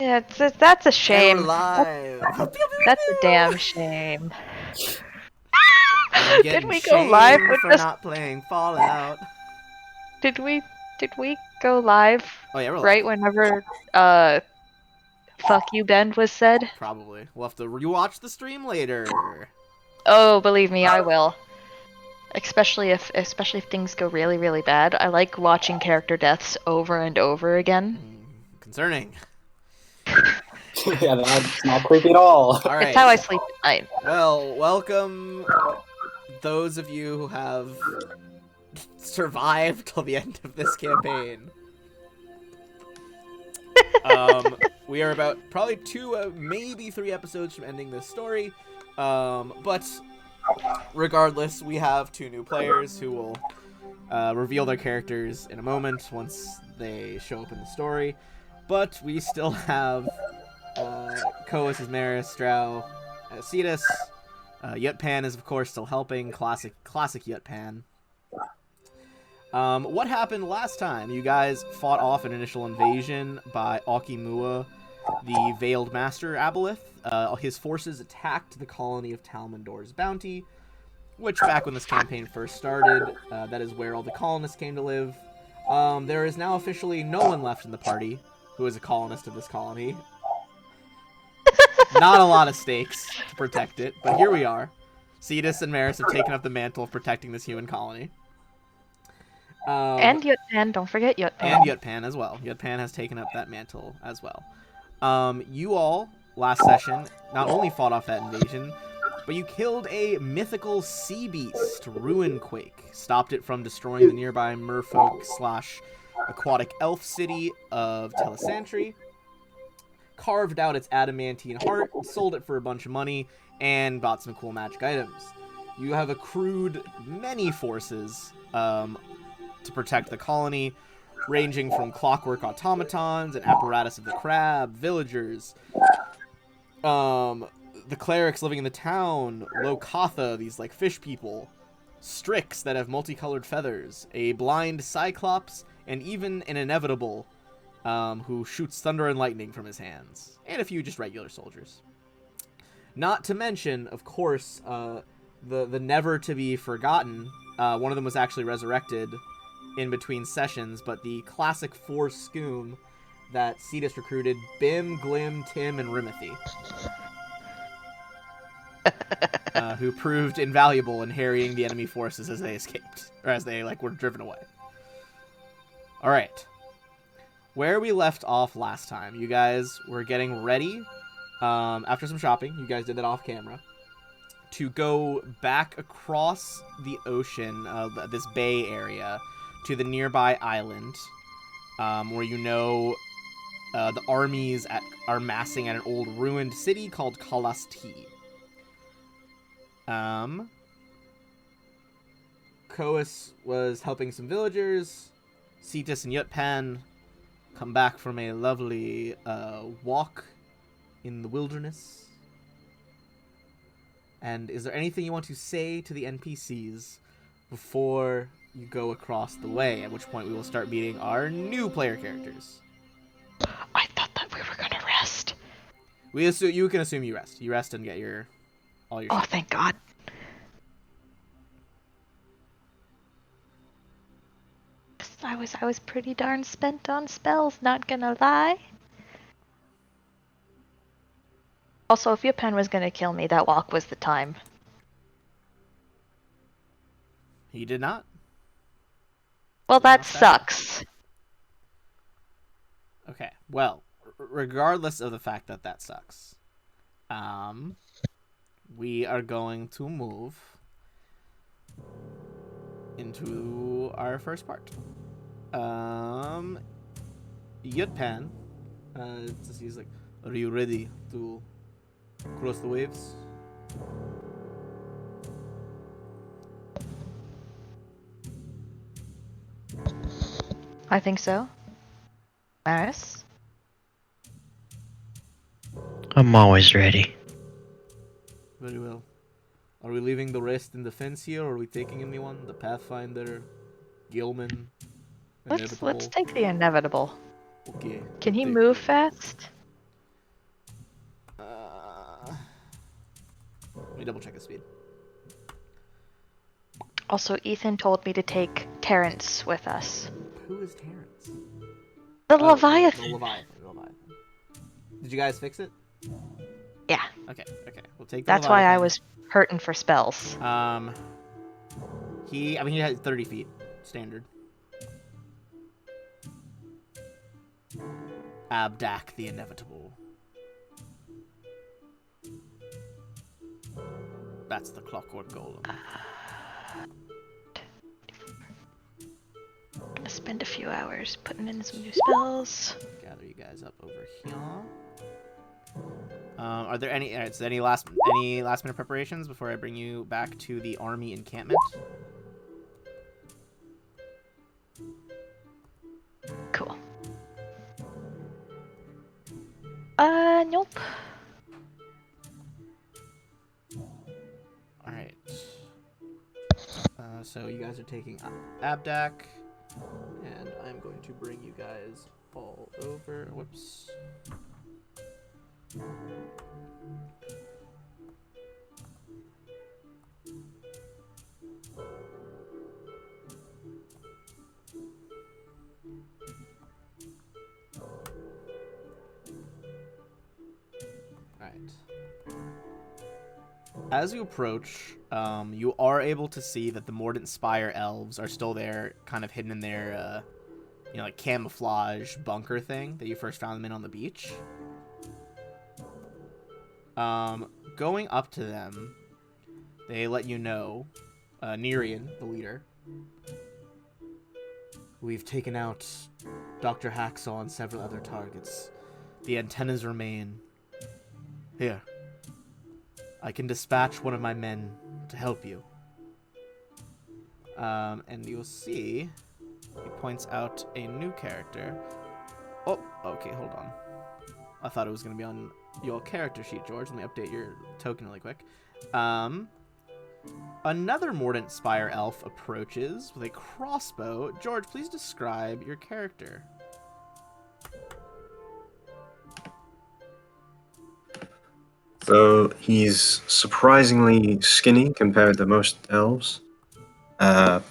Yeah, that's a And we're shame. live. That's a damn shame. I'm Did getting we go live shamed with for this? not playing Fallout. Did we? Did we go live Oh yeah, we're live. right whenever "fuck you, Ben" was said? Probably. We'll have to rewatch the stream later. Oh, believe me, I will. Especially if things go really, really bad. I like watching character deaths over and over again. Concerning. Yeah, that's not creepy at all. All It's right. how I sleep at night. Well, welcome those of you who have survived till the end of this campaign. We are about probably 2, maybe 3 episodes from ending this story. But regardless, we have 2 new players who will reveal their characters in a moment once they show up in the story. But we still have Koas as Maris, Strau, Cetus. Yutpan is of course still helping. Classic Yutpan. What happened last time? You guys fought off an initial invasion by Okimua, the Veiled Master Aboleth. His forces attacked the colony of Talmandor's Bounty, which back when this campaign first started, that is where all the colonists came to live. There is now officially no one left in the party who is a colonist of this colony. Not a lot of stakes to protect it, but here we are. Cetus and Maris have taken up the mantle of protecting this human colony. And Yutpan, don't forget Yutpan. And Yutpan as well. Yutpan has taken up that mantle as well. You all, last session, not only fought off that invasion, but you killed a mythical sea beast, Ruinquake. Stopped it from destroying the nearby merfolk/aquatic elf city of Telesantry. Carved out its adamantine heart, sold it for a bunch of money, and bought some cool magic items. You have accrued many forces to protect the colony, ranging from clockwork automatons, an apparatus of the crab, villagers, the clerics living in the town, Lokatha, these like fish people, Strix that have multicolored feathers, a blind cyclops, and even an inevitable who shoots thunder and lightning from his hands, and a few just regular soldiers. Not to mention, of course, the never to be forgotten. One of them was actually resurrected in between sessions, but the classic 4 Scoom that Cetus recruited: Bim, Glim, Tim, and Rimothy, who proved invaluable in harrying the enemy forces as they escaped, or as they were driven away. All right. Where we left off last time, you guys were getting ready, after some shopping, you guys did that off camera, to go back across the ocean, this bay area, to the nearby island, where the armies are massing at an old ruined city called Kalasti. Koas was helping some villagers. Cetus and Yutpan come back from a lovely walk in the wilderness. And is there anything you want to say to the NPCs before you go across the way, at which point we will start meeting our new player characters? I thought that we were gonna rest. You can assume you rest. You rest and get all your Oh, shit. thank God. I was pretty darn spent on spells, not gonna lie. Also, if Yutpan was gonna kill me, that walk was the time. He did not. Well, that sucks. Okay, well, regardless of the fact that that sucks, we are going to move into our first part. Yutpan, he's like, are you ready to cross the waves? I think so. Maris? I'm always ready. Very well. Are we leaving the rest in defense here, or are we taking anyone? The Pathfinder, Gilman, Let's Inevitable? take the inevitable. Okay. Can he take move the- fast? Let me double check his speed. Also, Ethan told me to take Terrence with us. Who is Terrence? The Oh, Leviathan. The Leviathan. Did you guys fix it? Yeah, Okay. We'll take the that's why I Leviathan. was hurting for spells. He has 30 feet standard. Abdak the Inevitable. That's the Clockwork Golem. Gonna spend a few hours putting in some new spells. Gather you guys up over here. Are there any? Alright, so any last minute preparations before I bring you back to the army encampment? Cool. Nope. Alright. So you guys are taking Abdak, and I'm going to bring you guys all over. Whoops. Alright. As you approach, you are able to see that the Mordant Spire elves are still there, kind of hidden in their, like camouflage bunker thing that you first found them in on the beach. Going up to them, they let you know, Nerian, the leader, we've taken out Dr. Hacksaw and several other targets. The antennas remain. Here. I can dispatch one of my men to help you. And you'll see, he points out a new character. Oh, okay, hold on. I thought it was going to be on your character sheet, George. Let me update your token really quick. Another Mordant Spire elf approaches with a crossbow. George, please describe your character. So he's surprisingly skinny compared to most elves. Tall,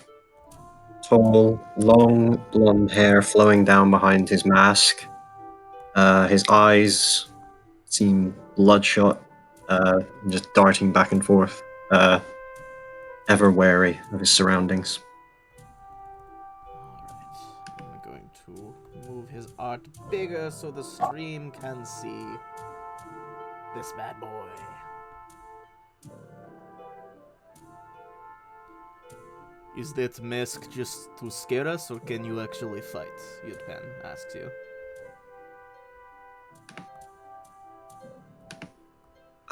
long blonde hair flowing down behind his mask. His eyes seem bloodshot, just darting back and forth, ever wary of his surroundings. Alright, I'm going to move his art bigger so the stream can see this bad boy. Is that mask just to scare us, or can you actually fight? Yudpen asks you.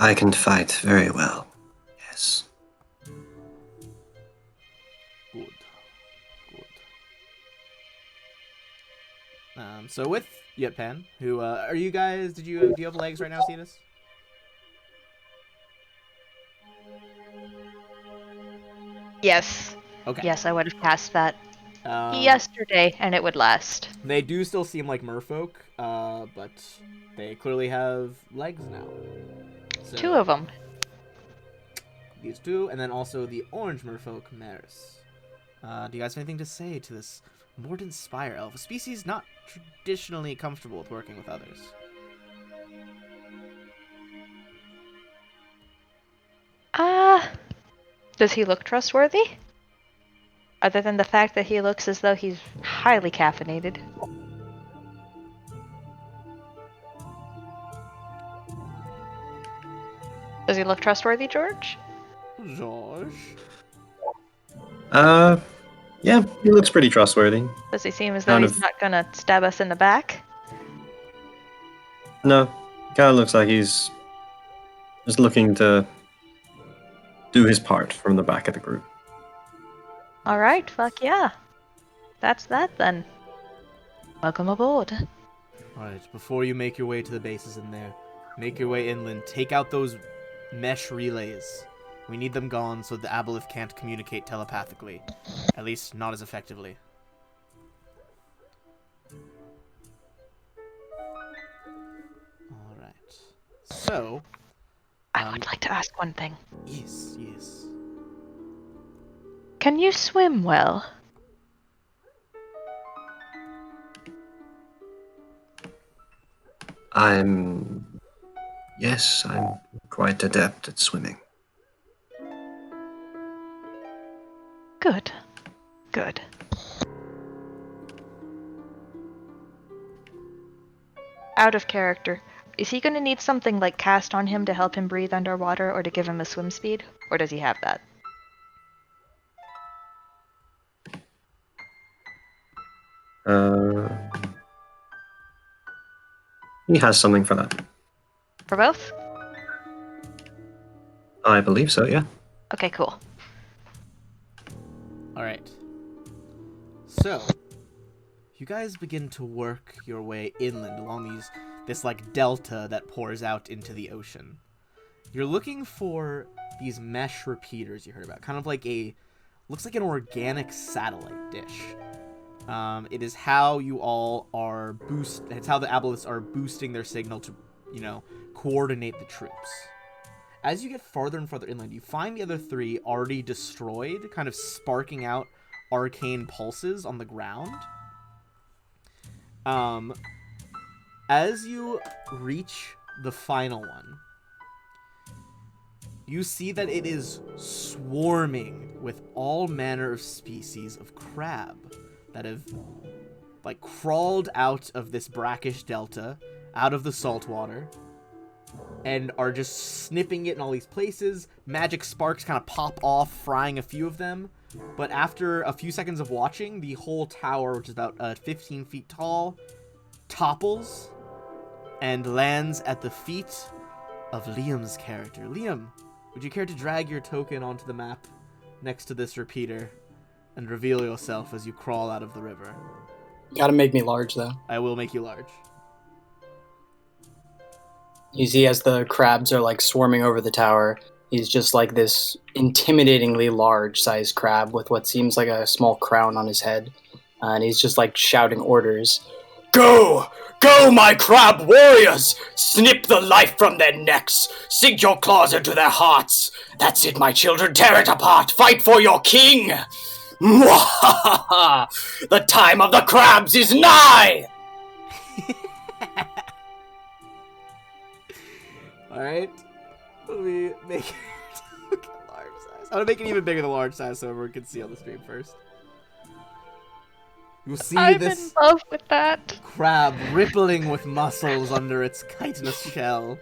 I can fight very well, yes. Good. So with Yutpan, who are you guys? Do you have legs right now, Cetus? Yes. Okay. Yes, I would have cast that Um, yesterday, and it would last. They do still seem like merfolk, but they clearly have legs now. So, 2 of them. These two, and then also the orange merfolk, Maris. Do you guys have anything to say to this Mordant Spire elf, a species not traditionally comfortable with working with others? Does he look trustworthy? Other than the fact that he looks as though he's highly caffeinated. Does he look trustworthy, George? Josh? Yeah, he looks pretty trustworthy. Does he seem as though Kind he's of. not gonna stab us in the back? No, kind of looks like he's just looking to do his part from the back of the group. Alright, fuck yeah. That's that then. Welcome aboard. Alright, before you make your way to the bases in there, make your way inland, take out those mesh relays. We need them gone so the aboleth can't communicate telepathically. At least not as effectively. Alright. So, I'd like to ask one thing. Yes, yes. Can you swim well? Yes, I'm quite adept at swimming. Good. Good. Out of character. Is he gonna need something like cast on him to help him breathe underwater or to give him a swim speed? Or does he have that? Uh, he has something for that. For both? I believe so, yeah. Okay, cool. Alright. So, you guys begin to work your way inland along this like delta that pours out into the ocean. You're looking for these mesh repeaters you heard about, kind of like looks like an organic satellite dish. It is how you all are it's how the aboleths are boosting their signal to, coordinate the troops. As you get farther and farther inland, you find the other three already destroyed, kind of sparking out arcane pulses on the ground. As you reach the final one, you see that it is swarming with all manner of species of crab that have, crawled out of this brackish delta, out of the salt water, and are just snipping it in all these places. Magic sparks kind of pop off, frying a few of them. But after a few seconds of watching, the whole tower, which is about 15 feet tall, topples and lands at the feet of Liam's character. Liam, would you care to drag your token onto the map next to this repeater and reveal yourself as you crawl out of the river? You gotta make me large, though. I will make you large. You see, as the crabs are swarming over the tower, he's just this intimidatingly large-sized crab with what seems like a small crown on his head, and he's just shouting orders. Go! Go, my crab warriors! Snip the life from their necks! Sink your claws into their hearts! That's it, my children, tear it apart! Fight for your king! Mwahaha! The time of the crabs is nigh! Alright. Let me make it large size. I'm gonna make it even bigger than large size so everyone can see on the stream first. You'll see I'm this in love with that. crab rippling with muscles under its chitinous shell,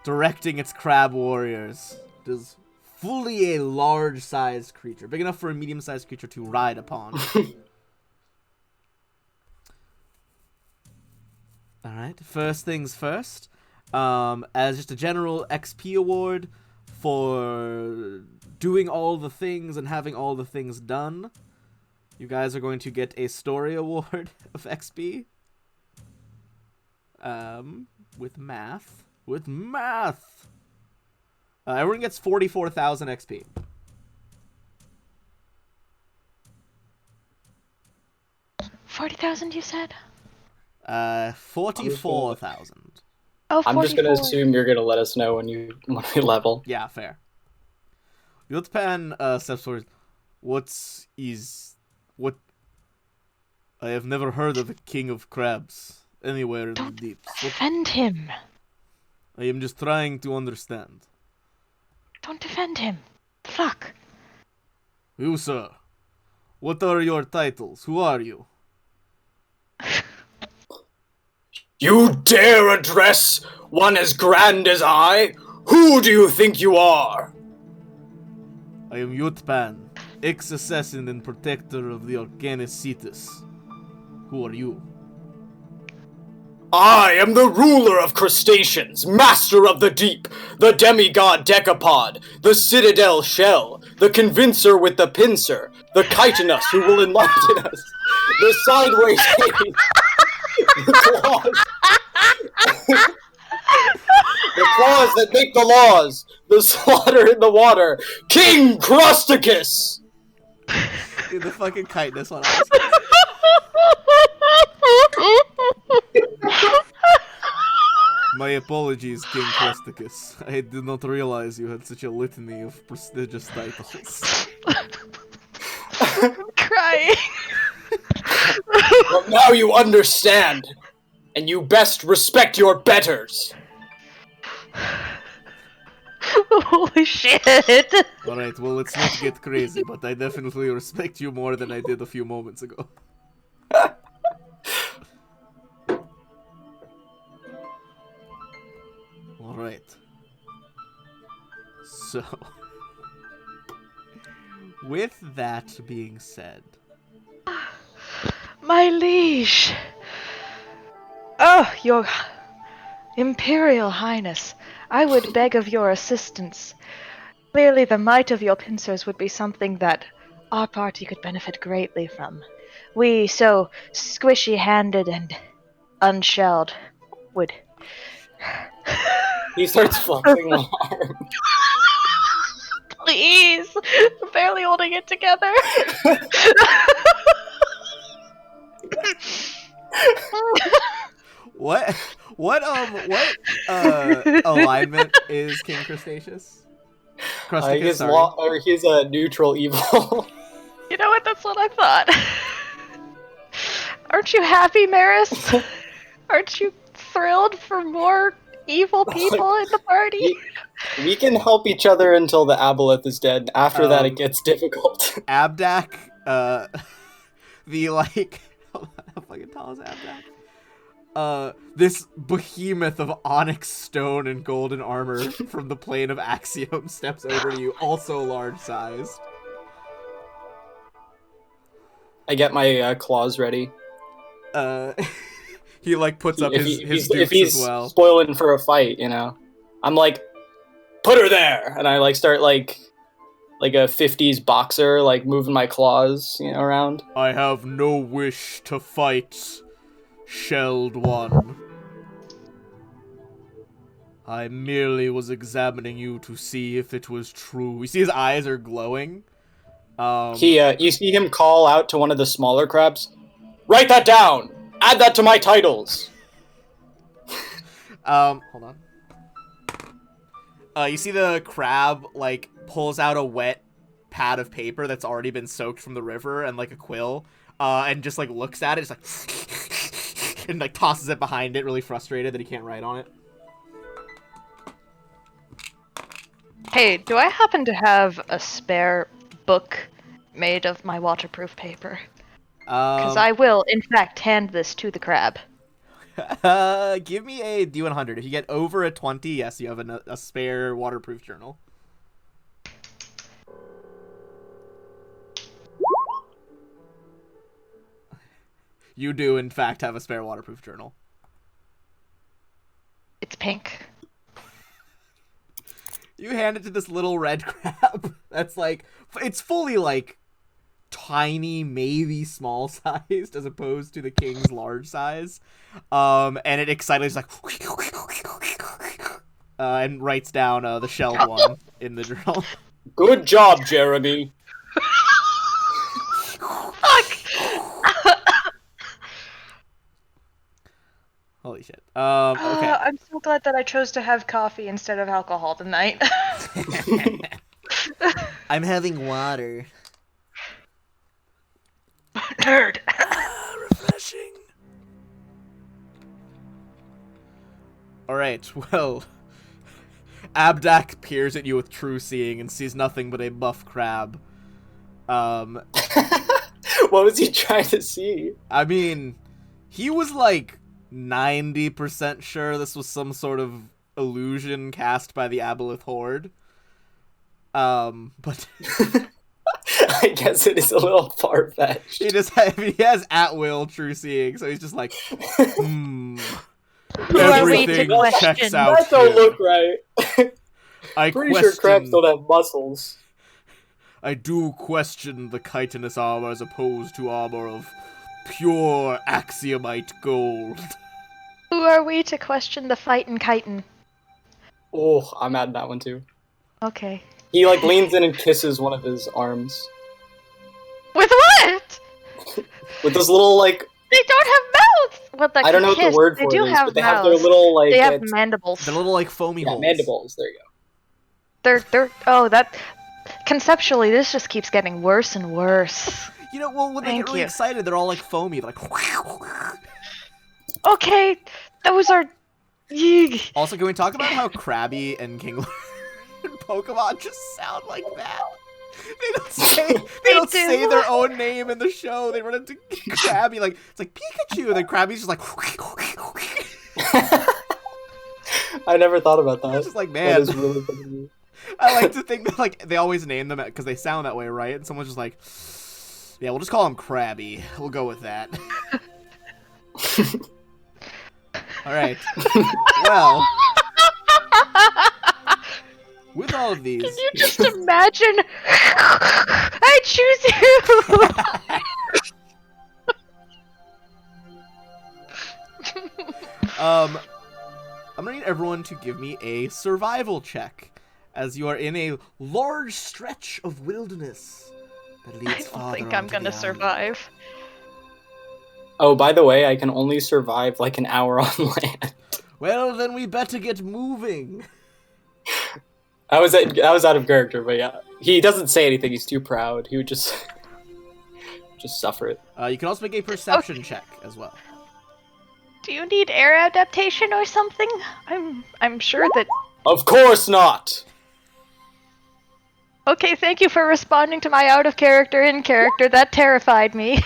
directing its crab warriors. It is fully a large-sized creature, big enough for a medium-sized creature to ride upon. Alright, first things first. As just a general XP award for doing all the things and having all the things done, you guys are going to get a story award of XP. With math. Everyone gets 44,000 XP. $40,000, you said? 44,000. Oh, 44. I'm just gonna assume you're gonna let us know when we level. Yeah, fair. Yotpan steps forward. What? I have never heard of a king of crabs anywhere in the deeps. Defend him. I am just trying to understand. Don't defend him. Fuck. You, sir. What are your titles? Who are you? You dare address one as grand as I? Who do you think you are? I am Yutpan, ex-assassin and protector of the Arcanus Cetus. Who are you? I am the ruler of crustaceans, master of the deep, the demigod decapod, the citadel shell, the convincer with the pincer, the chitinus who will enlighten us, the sideways cage, the claws that make the laws, the slaughter in the water, King Crusticus! Dude, the fucking chitinous one. My apologies, King Cresticus. I did not realize you had such a litany of prestigious titles. Crying. Well, now you understand, and you best respect your betters. Holy shit. Alright, well, let's not get crazy, but I definitely respect you more than I did a few moments ago. Alright. So, with that being said, My liege. Oh, your Imperial Highness, I would beg of your assistance. Clearly the might of your pincers would be something that our party could benefit greatly from. We, so squishy-handed and unshelled, would... He starts flexing one arm. Please! I'm barely holding it together. what alignment is King Crustaceus? Cresticus, He's a neutral evil. You know what? That's what I thought. Aren't you happy, Maris? Aren't you thrilled for more evil people in the party? We can help each other until the aboleth is dead. After that, it gets difficult. Abdak, the like, how fucking tall is Abdak? This behemoth of onyx stone and golden armor from the plane of Axiom steps over to you, also large-sized. I get my claws ready. He like puts up his if dukes he's as well. spoiling for a fight, you know. I'm like, put her there, and I like start like a 50s boxer, like moving my claws, you know, around. I have no wish to fight, Shelled One. I merely was examining you to see if it was true. You see his eyes are glowing. You see him call out to one of the smaller crabs. Write that down. Add that to my titles. Hold on. You see the crab like pulls out a wet pad of paper that's already been soaked from the river and like a quill, and just like looks at it, just like and like tosses it behind it, really frustrated that he can't write on it. Hey, do I happen to have a spare book made of my waterproof paper? Because I will, in fact, hand this to the crab. Give me a D100. If you get over a 20, yes, you have a spare waterproof journal. You do, in fact, have a spare waterproof journal. It's pink. You hand it to this little red crab that's like, it's fully like tiny, maybe small sized as opposed to the king's large size. And it excitedly is like, and writes down the shelled one in the journal. Good job, Jeremy. Fuck! Holy shit. Okay. I'm so glad that I chose to have coffee instead of alcohol tonight. I'm having water. Nerd. Refreshing. Alright, well, Abdak peers at you with true seeing and sees nothing but a buff crab. What was he trying to see? I mean, he was like 90% sure this was some sort of illusion cast by the Aboleth Horde. But I guess it is a little far-fetched. he has at-will true seeing, so he's just like, Who are we to everything question? checks out That don't here. look right. I Pretty sure crabs question, don't have muscles. I do question the chitinous armor as opposed to armor of pure axiomite gold. Who are we to question the fightin' chitin? Oh, I'm adding that one too. Okay. He like leans in and kisses one of his arms With what? with this little like They don't have mouths! Well, they I don't know what kiss. the word They for do it is, have but they mouths. have their little like They have mandibles. The little like foamy holes. mandibles. There you go. That conceptually, this just keeps getting worse and worse. You know, well, when they Thank get really you. excited, they're all like foamy. They're like. Okay, those are. Yeeg. Also, can we talk about how Krabby and Kingler and Pokemon just sound like that? They don't say do. their own name in the show. They run into Krabby like it's like Pikachu, and then Krabby's just like. I never thought about that. It's just like, That man. is really funny. I like to think that like they always name them because they sound that way, right? And someone's just like, yeah, we'll just call him Krabby. We'll go with that. All right. Well, with all of these, Can you just imagine? I choose you. I'm gonna need everyone to give me a survival check, as you are in a large stretch of wilderness that I leads don't farther think I'm onto gonna the island. survive. Oh, by the way, I can only survive like an hour on land. Well, then we better get moving. I was out of character, but yeah, he doesn't say anything. He's too proud. He would just suffer it. You can also make a perception check as well. Do you need air adaptation or something? I'm sure that. Of course not. Okay, thank you for responding to my out of character in character. That terrified me.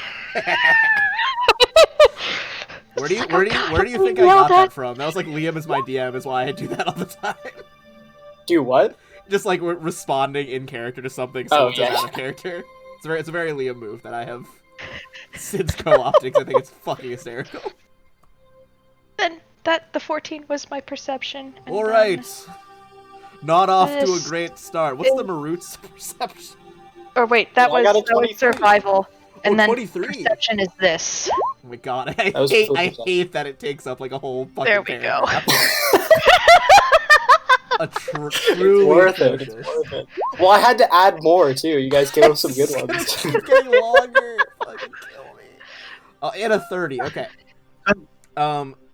Where do you think I got that from? That was like Liam is my DM is why I do that all the time. Do what? Just like we're responding in character to something Oh, someone yeah. out of character. It's a very Liam move that I have since co-opting. I think it's fucking hysterical. Then the 14 was my perception. And All then right, not off to a this great start. What's the is- Maroot's perception? Or wait, that Well, I got a was 23. survival. And then 23. perception is this. Oh my god, I was hate still perception. that it takes up like a whole fucking There we go. paragraph. Truly It's worth it. atrocious. It's worth it. Well, I had to add more too. You guys gave us some good It's gonna ones. keep getting longer. Fucking kill me. And a 30. Okay.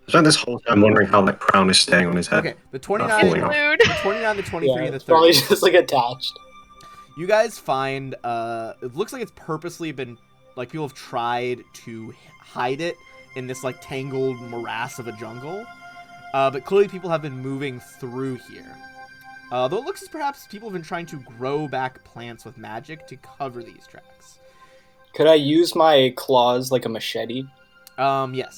Spent this whole time wondering how that crown is staying on his head. Okay. The 29, Falling off. Mood. the 29, the 23, Yeah, and the it's probably 30. just like attached. You guys find it looks like it's purposely been like people have tried to hide it in this like tangled morass of a jungle. But clearly people have been moving through here. Though it looks as perhaps people have been trying to grow back plants with magic to cover these tracks. Could I use my claws like a machete? Yes.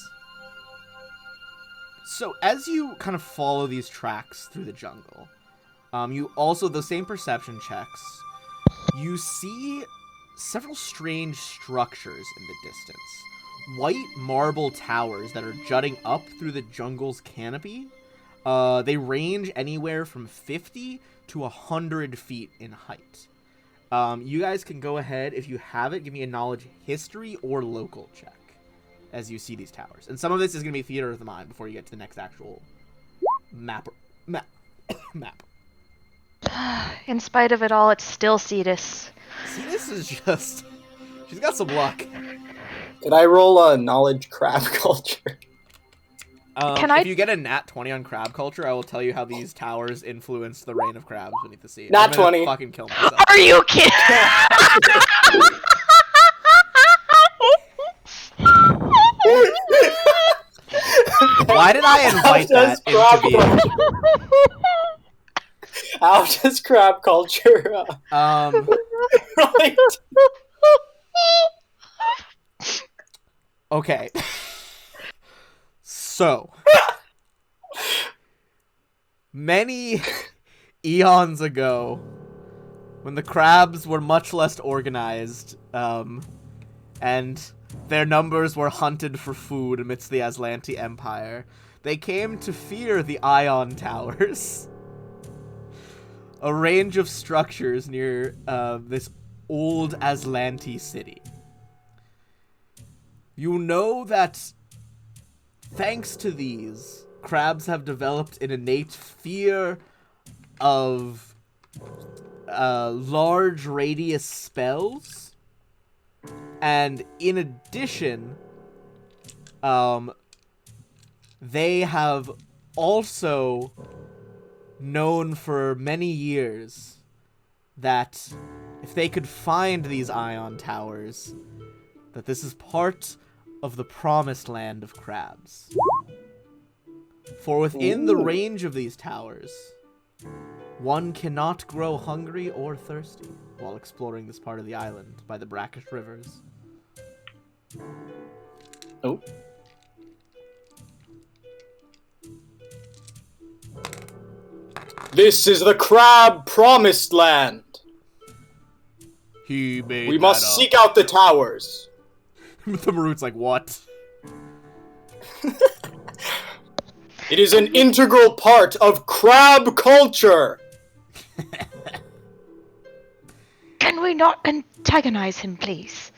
So as you kind of follow these tracks through the jungle, you also, the same perception checks, you see several strange structures in the distance. White marble towers that are jutting up through the jungle's canopy. They range anywhere from 50 to 100 feet in height. You guys can go ahead, if you have it, give me a knowledge history or local check as you see these towers. And some of this is going to be theater of the mind before you get to the next actual map. In spite of it all, it's still Cetus. See, this is just... She's got some luck. Could I roll a knowledge crab culture? If you get a nat 20 on crab culture, I will tell you how these towers influence the rain of crabs beneath the sea. Nat I'm gonna 20. Fucking kill myself. Are you kidding? Why did I invite that into being? How does crab culture? Right. Okay. So, many eons ago, when the crabs were much less organized, and their numbers were hunted for food amidst the Azlanti Empire, they came to fear the Ion Towers. A range of structures near this old Azlanti city. You know that thanks to these, crabs have developed an innate fear of large radius spells. And in addition, They have also known for many years that if they could find these ion towers, that this is part of the promised land of crabs. For within the range of these towers, one cannot grow hungry or thirsty while exploring this part of the island by the brackish rivers. Oh. This is the crab promised land. He made We must seek out the towers. The Maroot's like, what? It is an integral part of crab culture. Can we not antagonize him, please?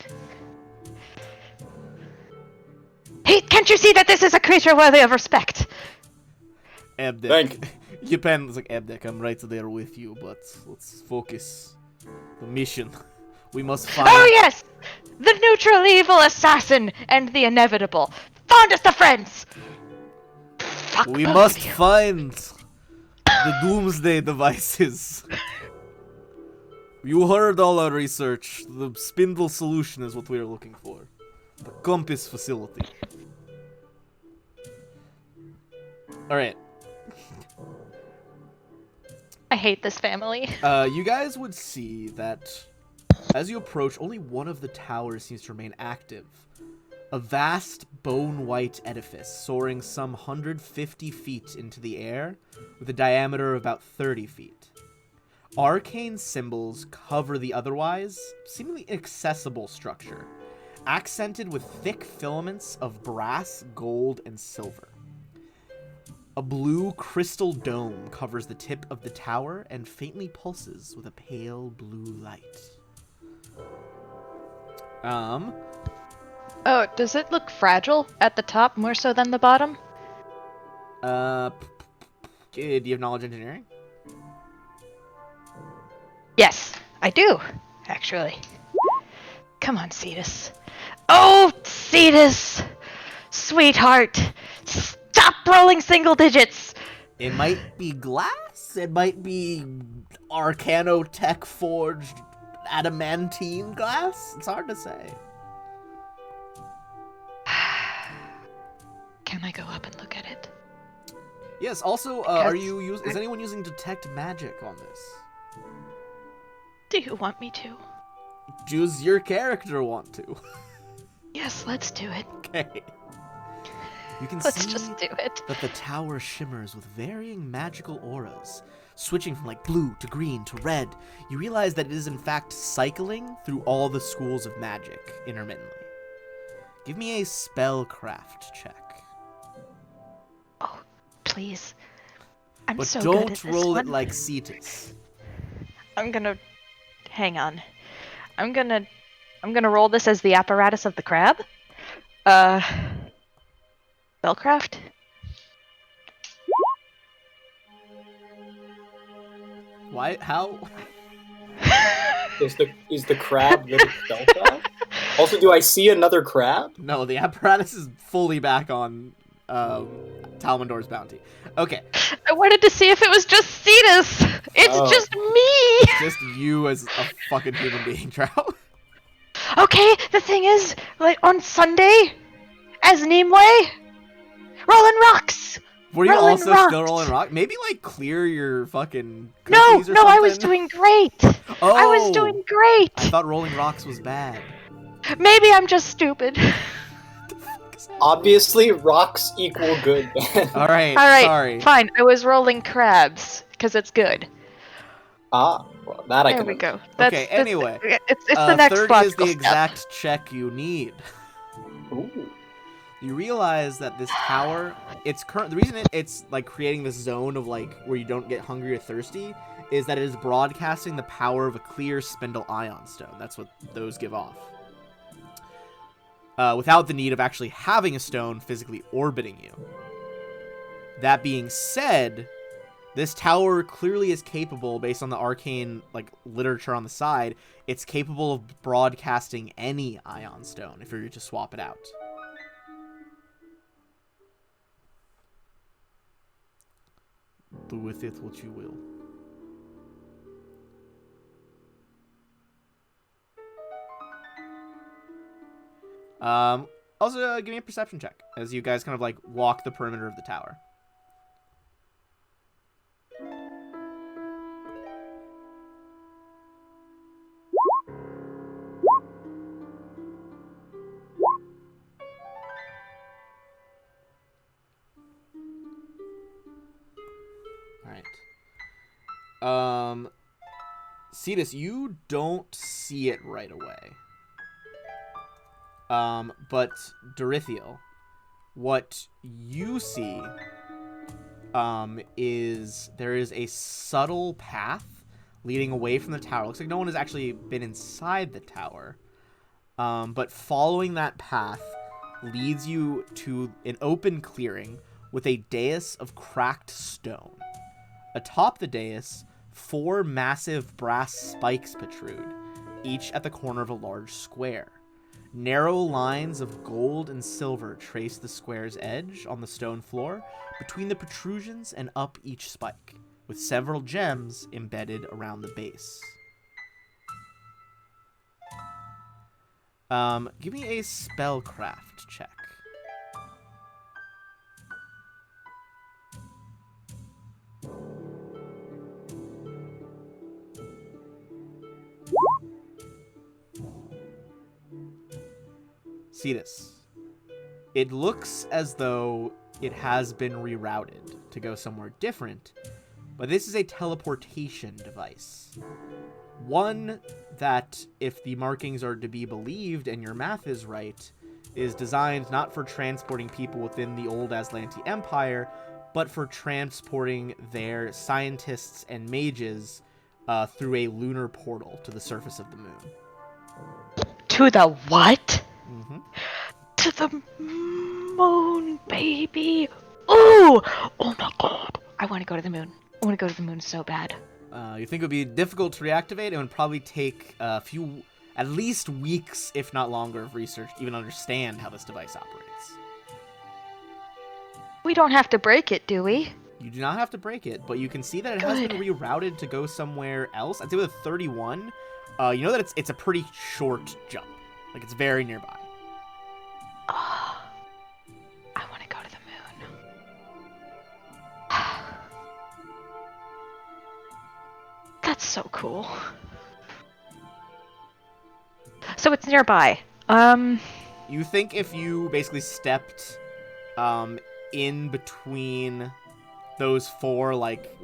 Hey, can't you see that this is a creature worthy of respect? Abdek. Thank Japan is like, Abdek, I'm right there with you, but let's focus the mission. We must find... Oh yes! The neutral evil assassin and the inevitable. Found us the friends! Fuck We both must of you. find the doomsday devices. You heard all our research. The spindle solution is what we are looking for. The compass facility. Alright. I hate this family. You guys would see that as you approach, only one of the towers seems to remain active. A vast bone-white edifice soaring some 150 feet into the air with a diameter of about 30 feet. Arcane symbols cover the otherwise seemingly inaccessible structure, accented with thick filaments of brass, gold, and silver. A blue crystal dome covers the tip of the tower and faintly pulses with a pale blue light. Oh, does it look fragile at the top more so than the bottom? Do you have knowledge engineering? Yes, I do, actually. Come on, Cetus. Oh, Cetus! Sweetheart! Stop rolling single digits! It might be glass, it might be Arcanotech forged adamantine glass. It's hard to say. Can I go up and look at it? Yes, also, is anyone using detect magic on this? Do you want me to? Does your character want to? Yes, let's do it. Okay. You can Let's see just do it. that the tower shimmers with varying magical auras, switching from like blue to green to red. You realize that it is in fact cycling through all the schools of magic intermittently. Give me a spellcraft check. Oh, please. I'm But so good at don't this roll it one. like Cetus. I'm gonna... Hang on. I'm gonna roll this as the apparatus of the crab. Spellcraft? Why? How? Is the crab good at spellcraft? Also, do I see another crab? No, the apparatus is fully back on Talmandor's bounty. Okay, I wanted to see if it was just Cetus! It's Oh. just me! just you as a fucking human being, Trout. Okay, the thing is, like, on Sunday, as Nimue, rolling rocks! Were you Rolling also rocks. still rolling rock? Maybe like clear your fucking No, cookies or no, I was something? doing great! Oh, I was doing great! I thought rolling rocks was bad. Maybe I'm just stupid. Obviously, rocks equal good. All right, Alright, sorry. fine, I was rolling crabs, because it's good. Well, that I There can. we go. Okay, anyway. It's the next 30 is logical the step. exact check you need. Ooh. You realize that this tower, the reason it's like creating this zone of like where you don't get hungry or thirsty is that it is broadcasting the power of a clear spindle ion stone. That's what those give off. Without the need of actually having a stone physically orbiting you. That being said, this tower clearly is capable, based on the arcane like literature on the side, it's capable of broadcasting any ion stone if you were to swap it out. Do with it what you will. Also, give me a perception check as you guys kind of like walk the perimeter of the tower. All right. Cetus, you don't see it right away. But Dorithiel, what you see is there is a subtle path leading away from the tower. Looks like no one has actually been inside the tower. But following that path leads you to an open clearing with a dais of cracked stone. Atop the dais, 4 massive brass spikes protrude, each at the corner of a large square. Narrow lines of gold and silver trace the square's edge on the stone floor between the protrusions and up each spike, with several gems embedded around the base. Give me a spellcraft check. Cetus. It looks as though it has been rerouted to go somewhere different, but this is a teleportation device. One that, if the markings are to be believed and your math is right, is designed not for transporting people within the old Azlanti Empire, but for transporting their scientists and mages through a lunar portal to the surface of the moon. To the what? Mm-hmm. To the moon, baby. Ooh! Oh my god. I want to go to the moon. I want to go to the moon so bad. You think it would be difficult to reactivate? It would probably take a few, at least weeks, if not longer, of research to even understand how this device operates. We don't have to break it, do we? You do not have to break it, but you can see that it has been rerouted to go somewhere else. I'd say with a 31, you know that it's a pretty short jump. Like, it's very nearby. Oh, I want to go to the moon. That's so cool. So it's nearby. You think if you basically stepped in between those 4, like,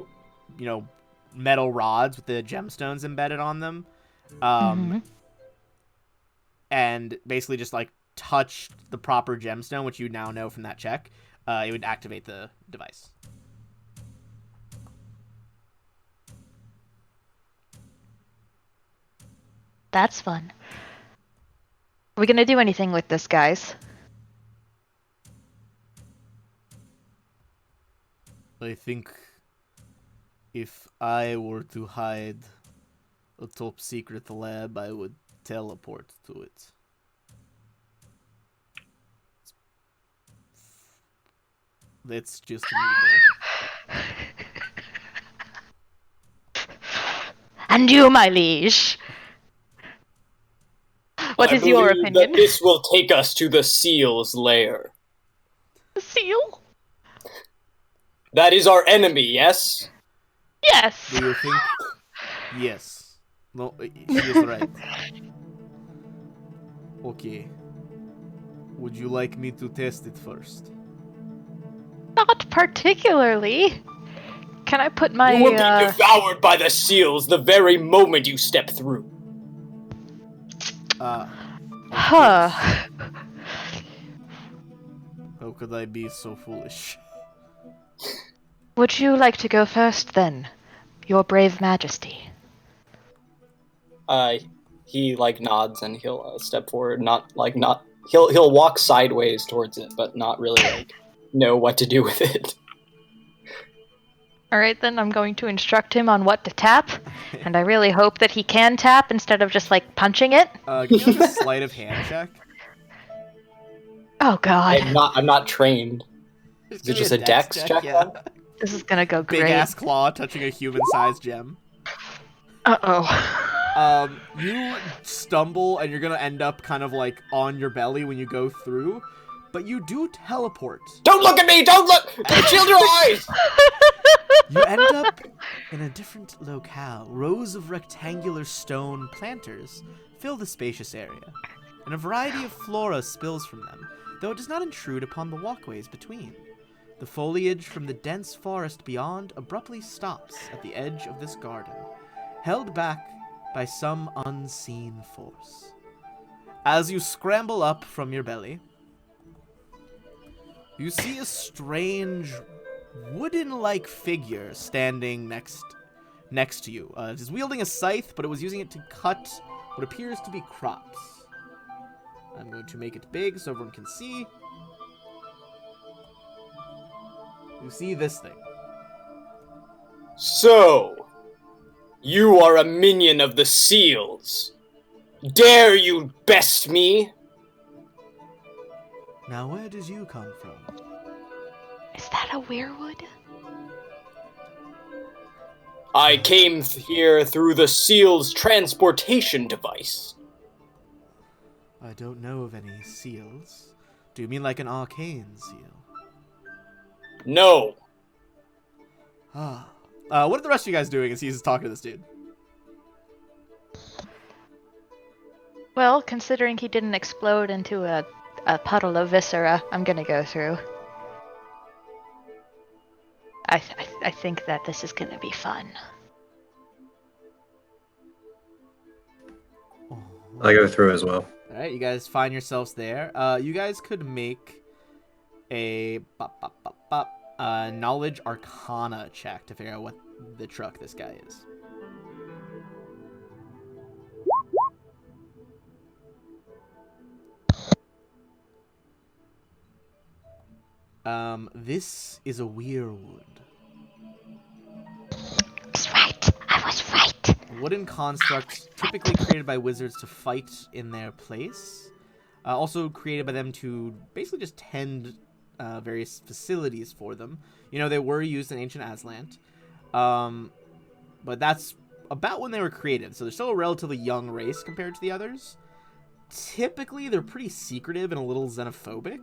you know, metal rods with the gemstones embedded on them, and basically just, like, touched the proper gemstone, which you now know from that check, it would activate the device. That's fun. Are we gonna do anything with this, guys? I think if I were to hide a top secret lab, I would teleport to it. That's just me, And you, my liege. What is your opinion? That this will take us to the seal's lair. The seal? That is our enemy, yes? Yes. Do you think? Yes. No, she is right. Okay. Would you like me to test it first? Not particularly. Can I put my You will be devoured by the seals the very moment you step through. Huh. How could I be so foolish? Would you like to go first, then, your brave majesty? He nods and he'll step forward. He'll walk sideways towards it, but not really know what to do with it. Alright, then I'm going to instruct him on what to tap, and I really hope that he can tap instead of just, punching it. Give me a sleight of hand check. Oh god. I'm not trained. Is it just a dex check? Yeah. This is gonna go big great. ass claw touching a human-sized gem. Uh-oh. You stumble and you're gonna end up kind of like on your belly when you go through, but you do teleport. Don't look at me! Don't look! Shield your eyes! You end up in a different locale. Rows of rectangular stone planters fill the spacious area, and a variety of flora spills from them, though it does not intrude upon the walkways between. The foliage from the dense forest beyond abruptly stops at the edge of this garden, held back by some unseen force. As you scramble up from your belly, you see a strange wooden-like figure standing next to you. It is wielding a scythe, but it was using it to cut what appears to be crops. I'm going to make it big so everyone can see. You see this thing. So, you are a minion of the seals. Dare you best me? Now, where did you come from? Is that a weirwood? I came here through the seal's transportation device. I don't know of any seals. Do you mean like an arcane seal? No. What are the rest of you guys doing as he's talking to this dude? Well, considering he didn't explode into a puddle of viscera, I'm gonna go through. I think that this is gonna be fun. I go through as well. Alright, you guys find yourselves there. You guys could make a knowledge arcana check to figure out what the truck this guy is. This is a weirwood. I was right. I was right. A wooden construct typically created by wizards to fight in their place. Also created by them to basically just tend various facilities for them. You know, they were used in ancient Azlant. But that's about when they were created. So they're still a relatively young race compared to the others. Typically, they're pretty secretive and a little xenophobic.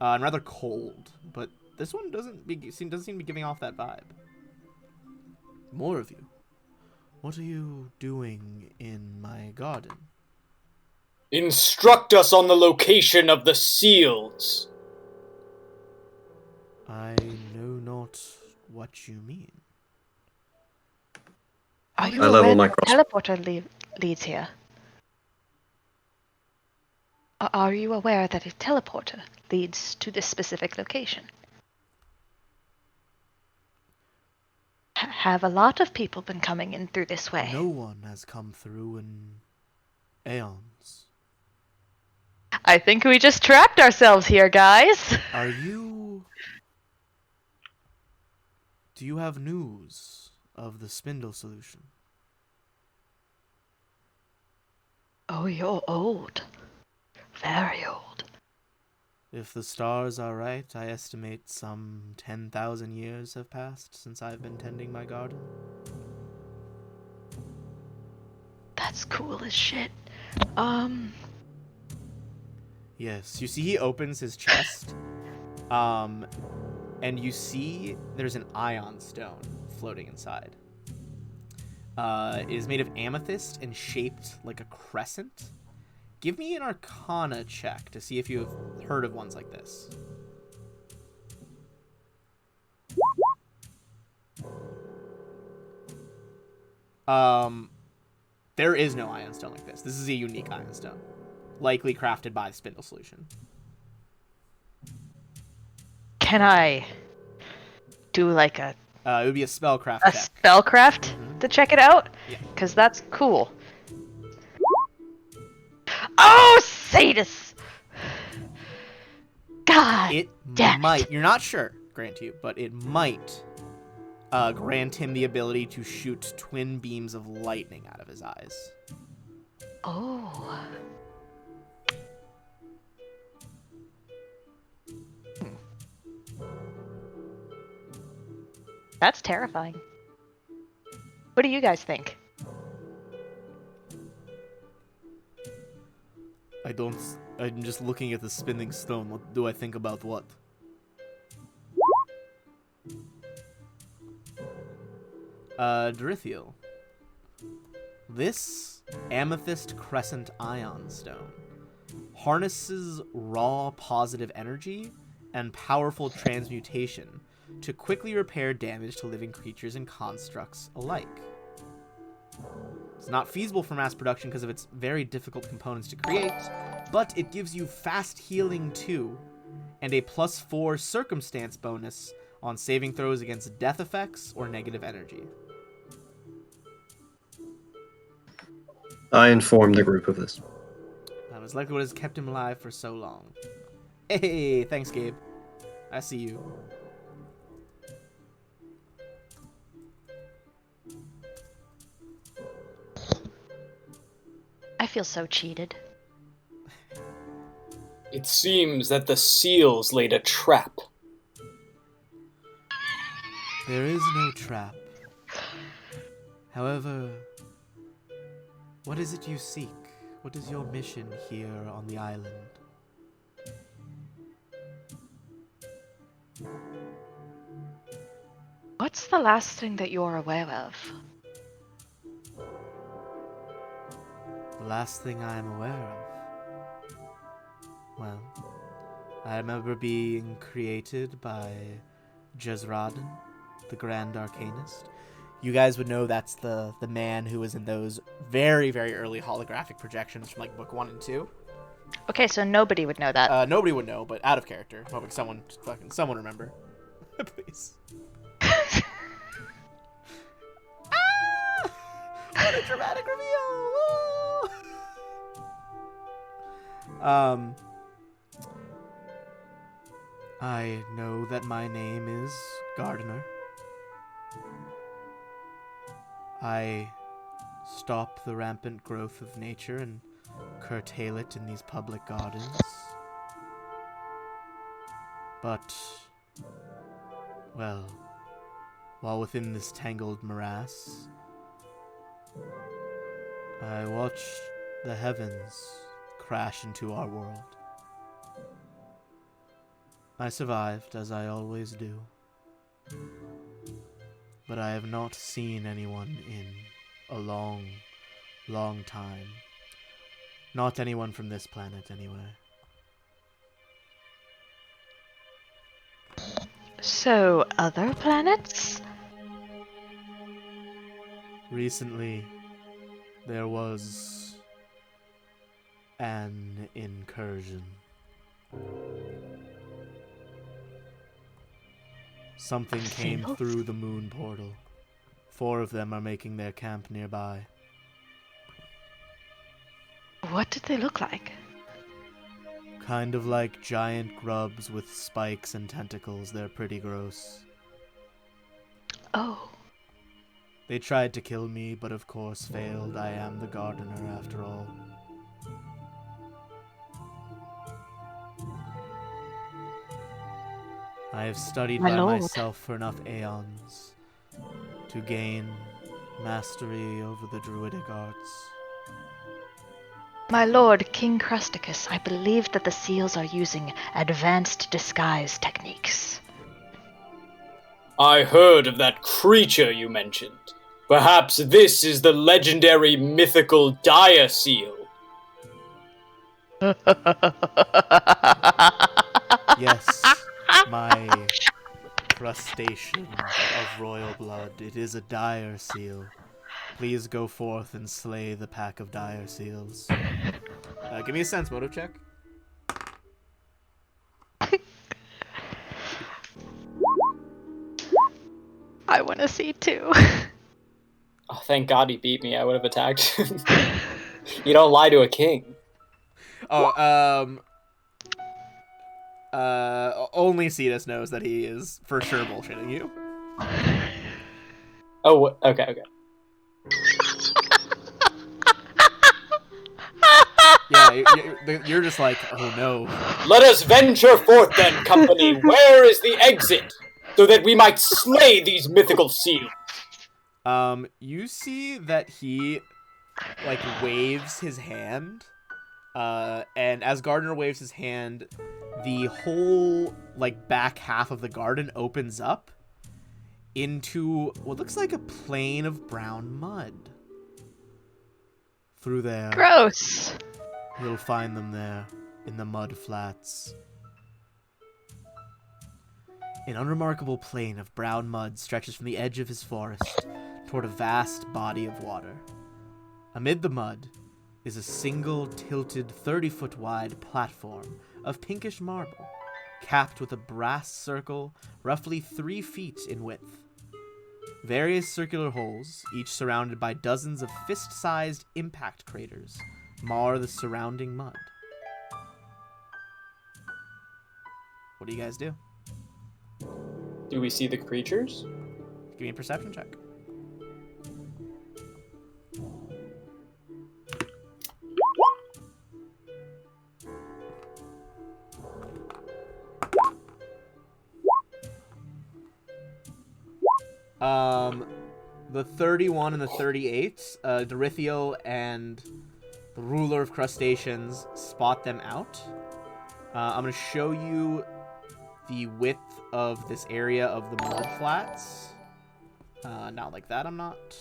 And rather cold. But this one doesn't seem to be giving off that vibe. More of you. What are you doing in my garden? Instruct us on the location of the seals. I know not what you mean. Are you I level aware my that cross. teleporter leads here? Are you aware that a teleporter leads to this specific location? Have a lot of people been coming in through this way? No one has come through in aeons. I think we just trapped ourselves here, guys. Are you... Do you have news of the spindle solution? Oh, you're old. Very old. If the stars are right, I estimate some 10,000 years have passed since I've been tending my garden. That's cool as shit. Yes, you see he opens his chest, and you see there's an ion stone floating inside. It is made of amethyst and shaped like a crescent. Give me an arcana check to see if you have heard of ones like this. There is no ion stone like this. This is a unique ion stone. Likely crafted by the spindle solution. Can I do like a It would be a spellcraft check. spellcraft to check it out? Yeah. Because that's cool. Oh, Sadus! God It damn might, it. you're not sure, grant you, but it might grant him the ability to shoot twin beams of lightning out of his eyes. Oh. That's terrifying. What do you guys think? I'm just looking at the spinning stone. What do I think about what? Drithiel. This amethyst crescent ion stone harnesses raw positive energy and powerful transmutation to quickly repair damage to living creatures and constructs alike. It's not feasible for mass production because of its very difficult components to create, but it gives you fast healing too, and a +4 circumstance bonus on saving throws against death effects or negative energy. I informed the group of this. That was likely what has kept him alive for so long. Hey, thanks, Gabe. I see you. I feel so cheated. It seems that the seals laid a trap. There is no trap. However, what is it you seek? What is your mission here on the island? What's the last thing that you're aware of? The last thing I am aware of? Well, I remember being created by Jezraden, the Grand Arcanist. You guys would know that's the man who was in those very, very early holographic projections from like book 1 and 2. Okay, so nobody would know that. Nobody would know, but out of character. Hoping someone remember. Please. What a dramatic reveal! Woo! I know that my name is Gardener. I stop the rampant growth of nature and curtail it in these public gardens. But, well, while within this tangled morass, I watched the heavens crash into our world. I survived, as I always do. But I have not seen anyone in a long, long time. Not anyone from this planet, anyway. So, other planets? Recently, there was an incursion. Something came Seals? through the moon portal. 4 of them are making their camp nearby. What did they look like? Kind of like giant grubs with spikes and tentacles. They're pretty gross. Oh. They tried to kill me, but of course failed. I am the gardener after all. I have studied My by lord. myself for enough aeons to gain mastery over the druidic arts. My lord, King Crusticus, I believe that the seals are using advanced disguise techniques. I heard of that creature you mentioned. Perhaps this is the legendary mythical dire seal. Yes, my crustacean of royal blood. It is a dire seal. Please go forth and slay the pack of dire seals. Give me a sense motive check. I want to see too. Oh, thank God he beat me. I would have attacked him. You don't lie to a king. Oh, only Cetus knows that he is for sure bullshitting you. Oh, okay. Yeah, you're just like, oh no. Let us venture forth then, company. Where is the exit? so that we might slay these mythical seals. You see that he like waves his hand, and as Gardner waves his hand, the whole like back half of the garden opens up into what looks like a plain of brown mud. Through there, Gross. you'll find them there in the mud flats. An unremarkable plain of brown mud stretches from the edge of his forest toward a vast body of water. Amid the mud is a single tilted 30-foot wide platform of pinkish marble, capped with a brass circle roughly 3 feet in width. Various circular holes, each surrounded by dozens of fist-sized impact craters, mar the surrounding mud. What do you guys do? Do we see the creatures? Give me a perception check. The 31 and the 38, Dorithiel and the ruler of crustaceans spot them out. I'm going to show you the width of this area of the mud flats. Not like that, I'm not.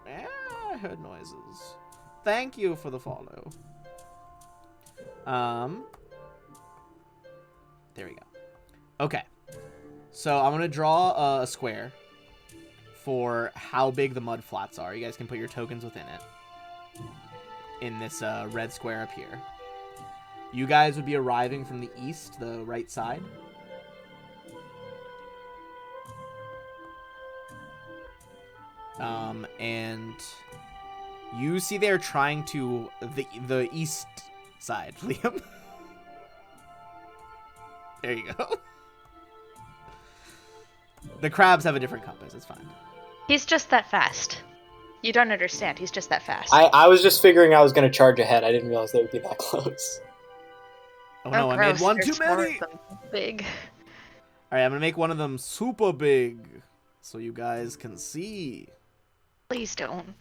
I heard noises. Thank you for the follow. There we go. Okay. So I'm going to draw a square for how big the mud flats are. You guys can put your tokens within it. In this red square up here. You guys would be arriving from the east, the right side. And you see they're trying to the east side, Liam. There you go. The crabs have a different compass. It's fine. He's just that fast. You don't understand. He's just that fast. I was just figuring I was going to charge ahead. I didn't realize they would be that close. Oh no, I made one too There's more many! of them. Big. Alright, I'm gonna make one of them super big so you guys can see. Please don't.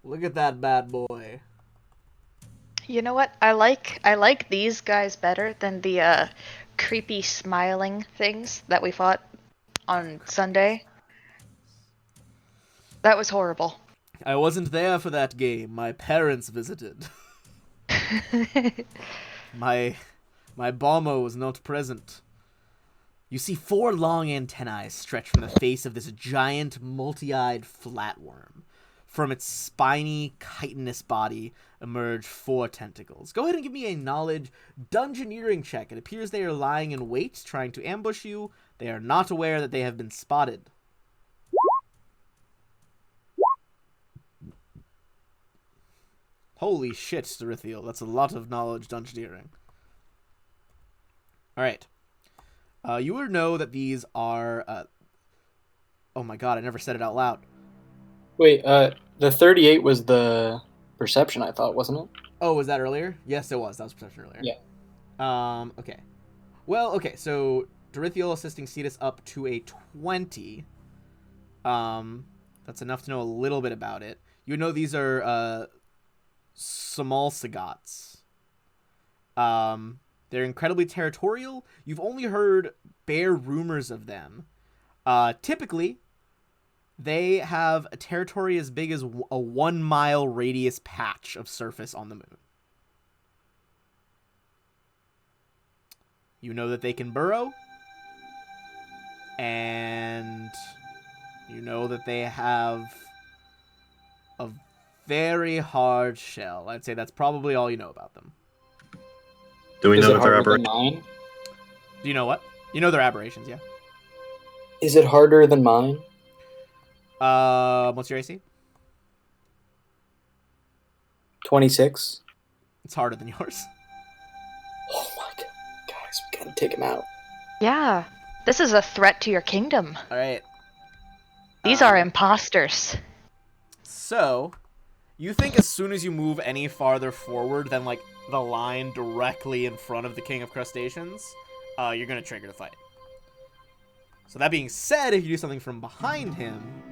Look at that bad boy. You know what? I like these guys better than the creepy smiling things that we fought on Sunday. That was horrible. I wasn't there for that game. My parents visited. My Balmo was not present. You see 4 long antennae stretch from the face of this giant, multi-eyed flatworm. From its spiny, chitinous body emerge 4 tentacles. Go ahead and give me a knowledge dungeoneering check. It appears they are lying in wait, trying to ambush you. They are not aware that they have been spotted. Holy shit, Dorithiel. That's a lot of knowledge dungeoneering. Alright. You would know that these are... Oh my god, I never said it out loud. Wait, the 38 was the perception, I thought, wasn't it? Oh, was that earlier? Yes, it was. That was perception earlier. Yeah. Okay. Well, okay, so Dorithiel assisting Cetus up to a 20. That's enough to know a little bit about it. You know these are, Samal Sagats. They're incredibly territorial. You've only heard bare rumors of them. Typically, they have a territory as big as a 1-mile radius patch of surface on the moon. You know that they can burrow. And you know that they have a very hard shell. I'd say that's probably all you know about them. Do we Is know it that they're harder than aberrations? mine? Do you know what? You know they're aberrations, yeah. Is it harder than mine? What's your AC? 26. It's harder than yours. Oh my god. Guys, we gotta take him out. Yeah. This is a threat to your kingdom. Alright. These are imposters. So, you think as soon as you move any farther forward than, like, the line directly in front of the King of Crustaceans, you're gonna trigger the fight. So that being said, if you do something from behind him,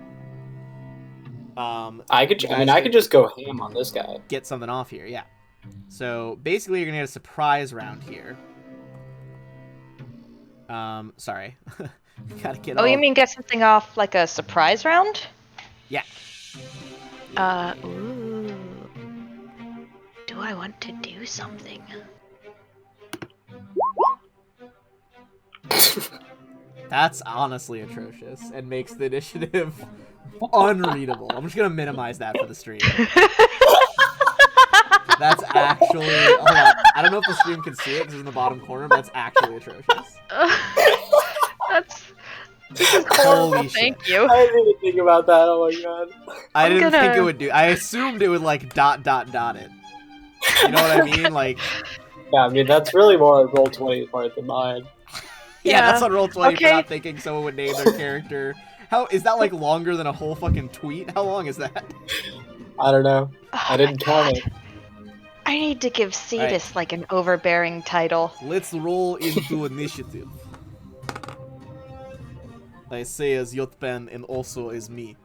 I could just go ham on this guy. get something off here. Yeah. So basically, you're gonna get a surprise round here. Sorry. Gotta get. Oh, you mean get something off like a surprise round? Yeah. Ooh. Do I want to do something? That's honestly atrocious and makes the initiative unreadable. I'm just gonna minimize that for the stream. That's actually. Hold on. I don't know if the stream can see it because it's in the bottom corner, but that's actually atrocious. This is horrible. Holy Thank shit. you. I didn't even think about that. Oh my god. I I'm didn't think gonna- it would do. I assumed it would like ... it. You know what I mean? Like. Yeah, I mean that's really more Roll20's part than mine. Yeah, that's on Roll20 for Okay. not thinking someone would name their character. How is that like longer than a whole fucking tweet? How long is that? I don't know. Oh I didn't my count God. it. I need to give Cetus like an overbearing title. Let's roll into initiative. I say as Yotpan and also as me.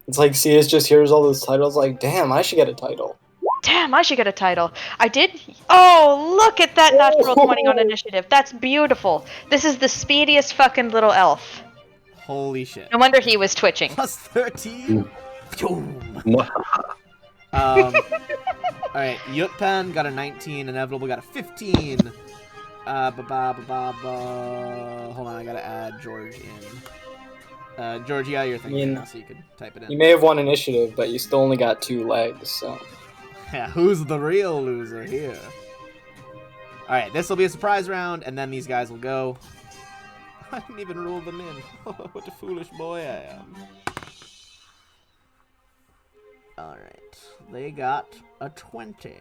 It's like CS just hears all those titles like, damn, I should get a title. Damn, I should get a title. I did. Oh, look at that natural 20 on initiative. That's beautiful. This is the speediest fucking little elf. Holy shit. No wonder he was twitching. Plus 13? Boom. Mwah. Alright, Yutpan got a 19, Inevitable got a 15. Hold on, I gotta add George in. George, yeah, you're thinking now, so you can type it in. You may have won initiative, but you still only got 2 legs, so. Yeah, who's the real loser here? Alright, this will be a surprise round, and then these guys will go. I didn't even roll them in. What a foolish boy I am. Alright, they got a 20.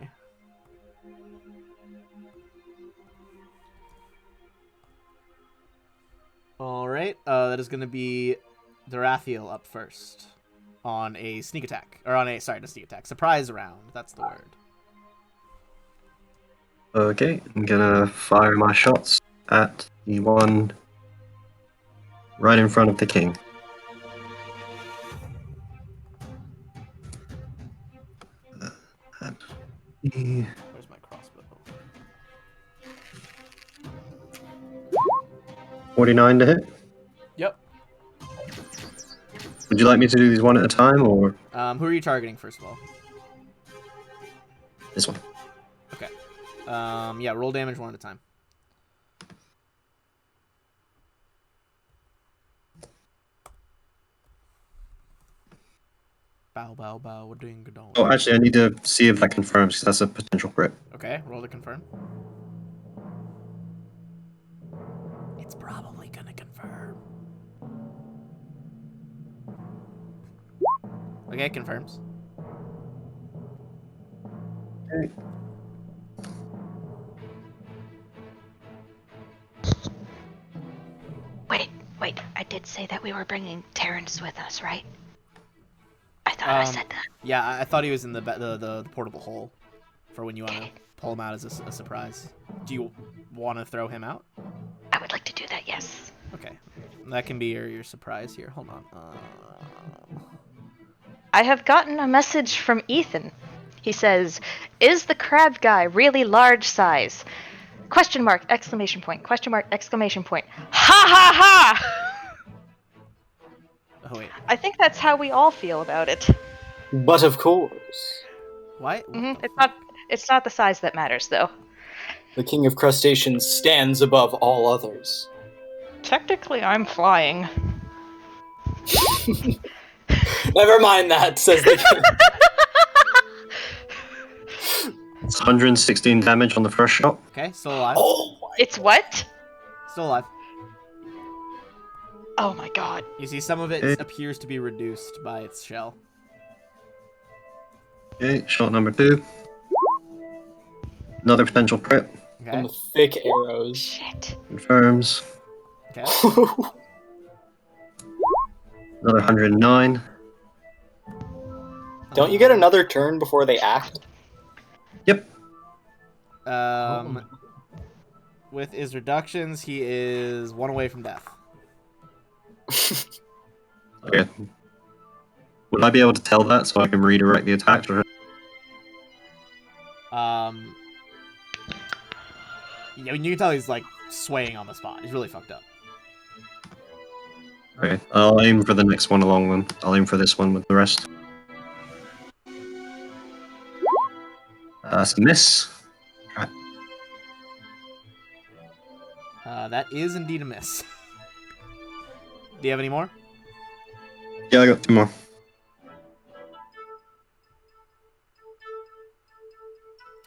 Alright, that is going to be Dorathiel up first. On a sneak attack. Or on a, sorry, not sneak attack. Surprise round. That's the word. Okay, I'm gonna fire my shots at the one right in front of the king. Where's my crossbow? 49 to hit. Yep. Would you like me to do these one at a time, or Who are you targeting, first of all? this one? Okay. Yeah, roll damage one at a time. Bow, bow, bow, ding, dong. Oh, actually, I need to see if that confirms, because that's a potential crit. Okay, roll to confirm. It's probably gonna confirm. Okay, it confirms. Okay. Wait, I did say that we were bringing Terrence with us, right? I thought I said that. Yeah, I thought he was in the portable hole for when you want to Okay. pull him out as a surprise. Do you want to throw him out? I would like to do that, yes. Okay, that can be your surprise here. Hold on. I have gotten a message from Ethan. He says, "Is the crab guy really large size?" Question mark, exclamation point, question mark, exclamation point. Ha ha ha! Oh wait, I think that's how we all feel about it. But of course, why? It's not the size that matters, though. the king of crustaceans stands above all others. Technically, I'm flying. Never mind that, says the king. It's 116 damage on the first shot. Okay, still alive. Oh my. It's what? Still alive. Oh my god. You see, some of it Okay. appears to be reduced by its shell. Okay, shot number 2. Another potential crit. Okay. And the thick arrows. Shit. Confirms. Okay. Another 109. Don't you get another turn before they act? Yep. With his reductions, he is 1 away from death. Okay. Would I be able to tell that so I can redirect the attack? Or... Yeah, I mean, you can tell he's like swaying on the spot. He's really fucked up. Okay, I'll aim for the next one along then. I'll aim for this one with the rest. That's a miss. Right. That is indeed a miss. Do you have any more? Yeah, I got 2 more.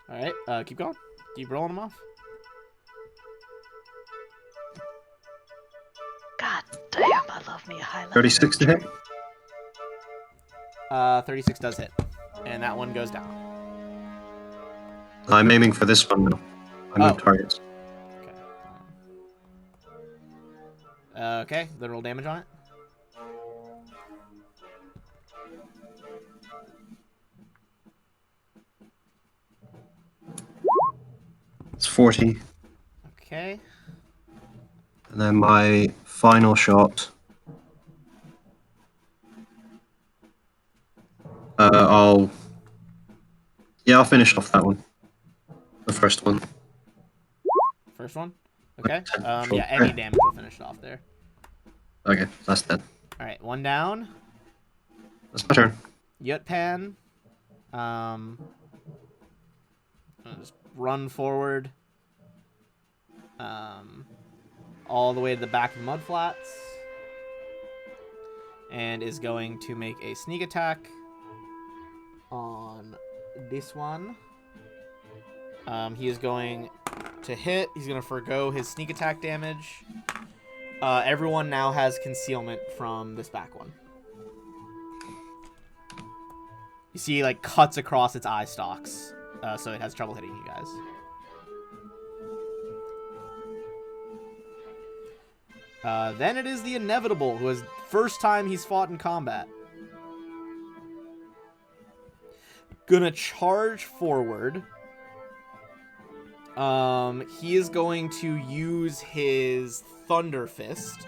All right, keep going. Keep rolling them off. God damn, I love me a high level. 36 to hit. 36 does hit, and that one goes down. I'm aiming for this one now. I move Oh. targets. Okay, then roll damage on it. It's 40. Okay. And then my final shot. I'll finish off that one. The first one. First one. Okay. Sure. Yeah, any damage will finish it off there. Okay, that's dead. All right, one down. That's my turn. Yutpan. Just run forward. All the way to the back of the mudflats. And is going to make a sneak attack on this one. He is going to hit. He's going to forgo his sneak attack damage. Everyone now has concealment from this back one. You see, like, cuts across its eye stalks, so it has trouble hitting you guys. Then it is the Inevitable, who is first time he's fought in combat. Gonna charge forward. He is going to use his Thunder Fist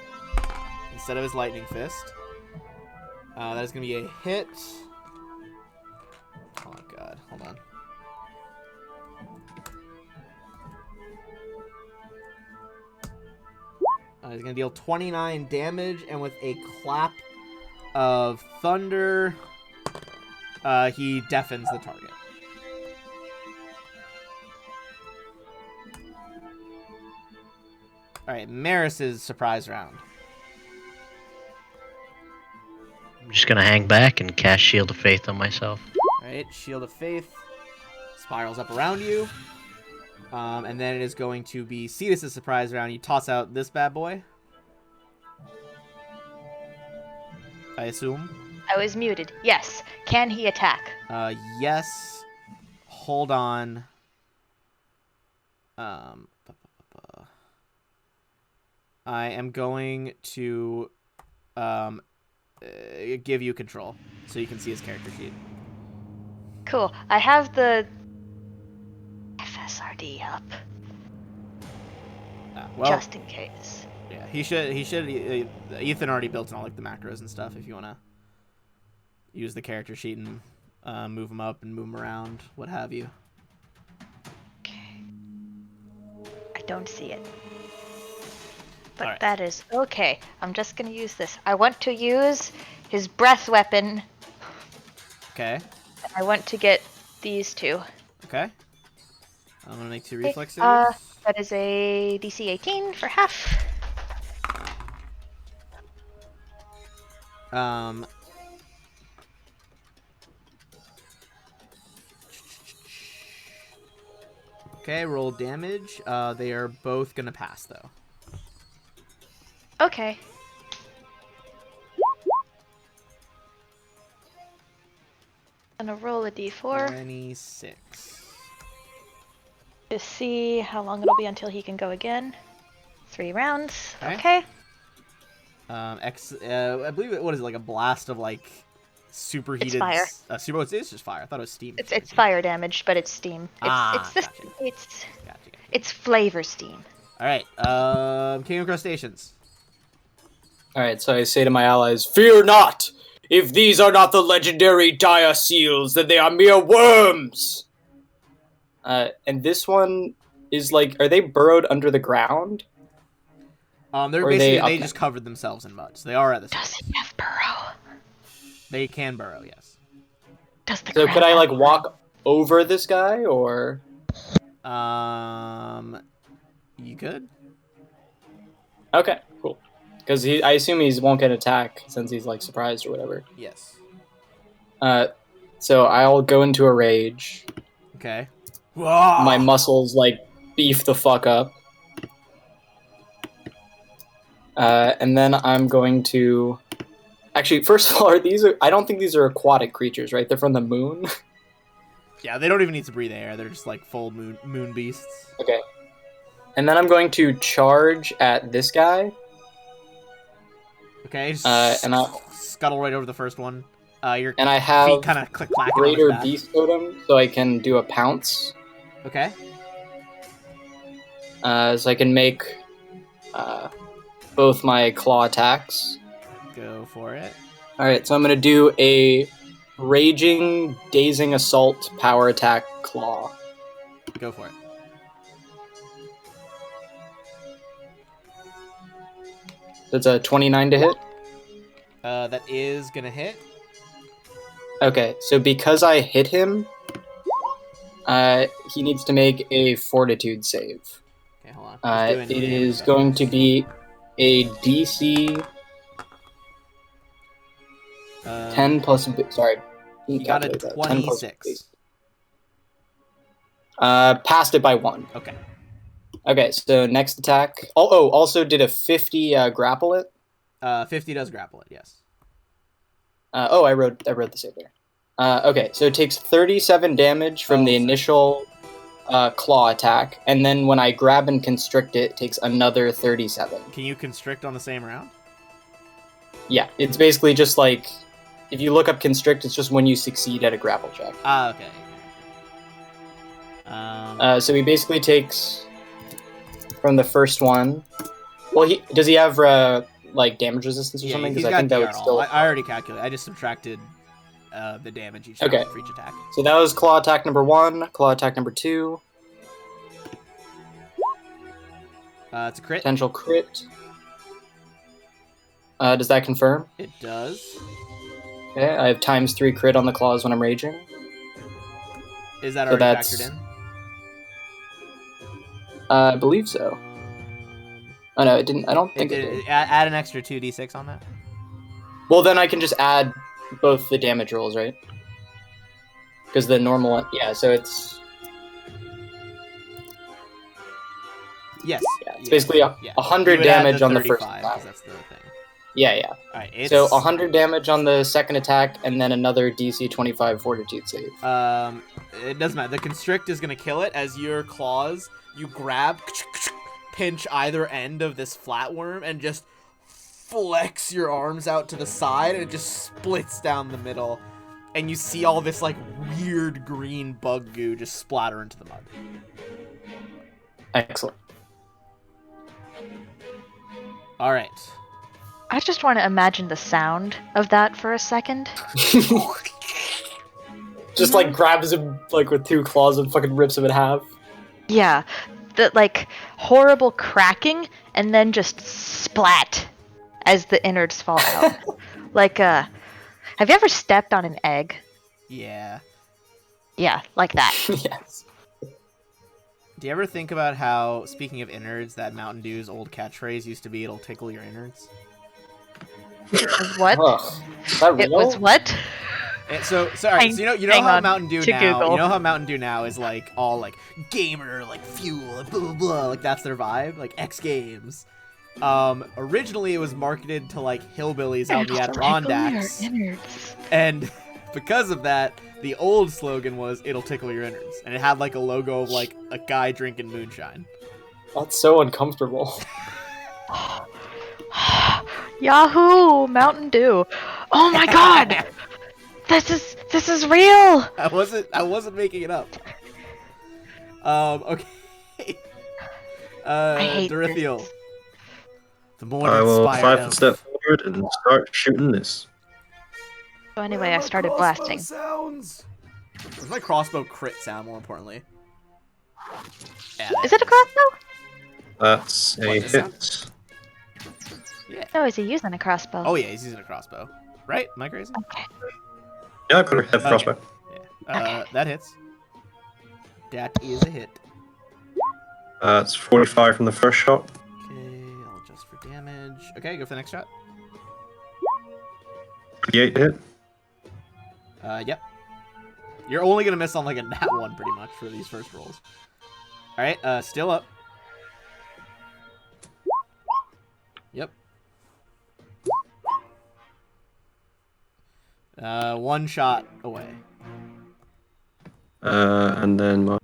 instead of his Lightning Fist. That is gonna be a hit. Oh god, hold on. He's going to deal 29 damage, and with a clap of thunder, he deafens the target. Alright, Maris's surprise round. I'm just gonna hang back and cast Shield of Faith on myself. Alright, Shield of Faith spirals up around you. And then it is going to be Cetus' surprise round. You toss out this bad boy. I assume. I was muted. Yes. Can he attack? Yes. Hold on. I am going to give you control so you can see his character sheet. Cool. I have the FSRD up. Well, just in case. Yeah, he should. Ethan already built in all like the macros and stuff. If you want to use the character sheet and move them up and move them around, what have you. Okay. I don't see it. But Alright. that is okay. I'm just gonna use this. I want to use his breath weapon. Okay. I want to get these two. Okay. I'm gonna make 2 reflex saves. That is a DC 18 for half. Okay, roll damage. They are both gonna pass though. Okay. Gonna roll a d4 26. to see how long it'll be until he can go again. 3 rounds. Okay. Okay. I believe what is it, like a blast of like superheated. fire. It's just fire. I thought it was steam. It's fire damage, but it's steam. Gotcha. It's flavor steam. All right, King of Crustaceans. All right, so I say to my allies, "Fear not! If these are not the legendary dire seals, then they are mere worms!" And this one is like, are they burrowed under the ground? They're Or basically they they just covered themselves in mud, so they are at the Does surface. it have burrow? They can burrow, yes. Does the So crab could I like have walk over this guy, or? You could. Okay, cool. Because I assume he won't get attack since he's like surprised or whatever. Yes. So I'll go into a rage. Okay. My muscles like beef the fuck up. And then I'm going to. Actually, first of all, I don't think these are aquatic creatures, right? They're from the moon. Yeah, they don't even need to breathe air. They're just like full moon beasts. Okay. And then I'm going to charge at this guy. Okay. And I scuttle right over the first one. Your and I have feet kind of click clack. greater beast totem, so I can do a pounce. Okay. So I can make both my claw attacks. Go for it. All right, so I'm gonna do a raging, dazing assault, power attack, claw. Go for it. That's a 29 to hit. That is gonna hit. Okay, so because I hit him, he needs to make a fortitude save. Okay, hold on. It is going to be a DC 10 plus. Sorry, You got a calculate that. 10 plus 26. Passed it by 1. Okay. Okay, so next attack. Oh, also did a 50 grapple it? 50 does grapple it, yes. I wrote the save there. Okay, so it takes 37 damage from the initial claw attack, and then when I grab and constrict it, it takes another 37. Can you constrict on the same round? Yeah, it's basically just like, if you look up constrict, it's just when you succeed at a grapple check. Okay. So he basically takes from the first one. Well, does he have like damage resistance or something? Because I think that would still. I already calculated. I just subtracted the damage each time for each attack. So that was claw attack number 1, claw attack number 2. It's a crit. Potential crit. Does that confirm? It does. Okay, I have ×3 crit on the claws when I'm raging. Is that So already that's- factored in? I believe so. Oh no, it didn't. I don't think it did. Add an extra 2d6 on that. Well, then I can just add both the damage rolls, right? Because the normal one, yeah. So it's Yes. it's basically 100 damage on the first attack. That's the thing. Yeah. All right. So 100 damage on the second attack, and then another DC 25 Fortitude save. It doesn't matter. The constrict is gonna kill it as your claws. You grab, pinch either end of this flatworm, and just flex your arms out to the side, and it just splits down the middle, and you see all this like weird green bug goo just splatter into the mud. Excellent. All right. I just want to imagine the sound of that for a second. Just like grabs him like with 2 claws and fucking rips him in half. Yeah, the like horrible cracking and then just splat as the innards fall out. Like have you ever stepped on an egg? Yeah. Yeah, like that. Yes. Do you ever think about how, speaking of innards, that Mountain Dew's old catchphrase used to be, "It'll tickle your innards"? What? Ugh. Is that It real? was what? And so you know hang how on Mountain Dew to now, Google. you know how Mountain Dew now is like all like gamer, like fuel, blah blah blah, like that's their vibe, like X Games. Originally it was marketed to like hillbillies out in the Adirondacks, Innards. and because of that, the old slogan was "It'll tickle your innards," and it had like a logo of like a guy drinking moonshine. That's so uncomfortable. Yahoo! Mountain Dew. Oh my god! This is real. I wasn't making it up. Okay. I hate Dorithiel. this. The more I will inspired 5 foot step forward and start shooting this. So anyway, I started blasting. Sounds. Where's my crossbow crit sound? More importantly. Yeah, there Is it a crossbow? That's What, a this sound? hit. Yeah. No, is he using a crossbow? Oh yeah, he's using a crossbow. Right? Am I crazy? Okay. Yeah, I've got a heavy crossbow. Yeah. Okay. That hits. That is a hit. It's 45 from the first shot. Okay, I'll adjust for damage. Okay, go for the next shot. 38 to hit. Yep. You're only gonna miss on like a nat 1 pretty much for these first rolls. Alright, still up. Yep. One shot away. And then my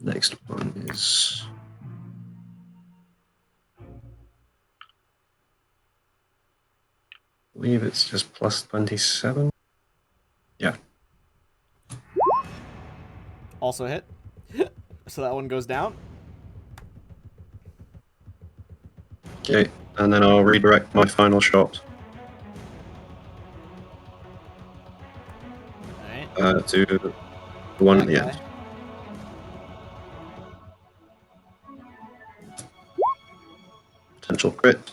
next one is... I believe it's just plus 27. Yeah. Also hit. So that one goes down. Okay, and then I'll redirect my final shot Alright. to the one at the That end. guy. Potential crit.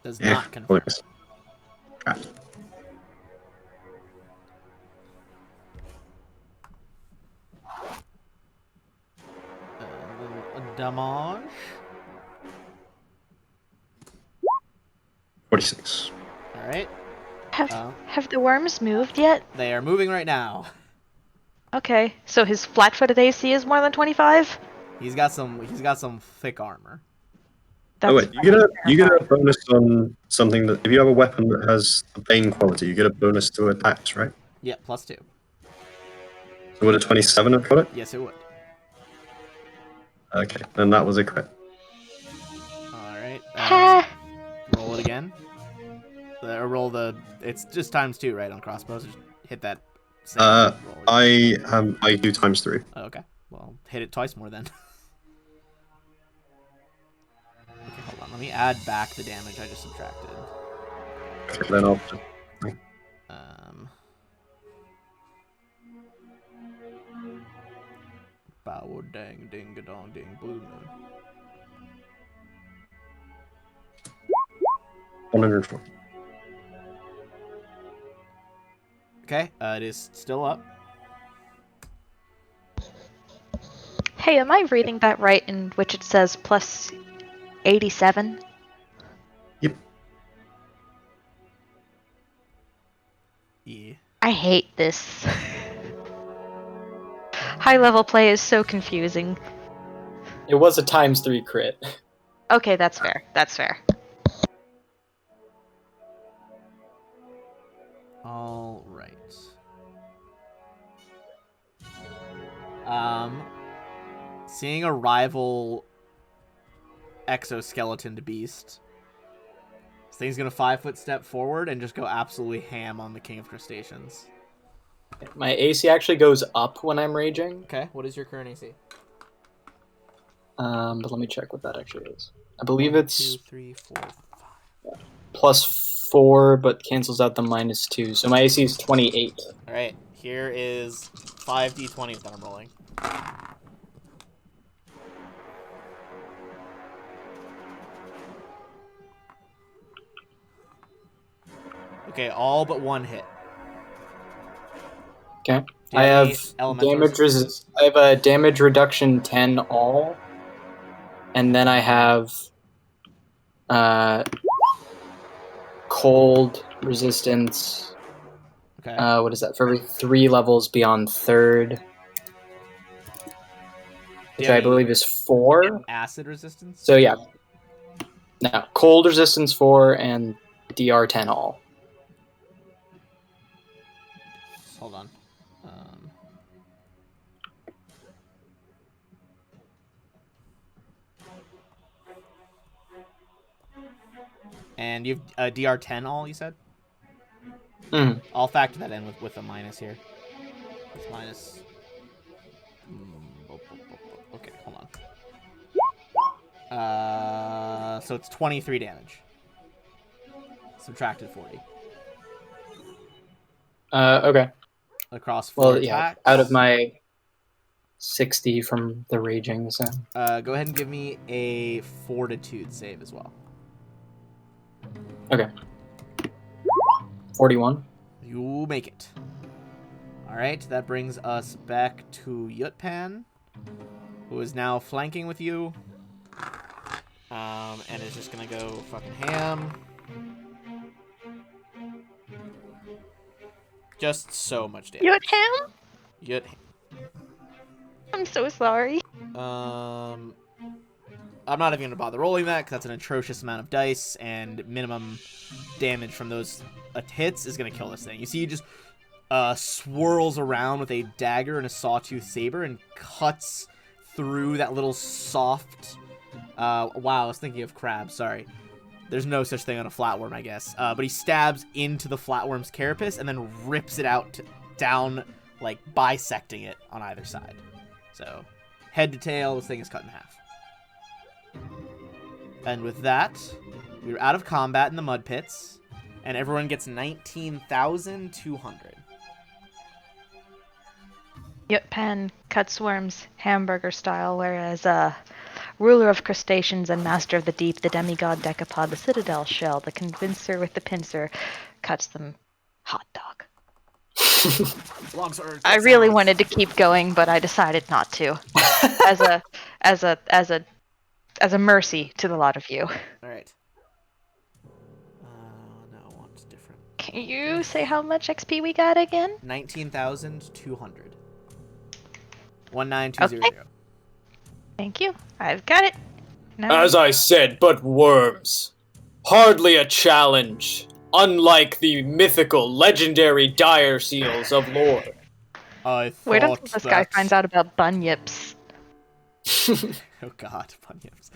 Does Yeah, not probably confirm. miss. Crap. Little damage. 46. Alright. Have the worms moved yet? They are moving right now. Okay, so his flat-footed AC is more than 25? He's got some thick armor. Oh wait, you get a bonus on something that if you have a weapon that has the bane quality, you get a bonus to attacks, right? Yeah, +2. So would a 27 have got it? Yes, it would. Okay, then that was a crit. Alright. Ha! Roll it again. Or roll the... It's just ×2, right, on crossbows? Just hit that same roll. I do ×3. Oh, okay. Well, hit it twice more then. Okay, hold on. Let me add back the damage I just subtracted. Okay, then I'll just... Bow dang ding a dong ding blue moon. 104. Okay, it is still up. Hey, am I reading that right in which it says plus 87? Yep. Yeah. I hate this. High-level play is so confusing. It was a ×3 crit. Okay, that's fair. That's fair. All right. Seeing a rival exoskeleton beast, this thing's gonna 5-foot step forward and just go absolutely ham on the King of Crustaceans. My AC actually goes up when I'm raging. Okay, what is your current AC? But let me check what that actually is. I believe it's 2, 3, 4, 5. +4, but cancels out the -2. So my AC is 28. All right, here is 5d20s that I'm rolling. Okay, all but one hit. Okay. Do you I have have any elemental damage resistances? I have a damage reduction 10 all, and then I have cold resistance. Okay. What is that? For every 3 levels beyond third, which I believe is 4. Acid resistance? So yeah. No, cold resistance 4 and DR 10 all. Hold on. And you've DR10 all, you said? Mhm. I'll factor that in with a minus here. It's minus... Okay, hold on. So it's 23 damage. Subtracted 40. Okay. Across 4 Well, yeah, attacks. out of my 60 from the raging, so. Go ahead and give me a fortitude save as well. Okay. 41. You make it. Alright, that brings us back to Yutpan, who is now flanking with you. And is just gonna go fucking ham. Just so much damage. You at him? Yut. I'm so sorry. I'm not even gonna bother rolling that because that's an atrocious amount of dice, and minimum damage from those hits is gonna kill this thing. You see, he just swirls around with a dagger and a sawtooth saber and cuts through that little soft. Wow, I was thinking of crab. Sorry. There's no such thing on a flatworm, I guess. But he stabs into the flatworm's carapace and then rips it out down, like bisecting it on either side. So, head to tail, this thing is cut in half. And with that, we're out of combat in the mud pits, and everyone gets 19,200. Yutpan cuts worms hamburger style, whereas ruler of crustaceans and master of the deep, the demigod decapod, the citadel shell, the convincer with the pincer, cuts them hot dog. I really wanted to keep going, but I decided not to, as a mercy to the lot of you. All right. No, I want different. Can you say how much XP we got again? 19,200. 19,200. Okay. Thank you. I've got it. Now As I said, but worms. Hardly a challenge. Unlike the mythical, legendary dire seals of lore. I thought wait until this guy finds out about bunyips. Oh god, bunyips.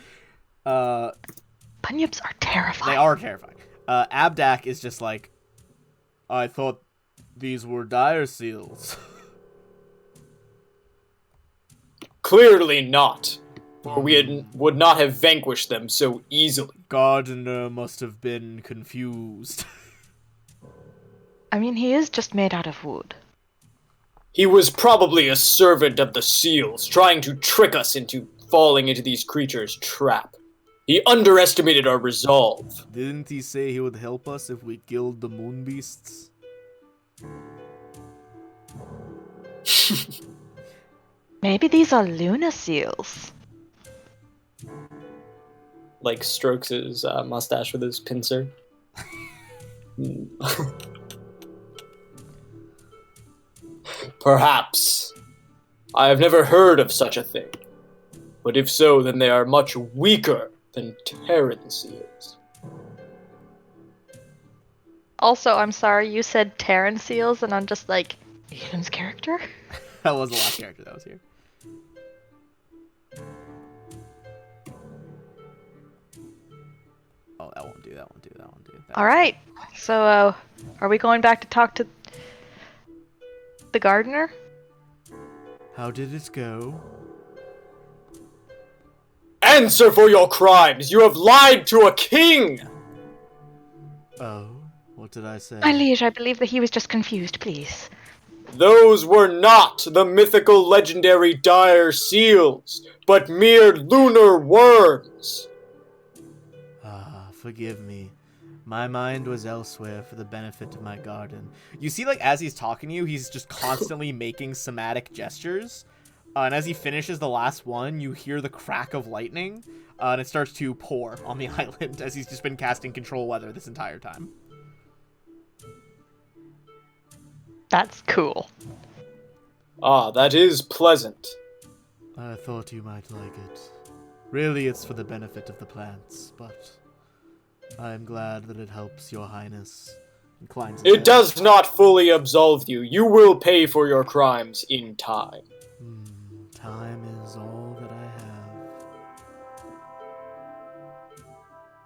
Bunyips are terrifying. They are terrifying. Abdak is just like, I thought these were dire seals. Clearly not. For we would not have vanquished them so easily. Gardener must have been confused. I mean, he is just made out of wood. He was probably a servant of the seals, trying to trick us into falling into these creatures' trap. He underestimated our resolve. Didn't he say he would help us if we killed the moon beasts? Maybe these are Luna seals. Like strokes his mustache with his pincer. Perhaps. I have never heard of such a thing. But if so, then they are much weaker than Terran seals. Also, I'm sorry, you said Terran seals, and I'm just like, Aiden's character? That was the last character that was here. Oh, that won't do, that won't do, that won't do. Alright, so, are we going back to talk to the gardener? How did it go? Answer for your crimes! You have lied to a king! Oh, what did I say? My liege, I believe that he was just confused, please. Those were not the mythical legendary dire seals, but mere lunar worms. Ah, forgive me. My mind was elsewhere for the benefit of my garden. You see, like, as he's talking to you, he's just constantly making somatic gestures. And as he finishes the last one, you hear the crack of lightning, and it starts to pour on the island as he's just been casting control weather this entire time. That's cool. Ah, that is pleasant. I thought you might like it. Really, it's for the benefit of the plants, but I am glad that it helps your highness. Inclines his It head. does not fully absolve you. You will pay for your crimes in time. Time is all that I have.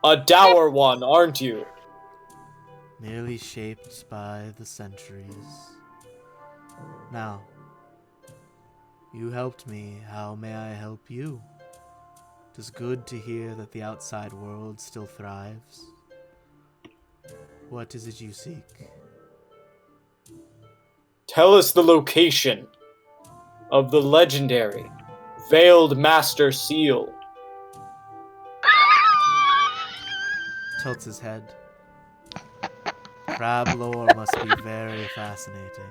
A dour one, aren't you? Merely shaped by the centuries. Now, you helped me. How may I help you? It is good to hear that the outside world still thrives. What is it you seek? Tell us the location of the legendary Veiled Master Seal. Tilts his head. Crab lore must be very fascinating.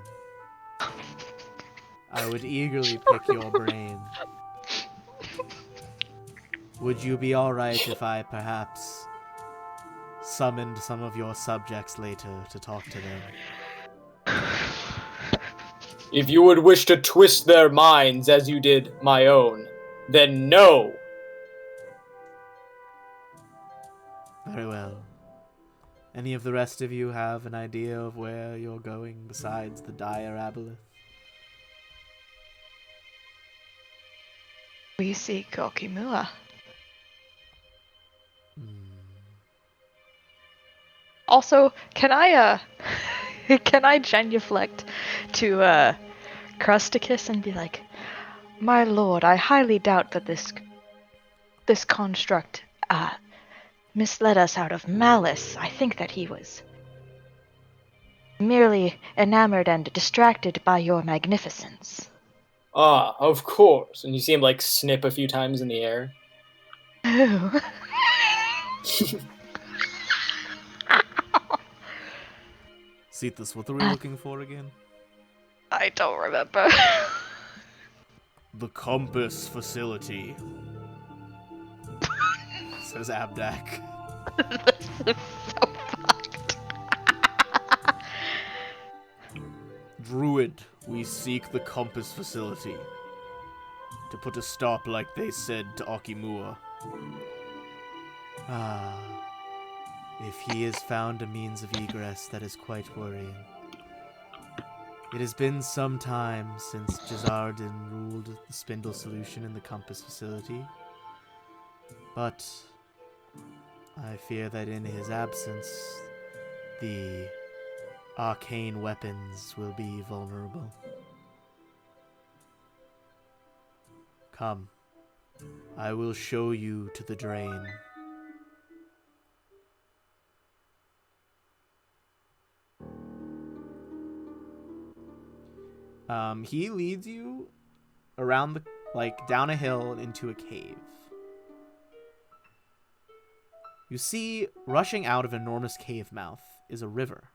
I would eagerly pick your brain. Would you be alright if I perhaps summoned some of your subjects later to talk to them? If you would wish to twist their minds as you did my own, then no. Very well. Any of the rest of you have an idea of where you're going besides the dire aboleth? We seek Okimua. Also, can I can I genuflect to Crusticus and be like, "My lord, I highly doubt that this construct misled us out of malice. I think that he was merely enamored and distracted by your magnificence." Ah, of course. And you see him like snip a few times in the air. Ooh. Cetus, what are we looking for again? I don't remember. The Compass Facility, says Abdak. This is so fucked. Druid, we seek the Compass Facility to put a stop, like they said, to Okimua. If he has found a means of egress, that is quite worrying. It has been some time since Jazardin ruled the Spindle Solution in the Compass Facility, but I fear that in his absence, the arcane weapons will be vulnerable. Come, I will show you to the drain. He leads you around down a hill and into a cave. You see, rushing out of an enormous cave mouth is a river.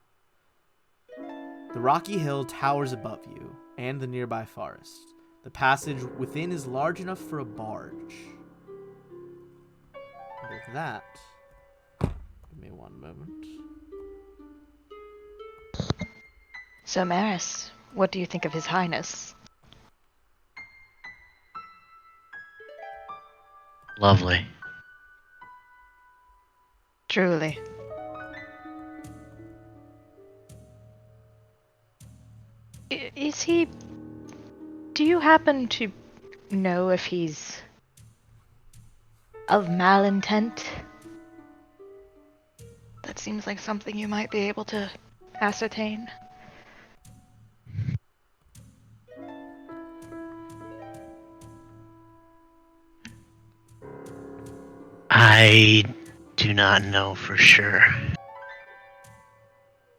The rocky hill towers above you and the nearby forest. The passage within is large enough for a barge. And with that, give me one moment. So, Maris, what do you think of His Highness? Lovely. Truly. Is he... Do you happen to know if he's of malintent? That seems like something you might be able to ascertain. I do not know for sure.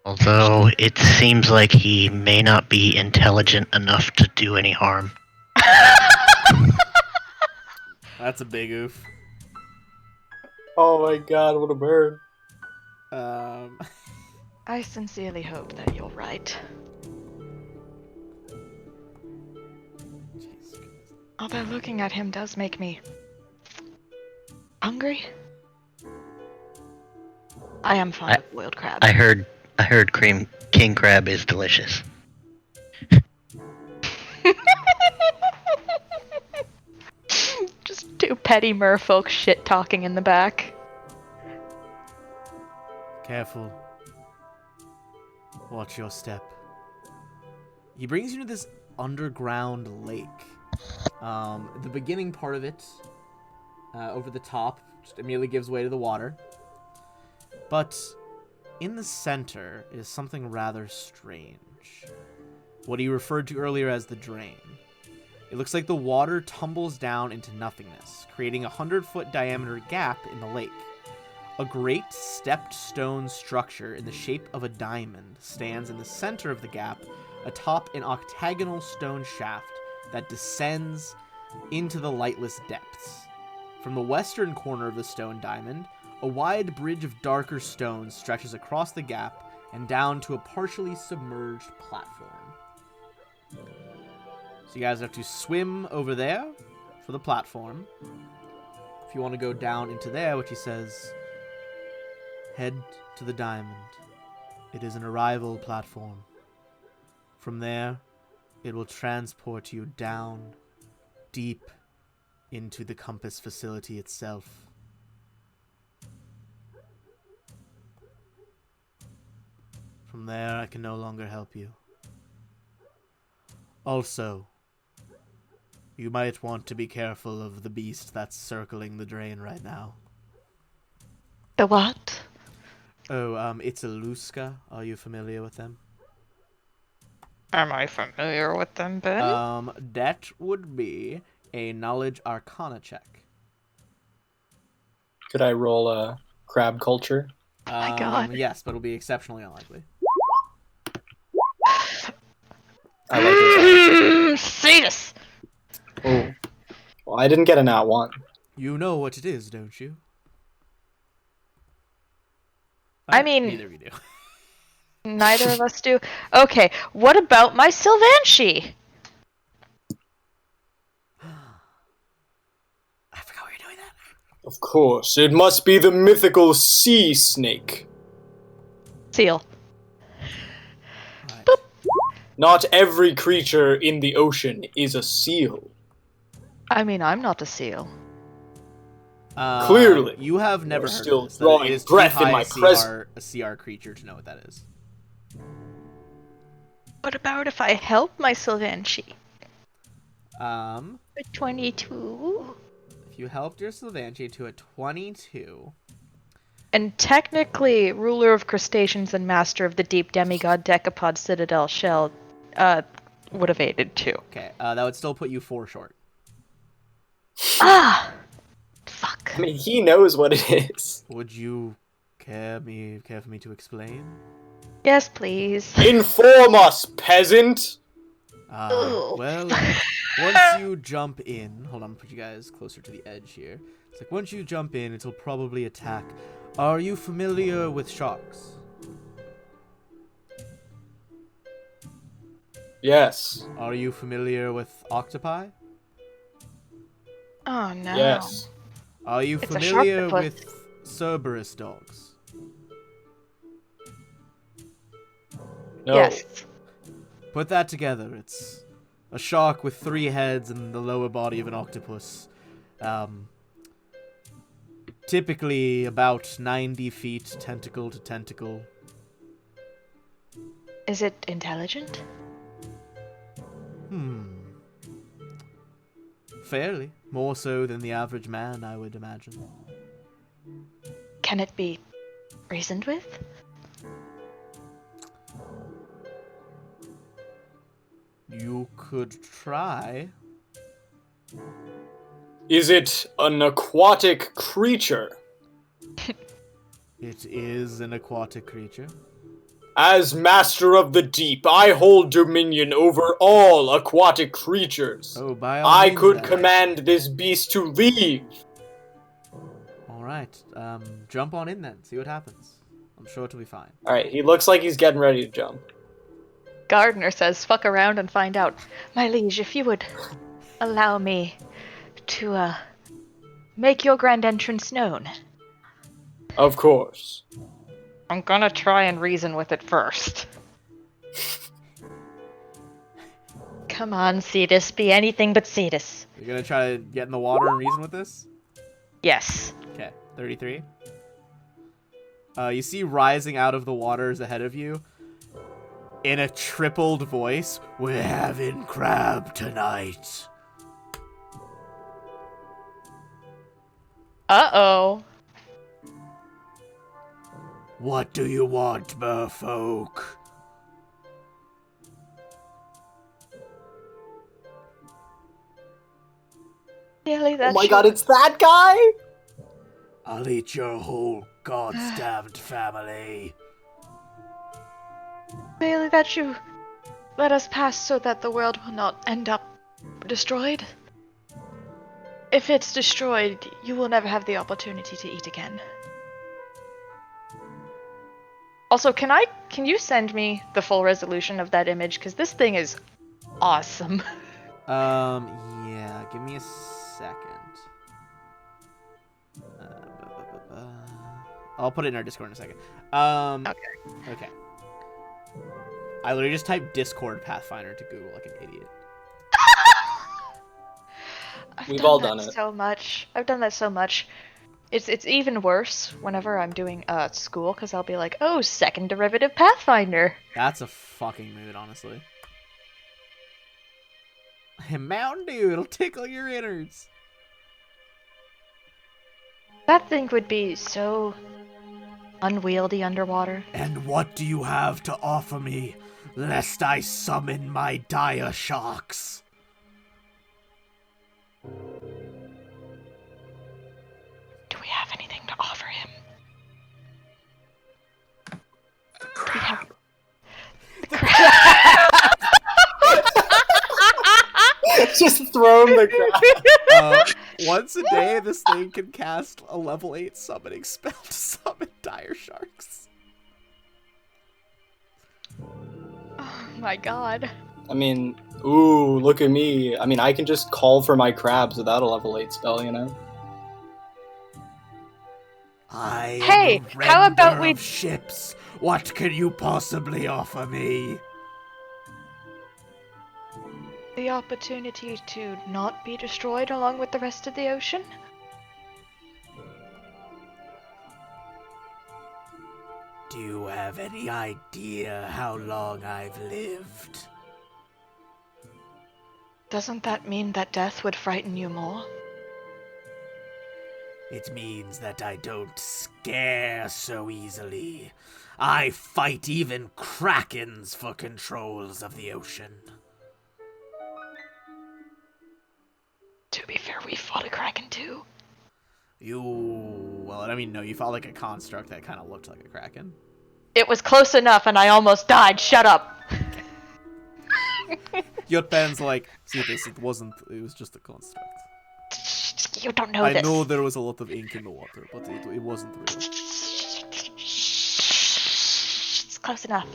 Although it seems like he may not be intelligent enough to do any harm. That's a big oof. Oh my god, what a bird. I sincerely hope that you're right. Jeez. Although looking at him does make me hungry. I am fond of boiled crabs. I heard king crab is delicious. Just two petty merfolk shit talking in the back. Careful. Watch your step. He brings you to this underground lake. The beginning part of it, over the top, just immediately gives way to the water. But in the center is something rather strange. What he referred to earlier as the drain. It looks like the water tumbles down into nothingness, creating a 100-foot diameter gap in the lake. A great stepped stone structure in the shape of a diamond stands in the center of the gap, atop an octagonal stone shaft that descends into the lightless depths. From the western corner of the stone diamond, a wide bridge of darker stone stretches across the gap and down to a partially submerged platform. So you guys have to swim over there for the platform. If you want to go down into there, which he says, head to the diamond. It is an arrival platform. From there, it will transport you down, deep into the compass facility itself. From there, I can no longer help you. Also, you might want to be careful of the beast that's circling the drain right now. The what? Oh, it's a Luska. Are you familiar with them? Am I familiar with them, Ben? That would be a knowledge arcana check. Could I roll a crab culture? Oh my god. Yes, but it'll be exceptionally unlikely. I like this. Cetus! Oh. Well, I didn't get a nat 1. You know what it is, don't you? I mean- neither of you do. Neither of us do. Okay, what about my Sylvanshi? I forgot we were doing that. Of course, it must be the mythical sea snake. Seal. Right. Not every creature in the ocean is a seal. I mean, I'm not a seal. Clearly, you have never you're heard still of this. That drawing it is breath too high in my a CR creature to know what that is. What about if I help my Sylvanshi? Um, 22? if you helped your Sylvanchi to a 22... And technically, ruler of crustaceans and master of the deep demigod decapod citadel shell, would have aided too. Okay, that would still put you 4 short. Ah! Fuck. I mean, he knows what it is. Would you care for me to explain? Yes, please. Inform us, peasant! Ugh. Well, once you jump in... Hold on, put you guys closer to the edge here. It's like, once you jump in, it'll probably attack. Are you familiar with sharks? Yes. Are you familiar with octopi? Oh no. Yes. Are you It's a familiar sharktopus. with Cerberus dogs? No. Yes. Put that together. It's a shark with 3 heads and the lower body of an octopus. Typically about 90 feet, tentacle to tentacle. Is it intelligent? Fairly. More so than the average man, I would imagine. Can it be reasoned with? You could try. Is it an aquatic creature? It is an aquatic creature. As master of the deep, I hold dominion over all aquatic creatures. Oh, by all I means, could then. command this beast to leave. Alright, jump on in then. See what happens. I'm sure it'll be fine. Alright, he looks like he's getting ready to jump. Gardner says, fuck around and find out. My liege, if you would allow me to, make your grand entrance known. Of course. I'm gonna try and reason with it first. Come on, Cetus, be anything but Cetus. You're gonna try to get in the water and reason with this? Yes. Okay, 33. You see rising out of the waters ahead of you, in a tripled voice, "We're having crab tonight." Uh-oh. What do you want, merfolk? Really, Oh that's my god, it's that guy? I'll eat your whole god's damned family. really that you let us pass so that the world will not end up destroyed? If it's destroyed, you will never have the opportunity to eat again. Also, can you send me the full resolution of that image? Because this thing is awesome. Yeah, give me a second. I'll put it in our Discord in a second. Okay. I literally just typed Discord Pathfinder to Google like an idiot. We've all done that it. so much. I've done that so much. It's even worse whenever I'm doing school, because I'll be like, oh, second derivative Pathfinder. That's a fucking mood, honestly. Mountain Dew, it'll tickle your innards. That thing would be so unwieldy underwater. And what do you have to offer me, lest I summon my dire sharks? Do we have anything to offer him? Crap. Just throw him the crab. Once a day, this thing can cast a level 8 summoning spell to summon dire sharks. Oh my god. I mean, ooh, look at me. I mean, I can just call for my crabs without a level 8 spell, you know? I Hey, am a how about render we- of ships. What can you possibly offer me? The opportunity to not be destroyed along with the rest of the ocean? Do you have any idea how long I've lived? Doesn't that mean that death would frighten you more? It means that I don't scare so easily. I fight even krakens for controls of the ocean. To be fair, we fought a kraken too. Well, I mean, no, you fought like a construct that kind of looked like a kraken. It was close enough and I almost died. Shut up. Yotban's like, see this, it was just a construct. You don't know I this. know there was a lot of ink in the water, but it wasn't real. It's close enough.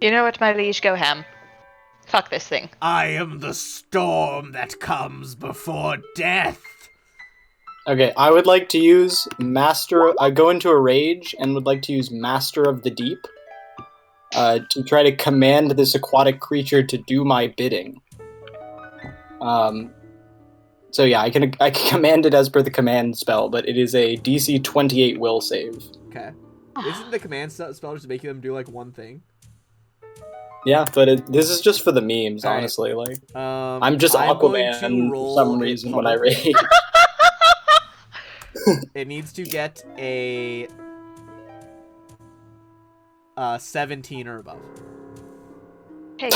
You know what, my liege? Go ham. Fuck this thing. I am the storm that comes before death. Okay, I would like to use I go into a rage and would like to use Master of the Deep to try to command this aquatic creature to do my bidding. So yeah, I can command it as per the command spell, but it is a DC 28 will save. Okay. Isn't the command spell just making them do like one thing? Yeah, but this is just for the memes, All right. honestly. Like, I'm I'm just going to Aquaman for roll some it reason when I public. rage. It needs to get a 17 or above. Hey,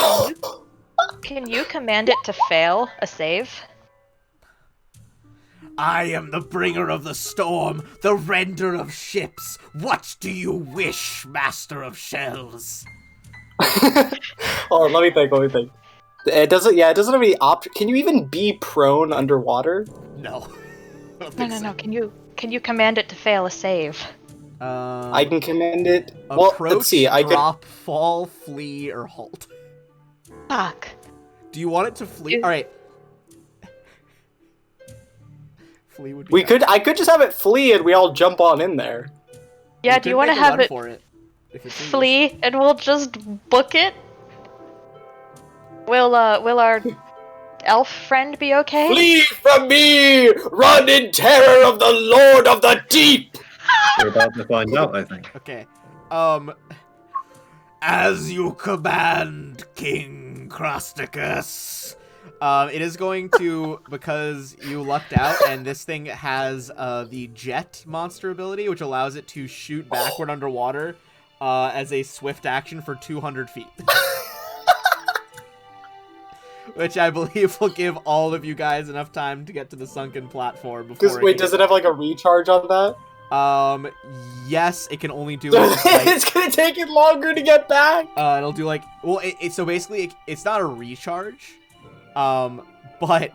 can you command it to fail a save? I am the bringer of the storm, the render of ships. What do you wish, master of shells? Oh, let me think. It doesn't have any option. Can you even be prone underwater? No. I don't No, think no, so. no. Can you command it to fail a save? I can command it. Well, Approach, let's see. I could. drop, fall, flee, or halt. Fuck. Do you want it to flee? Is- All right. Flee would be. We bad. could. I could just have it flee, and we all jump on in there. Yeah, You do you could want to make a have run it for it if it's flee and we'll just book it? Will our elf friend be okay? Flee from me! Run in terror of the Lord of the Deep! We're about to find out, I think. Okay. As you command, King Crosticus, It is going to, because you lucked out, and this thing has the jet monster ability, which allows it to shoot backward underwater as a swift action for 200 feet. Which I believe will give all of you guys enough time to get to the sunken platform before. Wait, does it have like a recharge on that? Yes, it can only do it. Like, It's gonna take it longer to get back. It'll do like, well, so basically it's not a recharge, but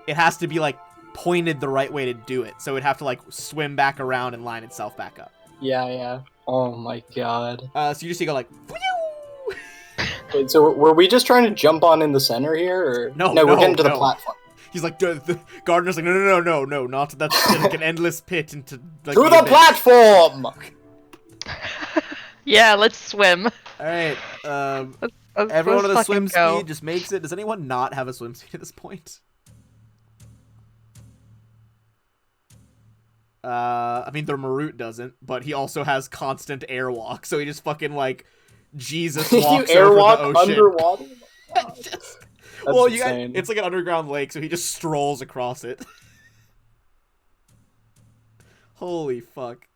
it has to be like pointed the right way to do it. So it'd have to like swim back around and line itself back up. Yeah. Oh my god. So you just go like, Wait, so were we just trying to jump on in the center here, or No, we're getting to the no. platform. He's like, the Gardener's like, no, not that's like an endless pit into like To the platform. Yeah, let's swim. All right, Let's everyone with a fucking swim go. speed just makes it. Does anyone not have a swim speed at this point? I mean, their Marut doesn't, but he also has constant airwalk, so he just fucking like Jesus walks You over airwalk the ocean. underwater. Just- That's well, you insane. got it's like an underground lake, so he just strolls across it. Holy fuck.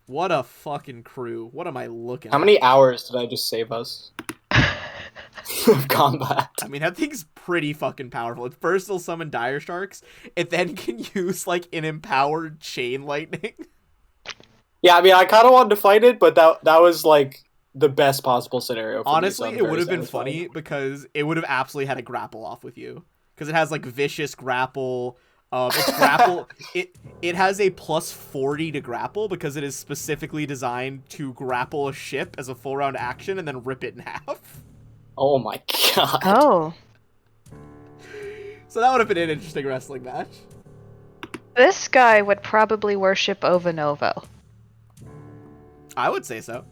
What a fucking crew. What am I looking How at? many hours did I just save us of combat? I mean, that thing's pretty fucking powerful. It first will summon dire sharks. It then can use like an empowered chain lightning. Yeah, I mean, I kind of wanted to fight it, but that was like the best possible scenario. For Honestly, me, so it would have been satisfied. funny because it would have absolutely had a grapple off with you. Because it has like vicious grapple. Its grapple it has a plus 40 to grapple because it is specifically designed to grapple a ship as a full round action and then rip it in half. Oh my god. Oh, So that would have been an interesting wrestling match. this guy would probably worship Ovanovo. I would say so.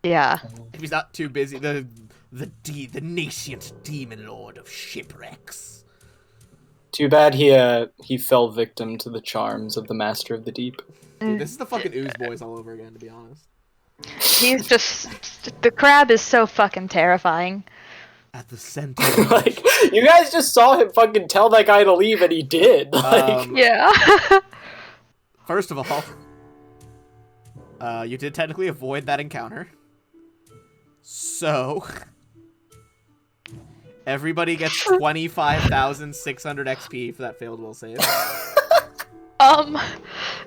Yeah. If he's not too busy, the nascent demon lord of shipwrecks. Too bad he fell victim to the charms of the Master of the Deep. Dude, this is the fucking Ooze Boys all over again, to be honest. He's just the crab is so fucking terrifying. At the center. Like, you guys just saw him fucking tell that guy to leave, and he did. Like, Yeah. First of all, you did technically avoid that encounter. So, everybody gets 25,600 XP for that failed will save.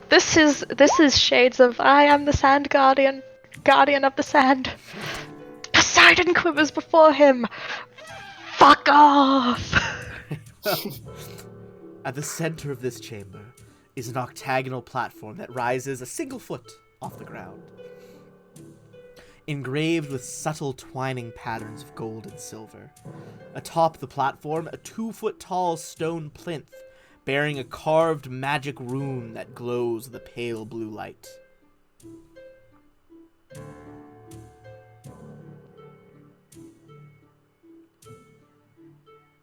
This is shades of I am the Sand Guardian, Guardian of the Sand. Poseidon quivers before him. Fuck off. At the center of this chamber is an octagonal platform that rises a single foot off the ground. Engraved with subtle twining patterns of gold and silver. Atop the platform, a 2-foot-tall stone plinth bearing a carved magic rune that glows with a pale blue light.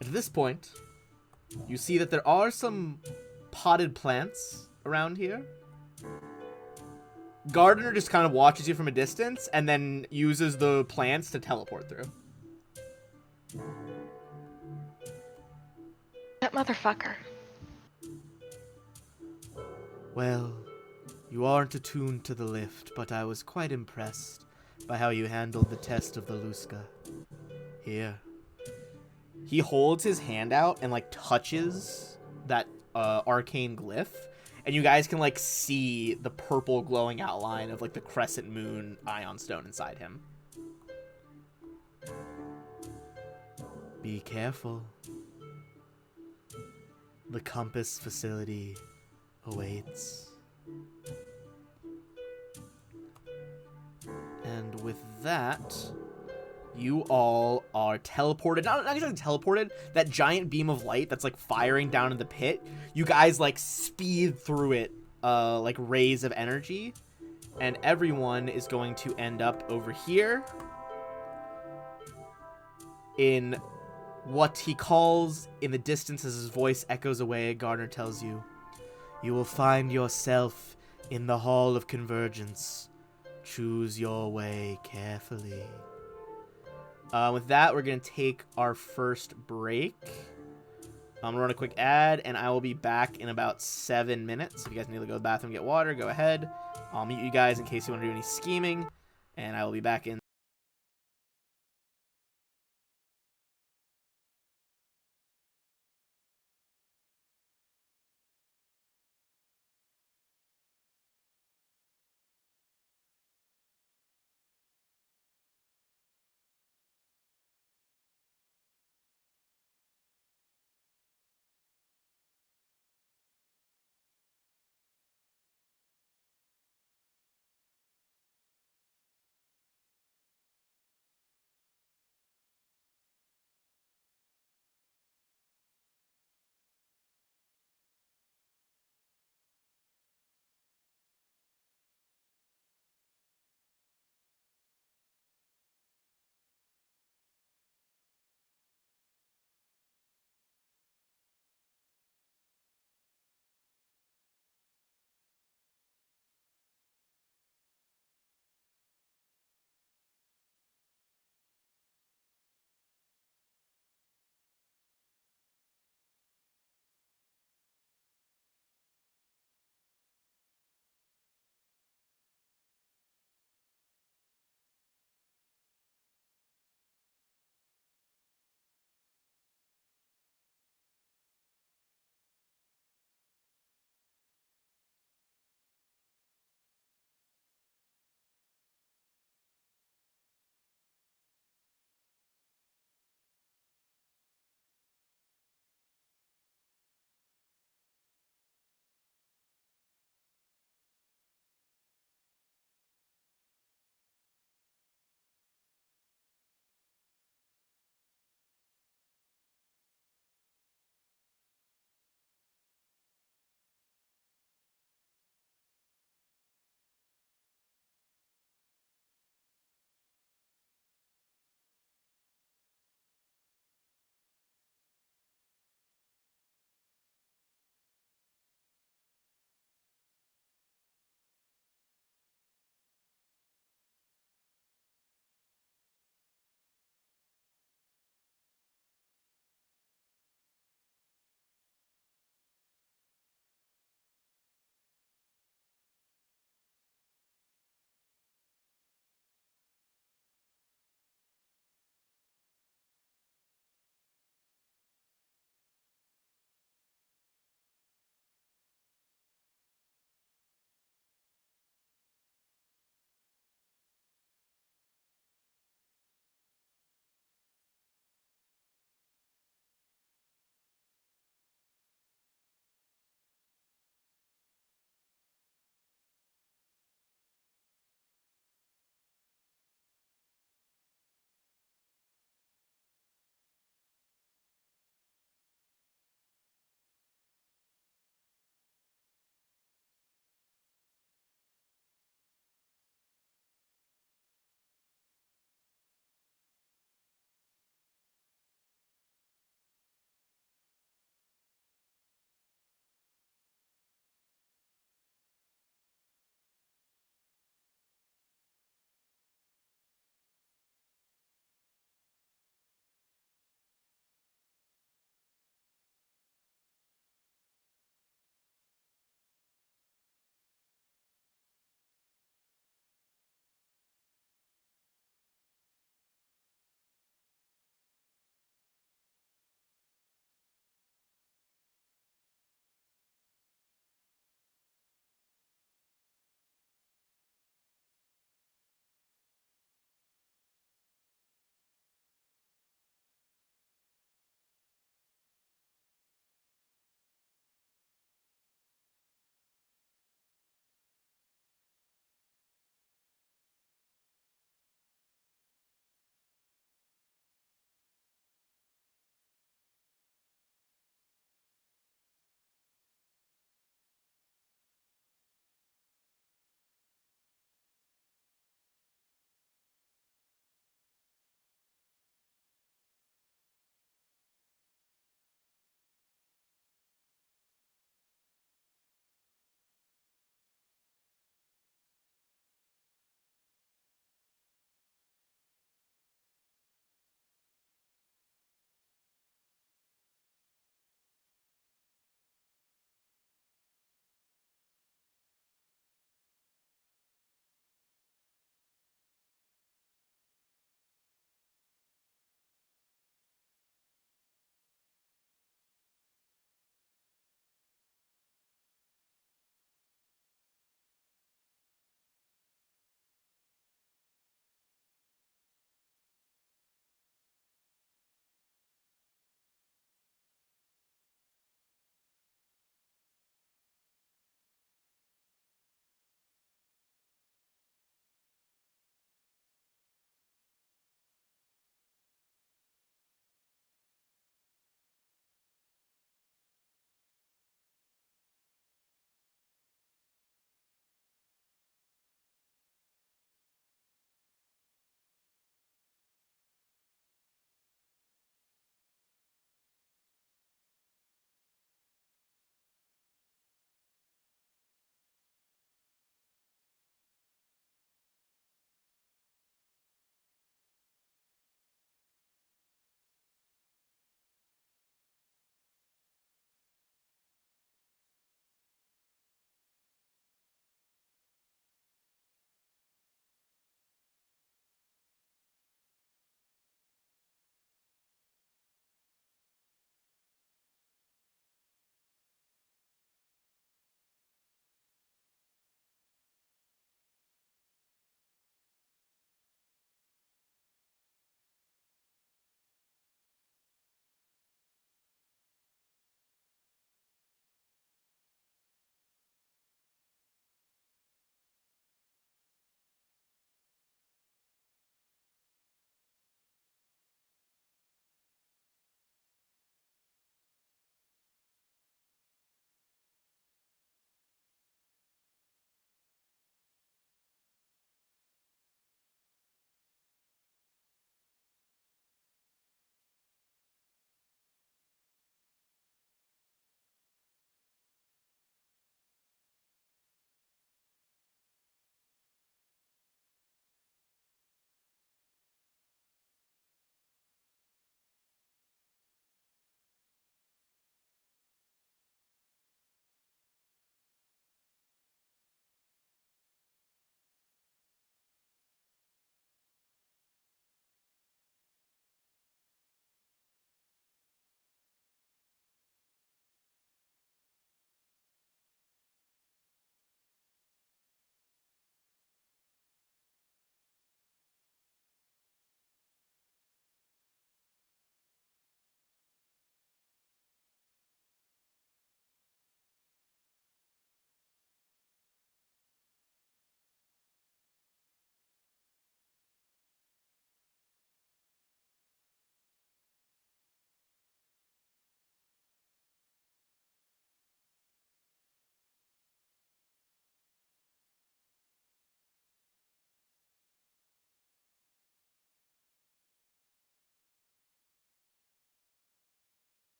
At this point, you see that there are some potted plants around here. Gardener just kind of watches you from a distance and then uses the plants to teleport through. That motherfucker. Well, you aren't attuned to the lift, but I was quite impressed by how you handled the test of the Luska. Here. He holds his hand out and, like, touches that arcane glyph, and you guys can, like, see the purple glowing outline of, like, the crescent moon ion stone inside him. Be careful. The compass facility awaits. And with that, you all are teleported. Not exactly teleported. That giant beam of light that's like firing down in the pit. You guys like speed through it, like rays of energy. And everyone is going to end up over here in what he calls, in the distance as his voice echoes away, Gardner tells you, you will find yourself in the Hall of Convergence. Choose your way carefully. With that, we're going to take our first break. I'm going to run a quick ad, and I will be back in about 7 minutes. If you guys need to go to the bathroom and get water, go ahead. I'll meet you guys in case you want to do any scheming, and I will be back in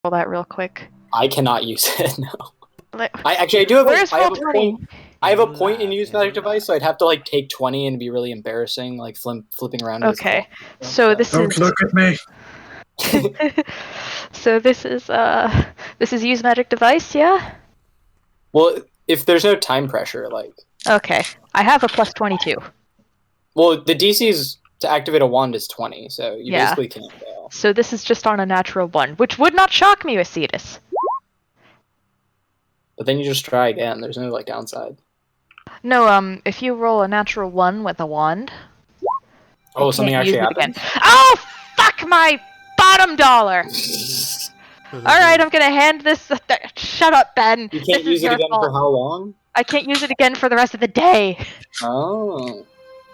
roll that real quick. I cannot use it. No. Let- I do have. Where's I have a Roll20? point. I have a point in Lab, use in magic lab. device, so I'd have to like take 20 and be really embarrassing, like flipping around. With Okay, claw. so this Don't is look at me. so this is use magic device, yeah? Well, if there's no time pressure, like, Okay, I have a plus 22. well, the DC's to activate a wand is 20, so you Yeah. basically can't fail. So this is just on a natural 1, which would not shock me, Acetus. But then you just try again. There's no like downside. No, if you roll a natural 1 with a wand, Oh, you something can't actually use it again. happens. Oh, fuck my bottom dollar! Alright, I'm gonna hand this. Shut up, Ben. You This can't is use it your again fault. for how long? I can't use it again for the rest of the day. Oh.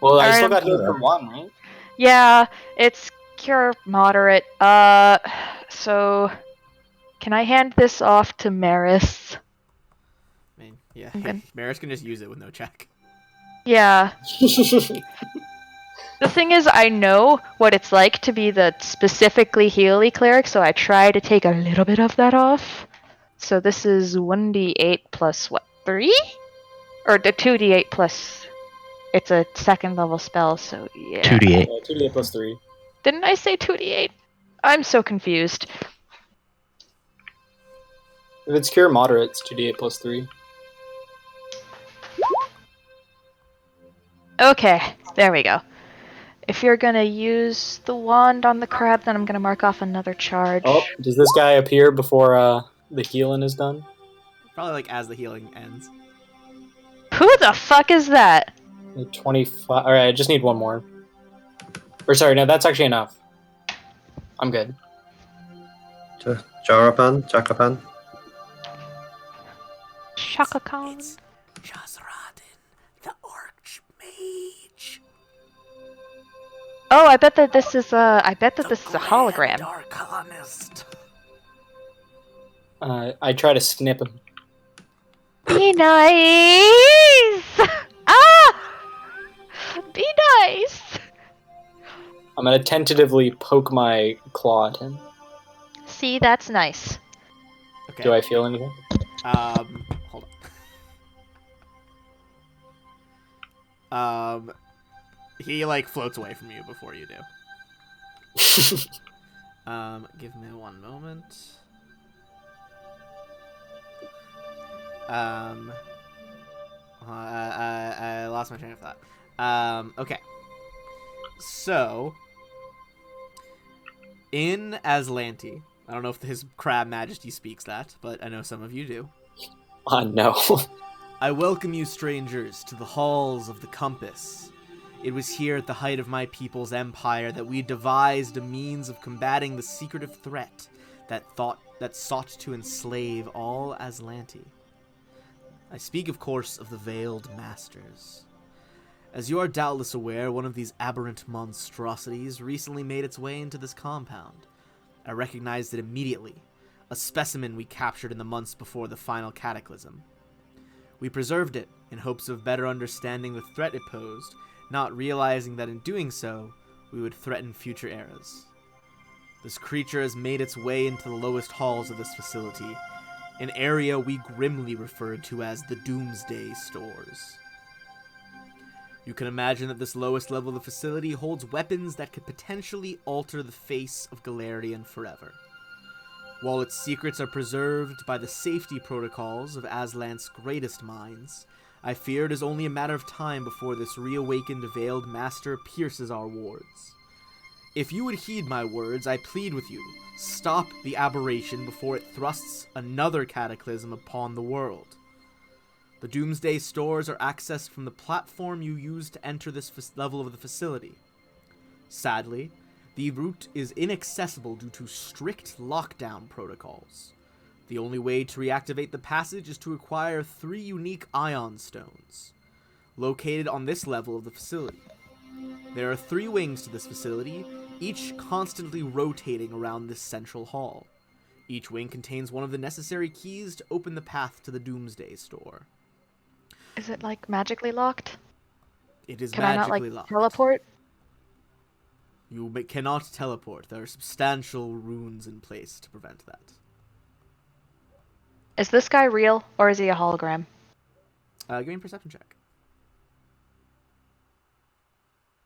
Well, I Alright, still I'm- got healed from one, right? Yeah, it's cure moderate. So can I hand this off to Maris? I mean, yeah, Okay. Maris can just use it with no check. Yeah. The thing is, I know what it's like to be the specifically Healy cleric, so I try to take a little bit of that off. So this is 1d8 plus what, 3? Or the 2d8 plus. It's a second level spell, so yeah. 2d8. 2d8 plus 3. Didn't I say 2d8? I'm so confused. If it's cure moderate, it's 2d8 plus 3. Okay, there we go. If you're gonna use the wand on the crab, then I'm gonna mark off another charge. Oh, does this guy appear before the healing is done? Probably like as the healing ends. Who the fuck is that? 25. Alright, I just need one more. Or sorry, no, that's actually enough. I'm good. Jarapan? Shaka Khan. It's Jazradin, the Archmage. Oh, I bet that this is a hologram. Arcanist. I try to snip him. Be nice! Ah! Be nice! I'm gonna tentatively poke my claw at him. See, that's nice. Okay. Do I feel anything? Hold on. He like floats away from you before you do. Give me one moment. I lost my train of thought. Okay. So, in Azlanti, I don't know if his crab majesty speaks that, but I know some of you do. No. I welcome you, strangers, to the halls of the compass. It was here at the height of my people's empire that we devised a means of combating the secretive threat that sought to enslave all Azlanti. I speak, of course, of the Veiled Masters. As you are doubtless aware, one of these aberrant monstrosities recently made its way into this compound. I recognized it immediately, a specimen we captured in the months before the final cataclysm. We preserved it in hopes of better understanding the threat it posed, not realizing that in doing so, we would threaten future eras. This creature has made its way into the lowest halls of this facility, an area we grimly referred to as the Doomsday Stores. You can imagine that this lowest level of the facility holds weapons that could potentially alter the face of Galarian forever. While its secrets are preserved by the safety protocols of Azlant's greatest minds, I fear it is only a matter of time before this reawakened Veiled Master pierces our wards. If you would heed my words, I plead with you, stop the aberration before it thrusts another cataclysm upon the world. The Doomsday Stores are accessed from the platform you used to enter this level of the facility. Sadly, the route is inaccessible due to strict lockdown protocols. The only way to reactivate the passage is to acquire 3 unique Ion Stones, located on this level of the facility. There are 3 wings to this facility, each constantly rotating around this central hall. Each wing contains one of the necessary keys to open the path to the Doomsday Store. Is it like magically locked? It is Can I not magically like locked. teleport? You cannot teleport. There are substantial runes in place to prevent that. Is this guy real, or is he a hologram? Give me a perception check.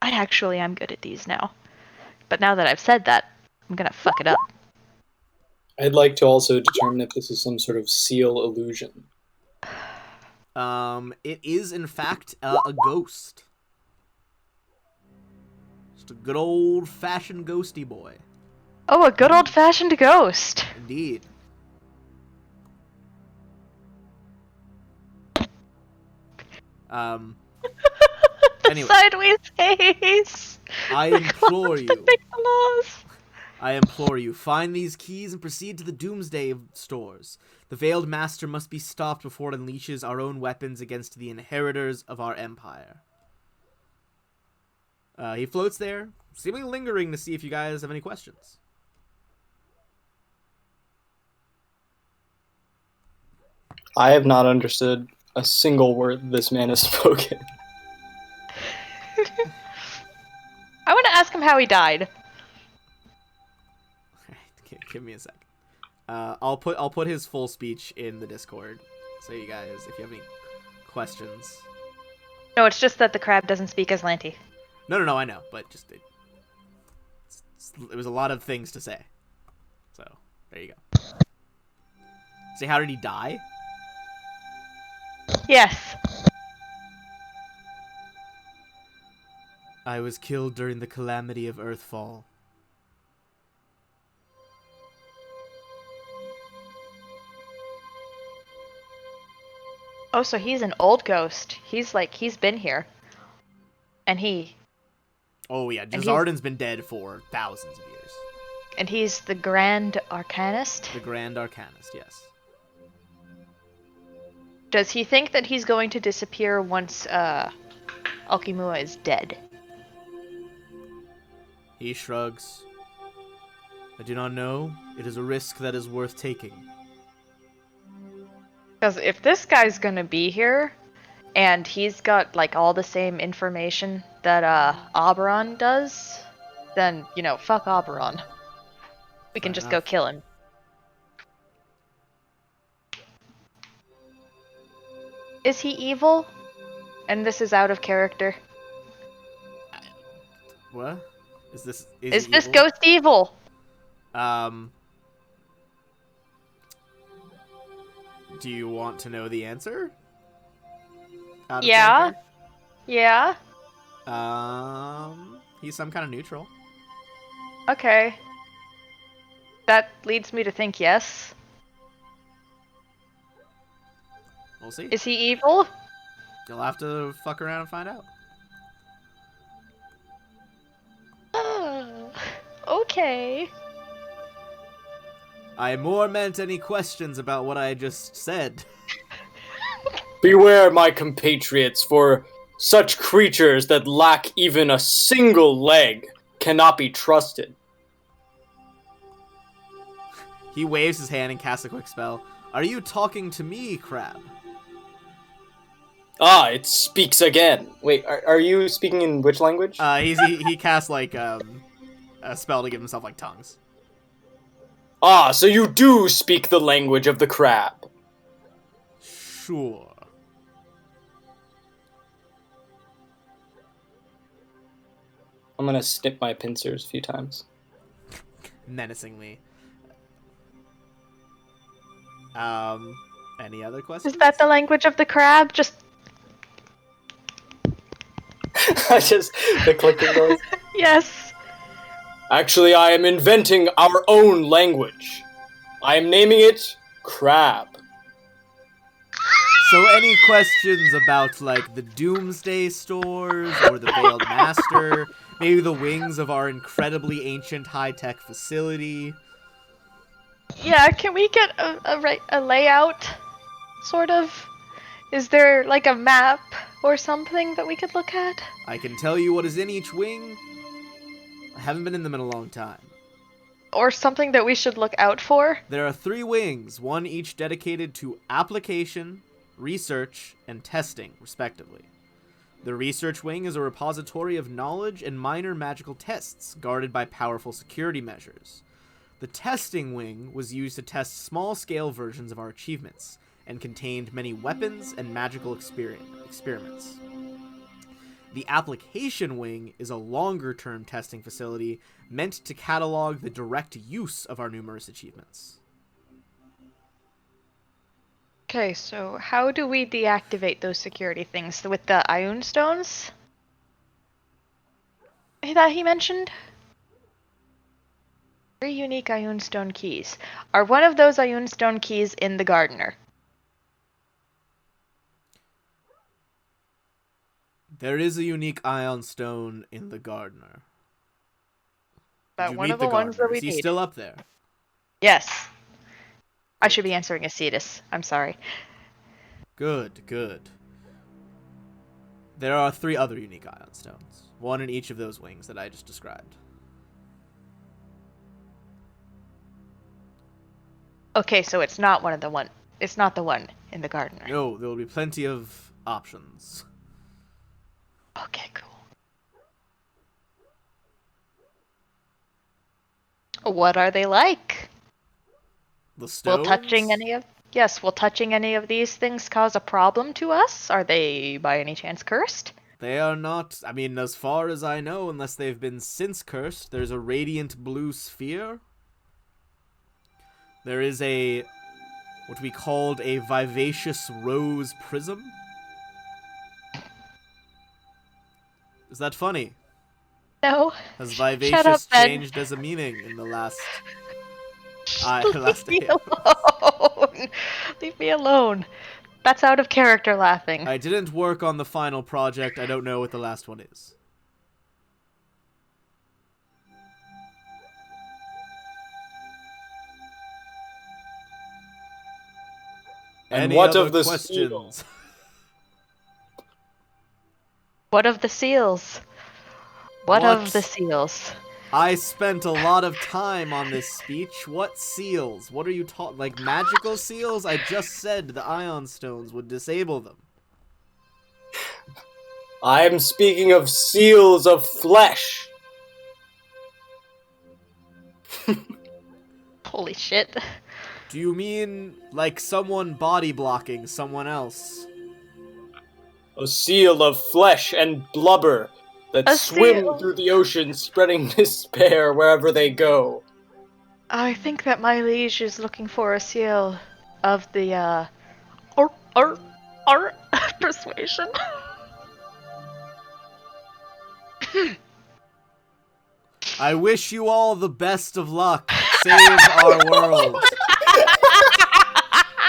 I actually am good at these now. But now that I've said that, I'm gonna fuck it up. I'd like to also determine if this is some sort of seal illusion. It is in fact a ghost. Just a good old-fashioned ghosty boy. Oh, a good old-fashioned ghost. Indeed. Anyway, Sideways face. I implore you. Pick the laws. I implore you, find these keys and proceed to the Doomsday stores. The Veiled Master must be stopped before it unleashes our own weapons against the inheritors of our empire. He floats there, seemingly lingering to see if you guys have any questions. I have not understood a single word this man has spoken. I want to ask him how he died. Give me a sec. I'll put his full speech in the Discord, so you guys, if you have any questions. No, it's just that the crab doesn't speak Azlanti. No, I know, but just it was a lot of things to say. So there you go. See, how did he die? Yes. I was killed during the calamity of Earthfall. Oh, so he's an old ghost. He's been here. And Oh yeah, Jazarden's been dead for thousands of years. And he's the Grand Arcanist? The Grand Arcanist, yes. Does he think that he's going to disappear once Alkimua is dead? He shrugs. I do not know. It is a risk that is worth taking. Because if this guy's gonna be here, and he's got like all the same information that Oberon does, then fuck Oberon. We can just go kill him. Is he evil? And this is out of character. What? Is this this ghost evil? Do you want to know the answer? Yeah. Yeah. He's some kind of neutral. Okay. That leads me to think yes. We'll see. Is he evil? You'll have to fuck around and find out. Okay. I more meant any questions about what I just said. Beware, my compatriots, for such creatures that lack even a single leg cannot be trusted. He waves his hand and casts a quick spell. Are you talking to me, Crab? Ah, it speaks again. Wait, are you speaking in which language? He casts like a spell to give himself like tongues. Ah, so you do speak the language of the crab. Sure. I'm gonna snip my pincers a few times. Menacingly. Any other questions? Is that the language of the crab? Just the clicking noise. yes. Actually, I am inventing our own language. I am naming it Crab. So any questions about, like, the Doomsday stores, or the Veiled Master, maybe the wings of our incredibly ancient high-tech facility? Yeah, can we get a layout, sort of? Is there, like, a map or something that we could look at? I can tell you what is in each wing. I haven't been in them in a long time. Or something that we should look out for? There are 3 wings, one each dedicated to application, research, and testing, respectively. The research wing is a repository of knowledge and minor magical tests, guarded by powerful security measures. The testing wing was used to test small-scale versions of our achievements, and contained many weapons and magical experiments. The application wing is a longer-term testing facility meant to catalog the direct use of our numerous achievements. Okay, so how do we deactivate those security things? With the Ioun stones? That he mentioned? 3 unique Ioun stone keys. Are one of those Ioun stone keys in the gardener? There is a unique ion stone in the gardener. Did That you one meet of the the ones that gardener? we Is he need. still up there? Yes. I should Good. be answering as Cetus. I'm sorry. Good, good. There are 3 other unique ion stones. One in each of those wings that I just described. Okay, so it's not one of the one. It's not the one in the gardener. No, there will be plenty of options. Okay, cool. What are they like? The stones? Will touching any of these things cause a problem to us? Are they by any chance cursed? They are not, I mean, as far as I know, unless they've been since cursed, there's a radiant blue sphere. There is what we called a vivacious rose prism. Is that funny? No. Has Shut up, vivacious Ben. changed as a meaning in the last Leave me AO? alone. Leave me alone. That's out of character laughing. I didn't work on the final project. I don't know what the last one is. And Any what other of the questions? What of the seals? What of the seals? I spent a lot of time on this speech. What seals? What are you talking? Like magical seals? I just said the ion stones would disable them. I'm speaking of seals of flesh. Holy shit. Do you mean like someone body blocking someone else? A seal of flesh and blubber that A swim seal. through the ocean, spreading despair wherever they go. I think that my liege is looking for a seal of the, persuasion. I wish you all the best of luck. Save our world.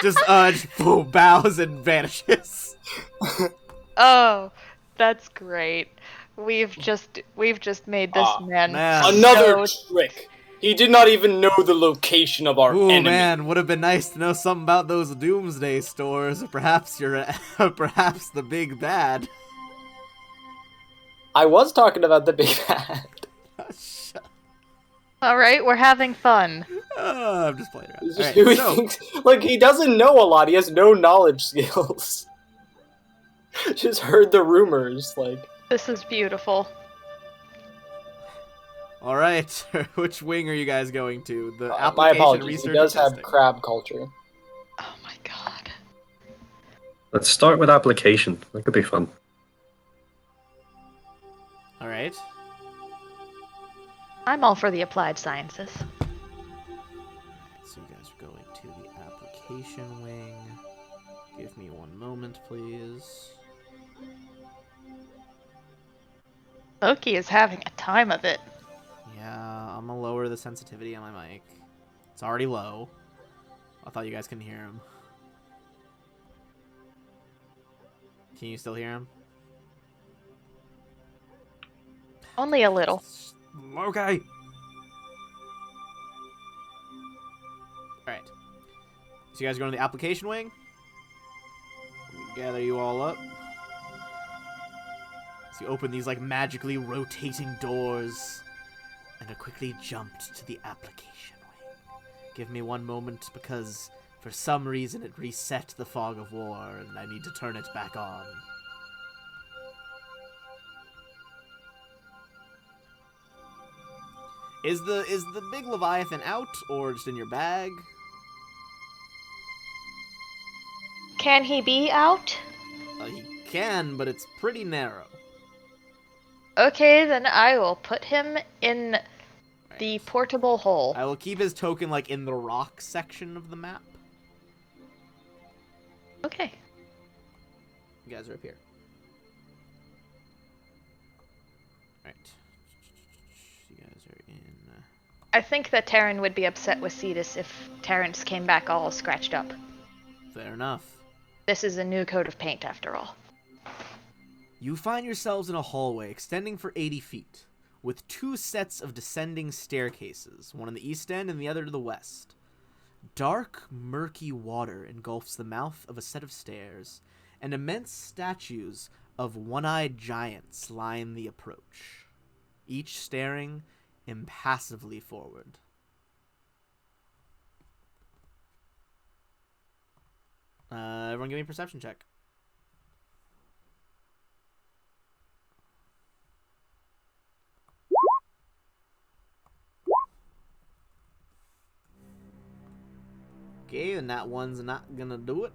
Just boom, bows and vanishes. Oh, that's great. We've just made this man Another so trick. He did not even know the location of our Ooh, enemy. man, would have been nice to know something about those doomsday stores. Perhaps perhaps the big bad. I was talking about the big bad. All right, we're having fun. I'm just playing around. It's just Alright, who he so thinks, like, he doesn't know a lot. He has no knowledge skills. Just heard the rumors, like. This is beautiful. all right, which wing are you guys going to? The My application, apologies. research, He does or have testing? crab culture. Oh my god. Let's start with application. That could be fun. All right. I'm all for the applied sciences. So you guys are going to the application wing. Give me one moment, please. Loki is having a time of it. Yeah, I'm gonna lower the sensitivity on my mic. It's already low. I thought you guys couldn't hear him. Can you still hear him? Only a little. Okay. Alright. So you guys are going to the application wing? Gather you all up. So you open these like magically rotating doors and are quickly jumped to the application wing. Give me one moment because for some reason it reset the fog of war and I need to turn it back on. Is the big Leviathan out or just in your bag? Can he be out? He can, but it's pretty narrow. Okay, then I will put him in the Right. portable hole. I will keep his token like in the rock section of the map. Okay. You guys are up here. Right. You guys are in. I think that Terran would be upset with Cetus if Terrence came back all scratched up. Fair enough. This is a new coat of paint, after all. You find yourselves in a hallway extending for 80 feet, with 2 sets of descending staircases, one on the east end and the other to the west. Dark, murky water engulfs the mouth of a set of stairs, and immense statues of one-eyed giants line the approach, each staring impassively forward. Everyone give me a perception check. Okay, and that one's not gonna do it.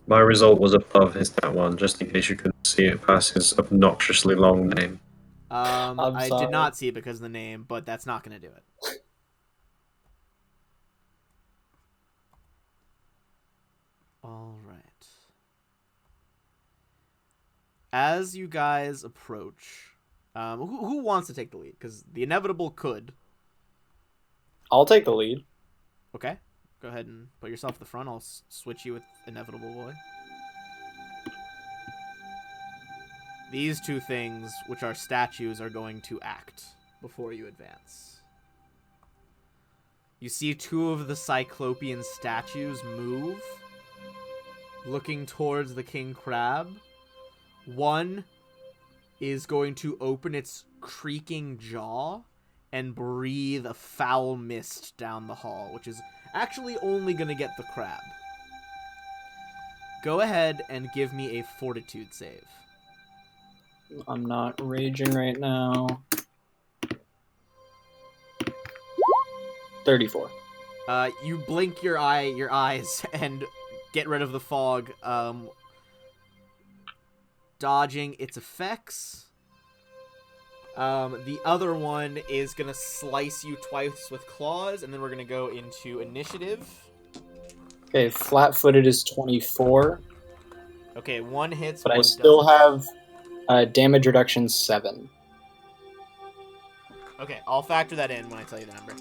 My result was above his that one, just in case you couldn't see it past his obnoxiously long name. I'm I sorry. did not see it because of the name, but that's not gonna do it. All right. As you guys approach, who wants to take the lead? Because the inevitable could. I'll take the lead. Okay, go ahead and put yourself at the front. I'll switch you with inevitable boy. These 2 things, which are statues, are going to act before you advance. You see 2 of the Cyclopean statues move, looking towards the King Crab. One is going to open its creaking jaw and breathe a foul mist down the hall, which is actually only going to get the crab. Go ahead and give me a fortitude save. I'm not raging right now. 34. You blink your eyes and get rid of the fog, dodging its effects. The other one is gonna slice you twice with claws, and then we're gonna go into initiative. Okay, flat-footed is 24, Okay, 1 hits, but 1 I still doesn't. have damage reduction 7. Okay, I'll factor that in when I tell you the number.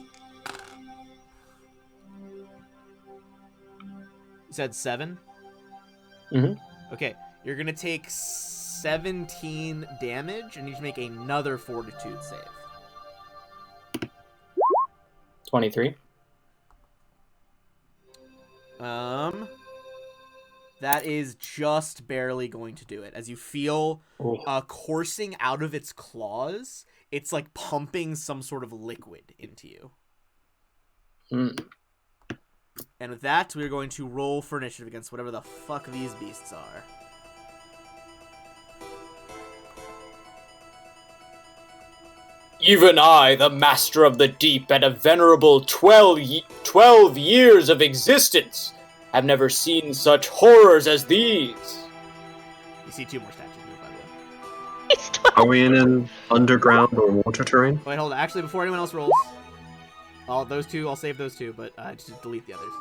You said 7? Mhm. Okay, you're gonna take 17 damage, and you need to make another fortitude save. 23. That is just barely going to do it. As you feel Ooh. coursing out of its claws, it's like pumping some sort of liquid into you. Mm. And with that, we're going to roll for initiative against whatever the fuck these beasts are. Even I, the master of the deep and a venerable 12 years of existence, have never seen such horrors as these. You see 2 more statues move, by the way. He's still- Are we in an underground or water terrain? Wait, hold on. Actually, before anyone else rolls, those 2, I'll save those 2, but just delete the others.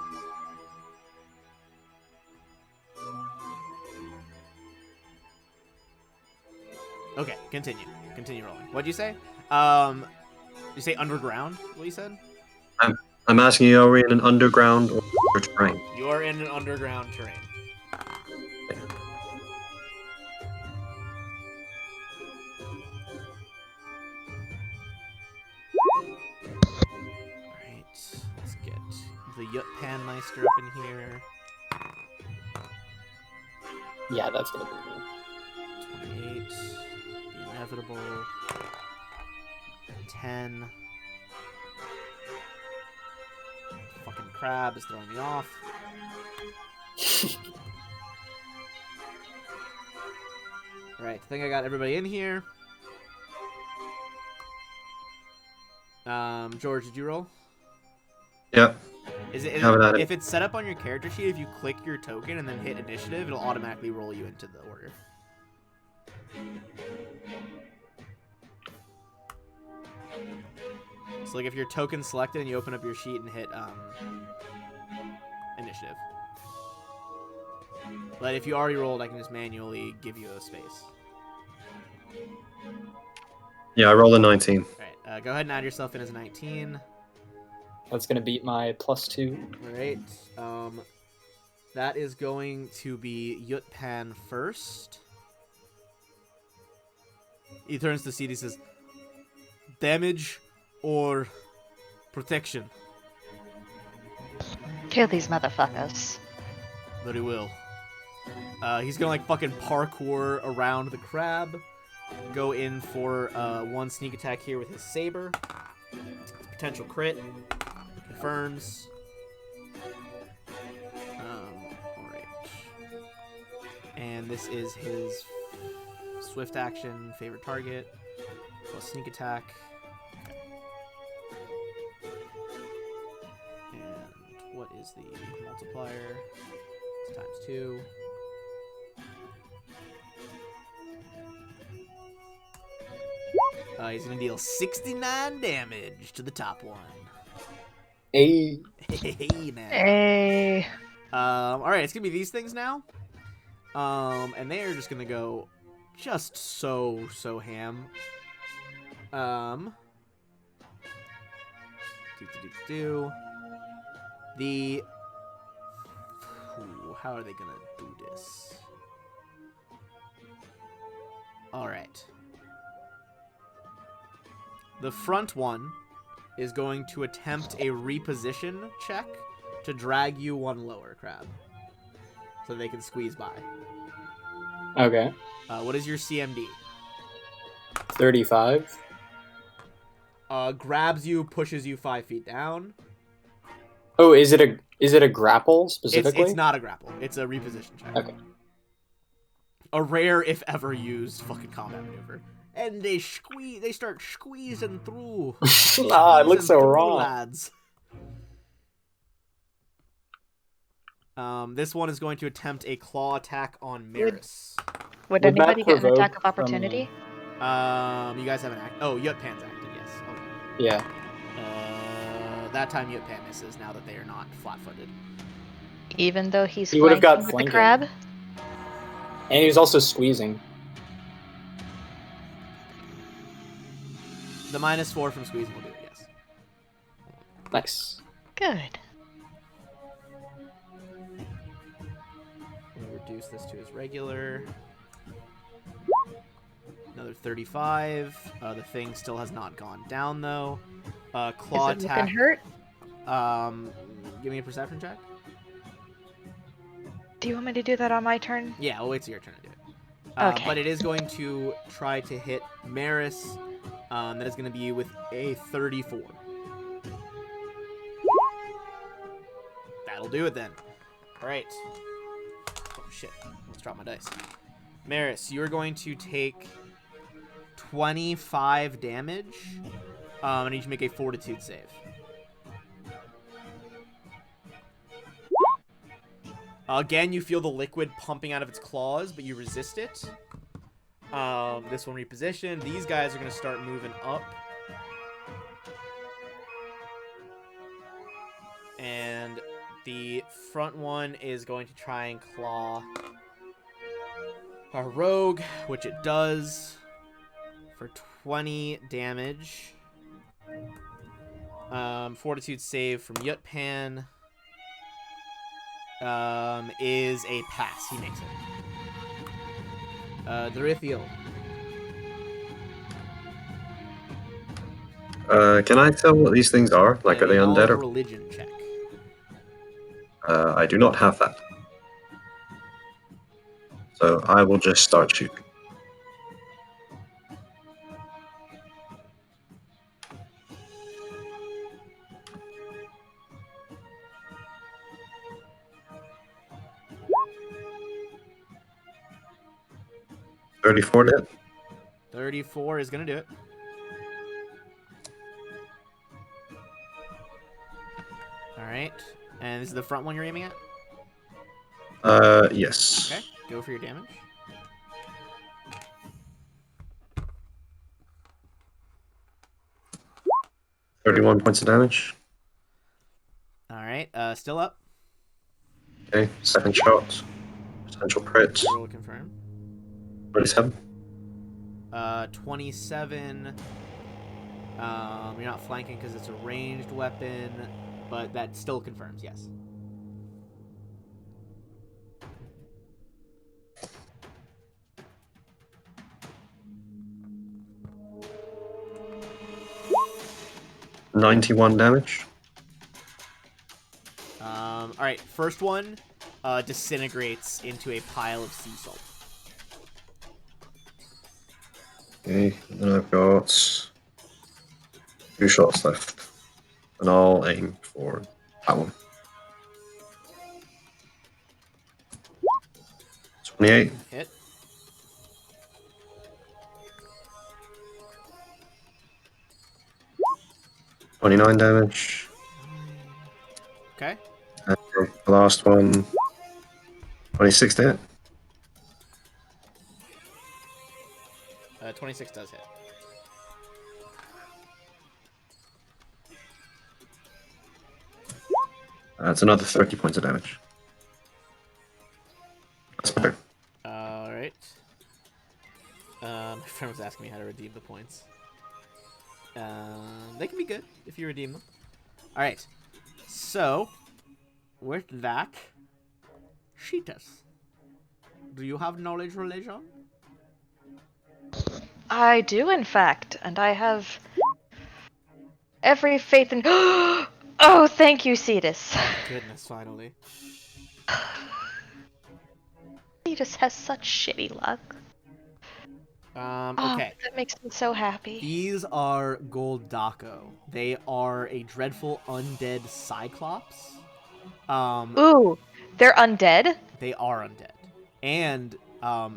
Okay, continue. Continue rolling. What'd you say? You say underground? What you said? I'm asking you, are we in an underground or water terrain? You're in an underground terrain. Alright, let's get the Yut Panmeister up in here. Yeah, that's gonna be me. 28. The Inevitable. 10. Fucking crab is throwing me off. Alright, I think I got everybody in here. George, did you roll? Yep. Haven't had it. If it's set up on your character sheet, if you click your token and then hit initiative, it'll automatically roll you into the order. So like if your token's selected and you open up your sheet and hit initiative. But if you already rolled, I can just manually give you a space. Yeah, I rolled a 19. Alright, go ahead and add yourself in as a 19. That's gonna beat my +2. Alright, that is going to be Yutpan first. He turns to Seed, he says, damage or protection? Kill these motherfuckers. Very well. He's gonna like fucking parkour around the crab. Go in for one sneak attack here with his saber. Potential crit. Confirms. Alright. And this is his swift action, favorite target. Plus sneak attack. And what is the multiplier? It's ×2. He's gonna deal 69 damage to the top one. Hey. Hey, man. Hey. Alright, it's gonna be these things now. And they are just gonna go just so ham. The... Ooh, how are they gonna do this? Alright. The front one is going to attempt a reposition check to drag you one lower, Crab. So they can squeeze by. Okay. What is your CMD? 35. Grabs you, pushes you 5 feet down. Oh, is it a grapple specifically? It's not a grapple. It's a reposition check. Okay. A rare, if ever used, fucking combat maneuver. And they start squeezing through. It looks so wrong. Lads. This one is going to attempt a claw attack on Maris. Would Would anybody that get an provoke attack of from- opportunity? You guys have an act. Oh, Yutpan's acted, yes. Okay. Yeah. That time Yutpan misses now that they are not flat-footed. Even though he's He would have got flanking with the flanking. crab? And he was also squeezing. The -4 from squeezing will do it, yes. Nice. Good. We'll reduce this to his regular. Another 35. The thing still has not gone down, though. Claw Is it attack. looking hurt? Give me a perception check. Do you want me to do that on my turn? Yeah, I'll wait till your turn to do it. Okay. But it is going to try to hit Maris. That is going to be with a 34. That'll do it then. Alright. Oh shit. Let's drop my dice. Maris, you're going to take 25 damage. I need you to make a fortitude save. Again, you feel the liquid pumping out of its claws, but you resist it. This one repositioned. These guys are going to start moving up. And the front one is going to try and claw our rogue, which it does for 20 damage. Fortitude save from Yutpan is a pass. He makes it. Dorithiel. Can I tell what these things are? Like, are they undead or? Religion check. I do not have that. So I will just start shooting. 34 to hit. 34 is going to do it. All right. And this is the front one you're aiming at? Yes. Okay. Go for your damage. $31 points of damage. All right. Still up. Okay, second shot. Potential crit. Roll confirm. 27. 27. You're not flanking because it's a ranged weapon, but that still confirms, yes. $91 damage. All right, first one disintegrates into a pile of sea salt. Okay, and I've got 2 shots left. And I'll aim for that one. 28. Hit. $29 damage. Okay. And the last one, 26 to hit. 26 does hit. That's another 30 points of damage. That's better. All right. My friend was asking me how to redeem the points. They can be good if you redeem them. All right. So, with that, Sheetus, do you have knowledge religion? I do, in fact, and I have every faith in. Oh, thank you, Cetus. Oh, goodness, finally. Cetus has such shitty luck. Oh, Okay. that makes me so happy. These are Goldako. They are a dreadful undead cyclops. Ooh, they're undead? They are undead. And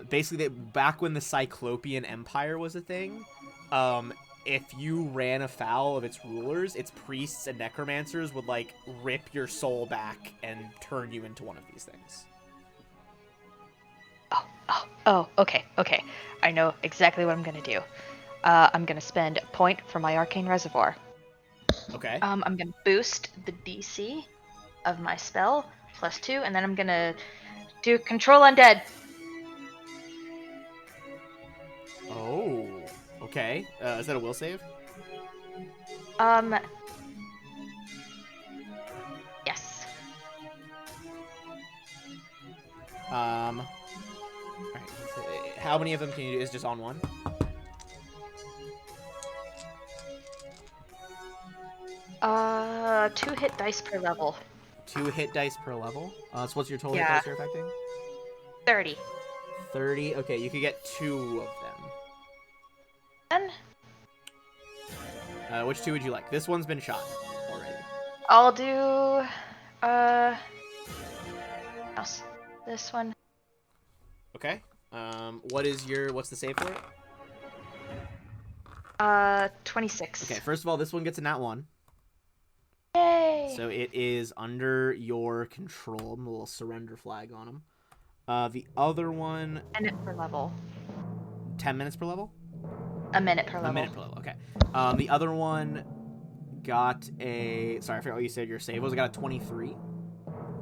basically, back when the Cyclopean Empire was a thing, if you ran afoul of its rulers, its priests and necromancers would, like, rip your soul back and turn you into one of these things. Oh, okay. I know exactly what I'm gonna do. I'm gonna spend a point for my arcane reservoir. Okay. I'm gonna boost the DC of my spell +2, and then I'm gonna do control undead. Oh. Okay. Is that a will save? Yes. Alright. How many of them can you do? Is just on one? Two hit dice per level. 2 hit dice per level. So what's your total hit Yeah. dice you're affecting? 30. 30. Okay, you could get 2 of them. Then Which 2 would you like? This one's been shot already. I'll do else. This one. Okay. What's the save for it? 26. Okay, first of all, this one gets a nat 1. Yay! So it is under your control. A little surrender flag on him. The other one... A minute per level. 10 minutes per level? A minute per level. A minute per level, okay. The other one got a... Sorry, I forgot what you said your save was. It got a 23.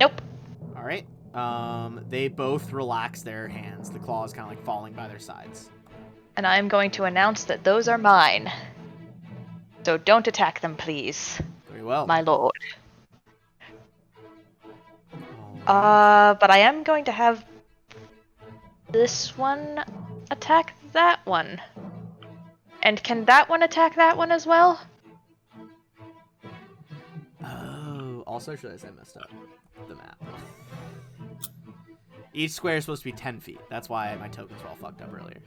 Nope. Alright. They both relax their hands. The claws kind of like falling by their sides. And I'm going to announce that those are mine. So don't attack them, please, Very well. my lord. Alright. But I am going to have this one attack that one. And can that one attack that one as well? Oh, also realized I messed up the map. Each square is supposed to be 10 feet. That's why my tokens were all fucked up earlier.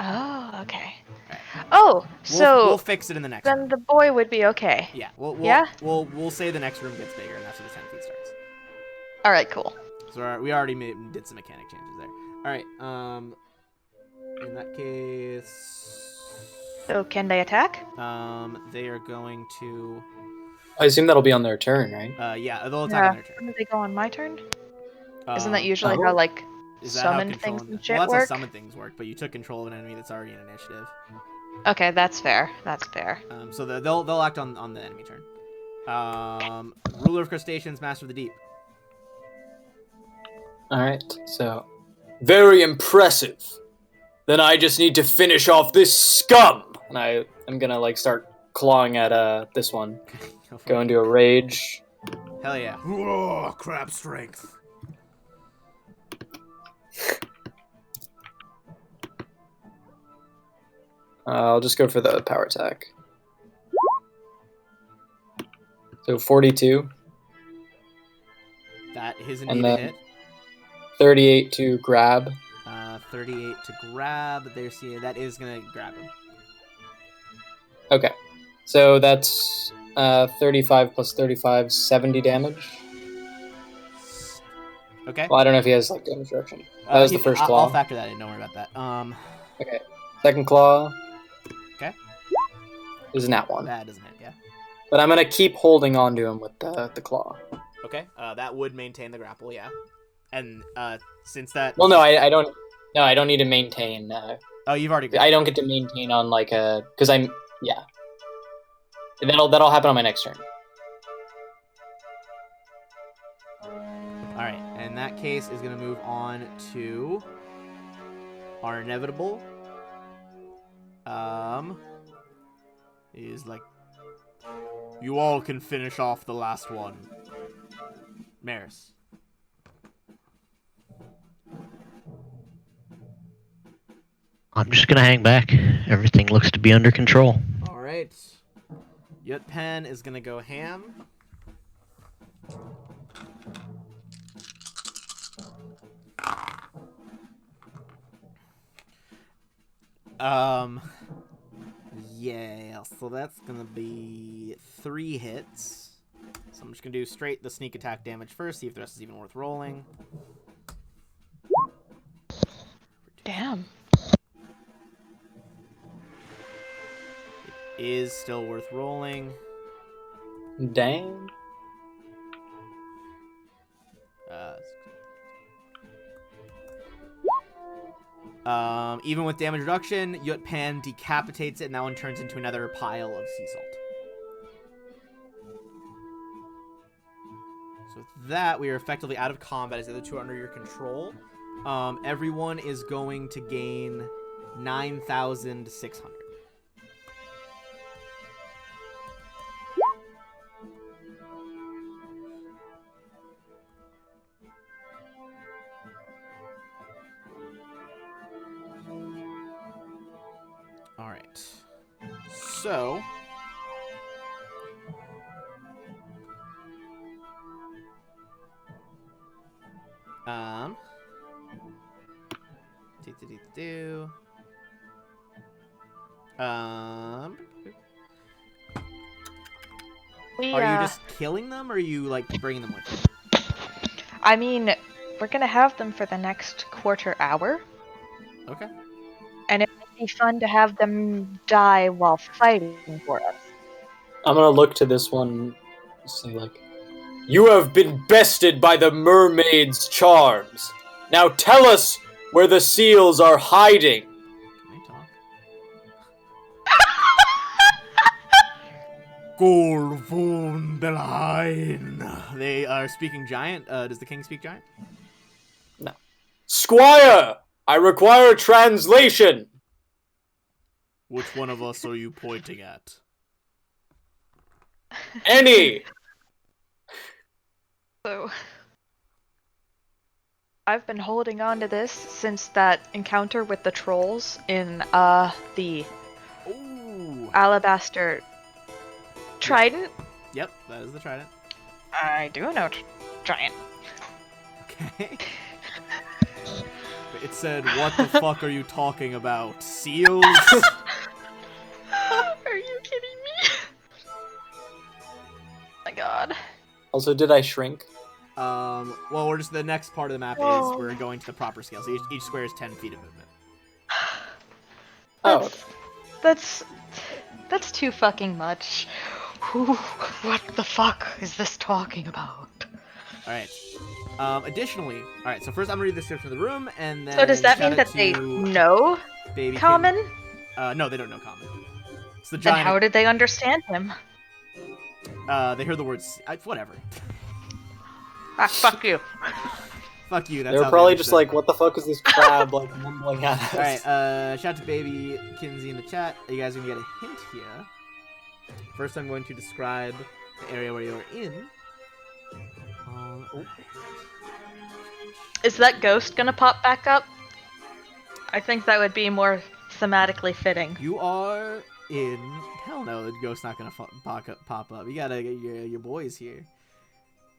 Oh, okay. Okay. Oh, so we'll fix it in the next then room. the boy would be okay. Yeah, Yeah? we'll say the next room gets bigger, and that's where the 10 feet starts. All right, cool. So we already did some mechanic changes there. All right. In that case, So can they attack? they are going to. I assume that'll be on their turn, right? Yeah, they'll attack on their turn. When do they go on my turn? Isn't that usually oh. how like Is that how summon control? things and Well, shit that's work? how summon things work. But you took control of an enemy that's already in initiative. Okay, that's fair. That's fair. So they'll act on the enemy turn. Ruler of Crustaceans, Master of the Deep. Alright, so. Very impressive. Then I just need to finish off this scum! And I'm gonna, like, start clawing at this one. Go into a rage. Hell yeah. Whoa, crab strength. I'll just go for the power attack. So 42. That is And indeed a then hit. 38 to grab. 38 to grab. That is gonna grab him. Okay. So that's 35 plus 35, 70 damage. Okay. Well, I don't know if he has like damage reduction. That was the first claw. I'll factor that in. Don't worry about that. Okay. Second claw. Okay. Is an at one. That doesn't hit. Yeah. But I'm gonna keep holding on to him with the claw. Okay. That would maintain the grapple. Yeah. And since that. Well, no, I don't. No, I don't need to maintain. Oh, you've already. I don't get to maintain on like a because I'm yeah. That'll happen on my next turn. All right. In that case, is gonna move on to our inevitable. Is like you all can finish off the last one. Maris. I'm just gonna hang back. Everything looks to be under control. All right. Yutpen is gonna go ham. Yeah, so that's gonna be 3 hits. So I'm just gonna do straight the sneak attack damage first, see if the rest is even worth rolling. Damn. It is still worth rolling. Dang. Even with damage reduction, Yutpan decapitates it, and that one turns into another pile of sea salt. So with that, we are effectively out of combat as the other two are under your control. Everyone is going to gain 9,600. All right. So We, are you just killing them, or are you like bringing them with you? I mean, we're gonna have them for the next quarter hour, Okay. and it might be fun to have them die while fighting for us. I'm gonna look to this one and say like, "You have been bested by the mermaid's charms. Now tell us where the seals are hiding." Can they talk? Golvun Belain. They are speaking giant. Does the king speak giant? Squire, I require translation. Which one of us are you pointing at? Any. So, I've been holding on to this since that encounter with the trolls in the Ooh. alabaster trident. Yep, that is the trident. I do know giant. Okay. It said, "What the fuck are you talking about? Seals?" Are you kidding me? My God. Also, did I shrink? Well, we're just the next part of the map Whoa. is we're going to the proper scale. So each square is 10 feet of movement. Oh, That's too fucking much. What the fuck is this talking about? All right. Additionally, all right. So first, I'm gonna read the description of the room, and then So does that shout mean out that they to know Baby common? No, they don't know common. It's the Then giant. how did they understand him? They heard the words. Whatever. Ah, fuck you. Fuck you. That's they were how probably they just understood. like, "What the fuck is this crab like mumbling at us?" All right. Shout out to Baby Kinsey in the chat. You guys are gonna get a hint here. First, I'm going to describe the area where you're in. Oh. Is that ghost gonna pop back up? I think that would be more thematically fitting. You are in. Hell no, the ghost's not gonna pop up. You gotta get your boys here.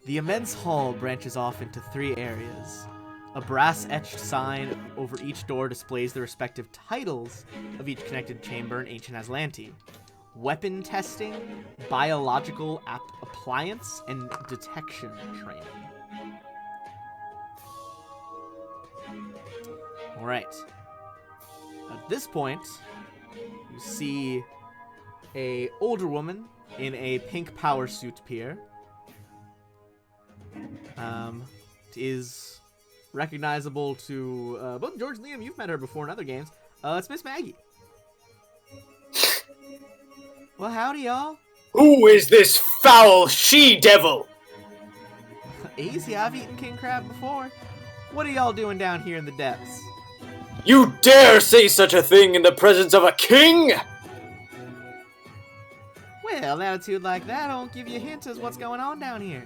The immense hall branches off into 3 areas. A brass-etched sign over each door displays the respective titles of each connected chamber in ancient Azlanti. Weapon testing, biological appliance, and detection training. Alright. At this point, you see a older woman in a pink power suit appear. Is recognizable to both George and Liam. You've met her before in other games. It's Miss Maggie. Well, howdy, y'all. Who is this foul she-devil? Easy, I've eaten king crab before. What are y'all doing down here in the depths? You dare say such a thing in the presence of a king? Well, an attitude like that don't give you a hint as what's going on down here.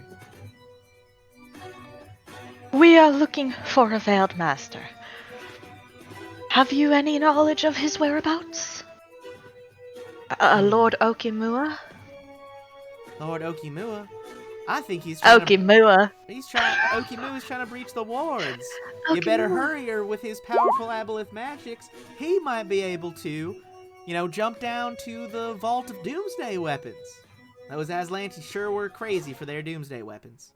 We are looking for a veiled master. Have you any knowledge of his whereabouts? Lord Okimura? Lord Okimura? I think he's trying Okimura. Okimu's trying to breach the wards. You better hurry, or with his powerful aboleth magics, he might be able to, jump down to the vault of doomsday weapons. Those Azlanti sure were crazy for their doomsday weapons.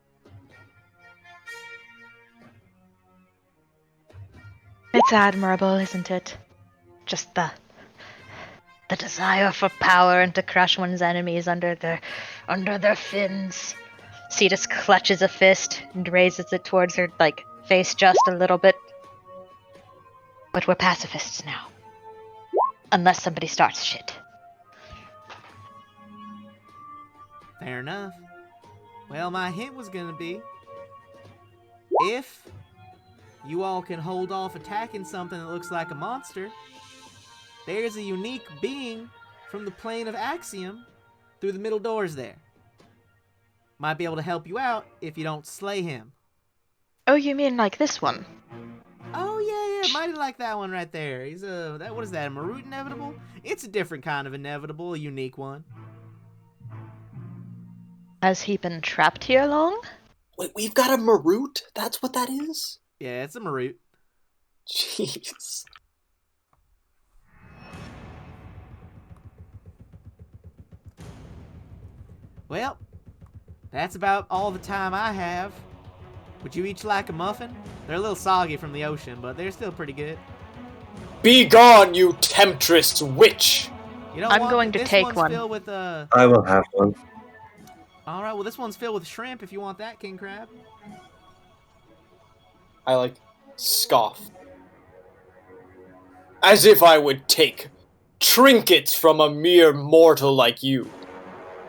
It's admirable, isn't it? Just the desire for power and to crush one's enemies under their fins. Cetus clutches a fist and raises it towards her, face just a little bit. But we're pacifists now. Unless somebody starts shit. Fair enough. Well, my hint was gonna be, if you all can hold off attacking something that looks like a monster, there's a unique being from the plane of Axiom through the middle doors there. Might be able to help you out if you don't slay him. Oh, you mean like this one? Oh, yeah, mighty like that one right there. He's what is that, a Marut inevitable? It's a different kind of inevitable, a unique one. Has he been trapped here long? Wait, we've got a Marut? That's what that is? Yeah, it's a Marut. Jeez. Well, that's about all the time I have. Would you each like a muffin? They're a little soggy from the ocean, but they're still pretty good. Be gone, you temptress witch! You know I'm what? going to This take one's one. Filled with, I will have one. All right, well, this one's filled with shrimp if you want that, King Crab. I, scoff. As if I would take trinkets from a mere mortal like you.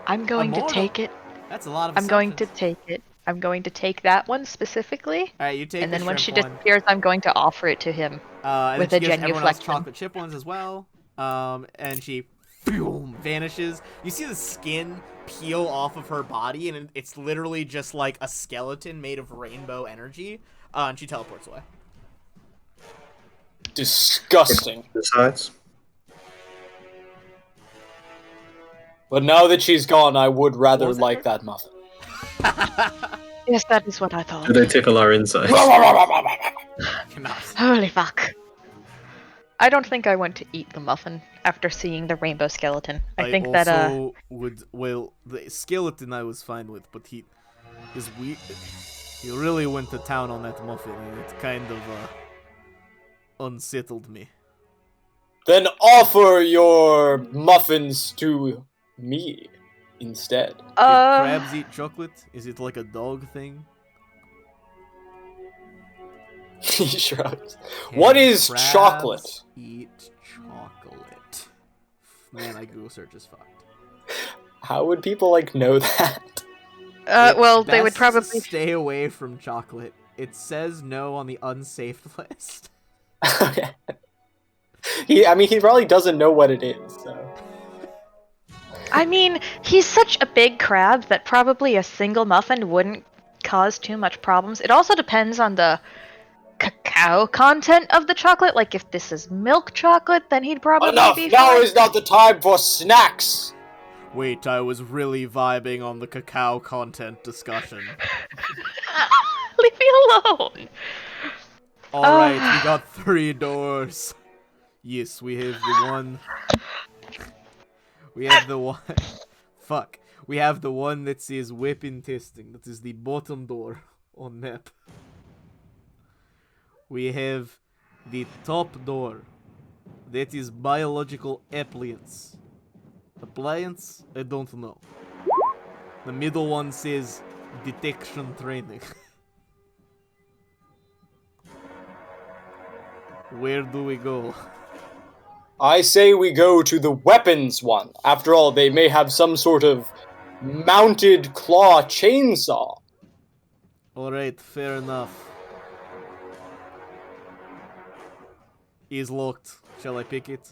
I'm going to Immortal? take it. That's a lot of I'm going to assumptions. take it. I'm going to take that one specifically. All right, you take And the then when she shrimp one. disappears, I'm going to offer it to him. And with then a she gives everyone else genuflection. chocolate chip ones as well. And she boom, vanishes. You see the skin peel off of her body, and it's literally just like a skeleton made of rainbow energy. And she teleports away. Disgusting. Besides, But now that she's gone, I would rather What was that, like Chris? that muffin. Yes, that is what I thought. do they tickle our insides? Cannot. Holy fuck. I don't think I want to eat the muffin after seeing the rainbow skeleton. I think that the skeleton I was fine with, but he really went to town on that muffin, and it kind of unsettled me. Then offer your muffins to me instead. Did crabs eat chocolate? Is it like a dog thing? He shrugs. Can What is crabs chocolate? Eat chocolate. Man, my Google search is fucked. How would people know that? It's well, they would best probably. to stay away from chocolate. It says no on the unsafe list. Okay. He probably doesn't know what it is. So. I mean, he's such a big crab that probably a single muffin wouldn't cause too much problems. It also depends on the cacao content of the chocolate. Like, if this is milk chocolate, then he'd probably Enough! be Now fine. is not the time for snacks! Wait, I was really vibing on the cacao content discussion. Leave me alone! Alright, we got 3 doors. Yes, we have the one... We have the one... Fuck. We have the one that says weapon testing. That is the bottom door on map. We have the top door. That is biological appliance. Appliance? I don't know. The middle one says detection training. Where do we go? I say we go to the weapons one. After all, they may have some sort of mounted claw chainsaw. Alright, fair enough. Is locked. Shall I pick it?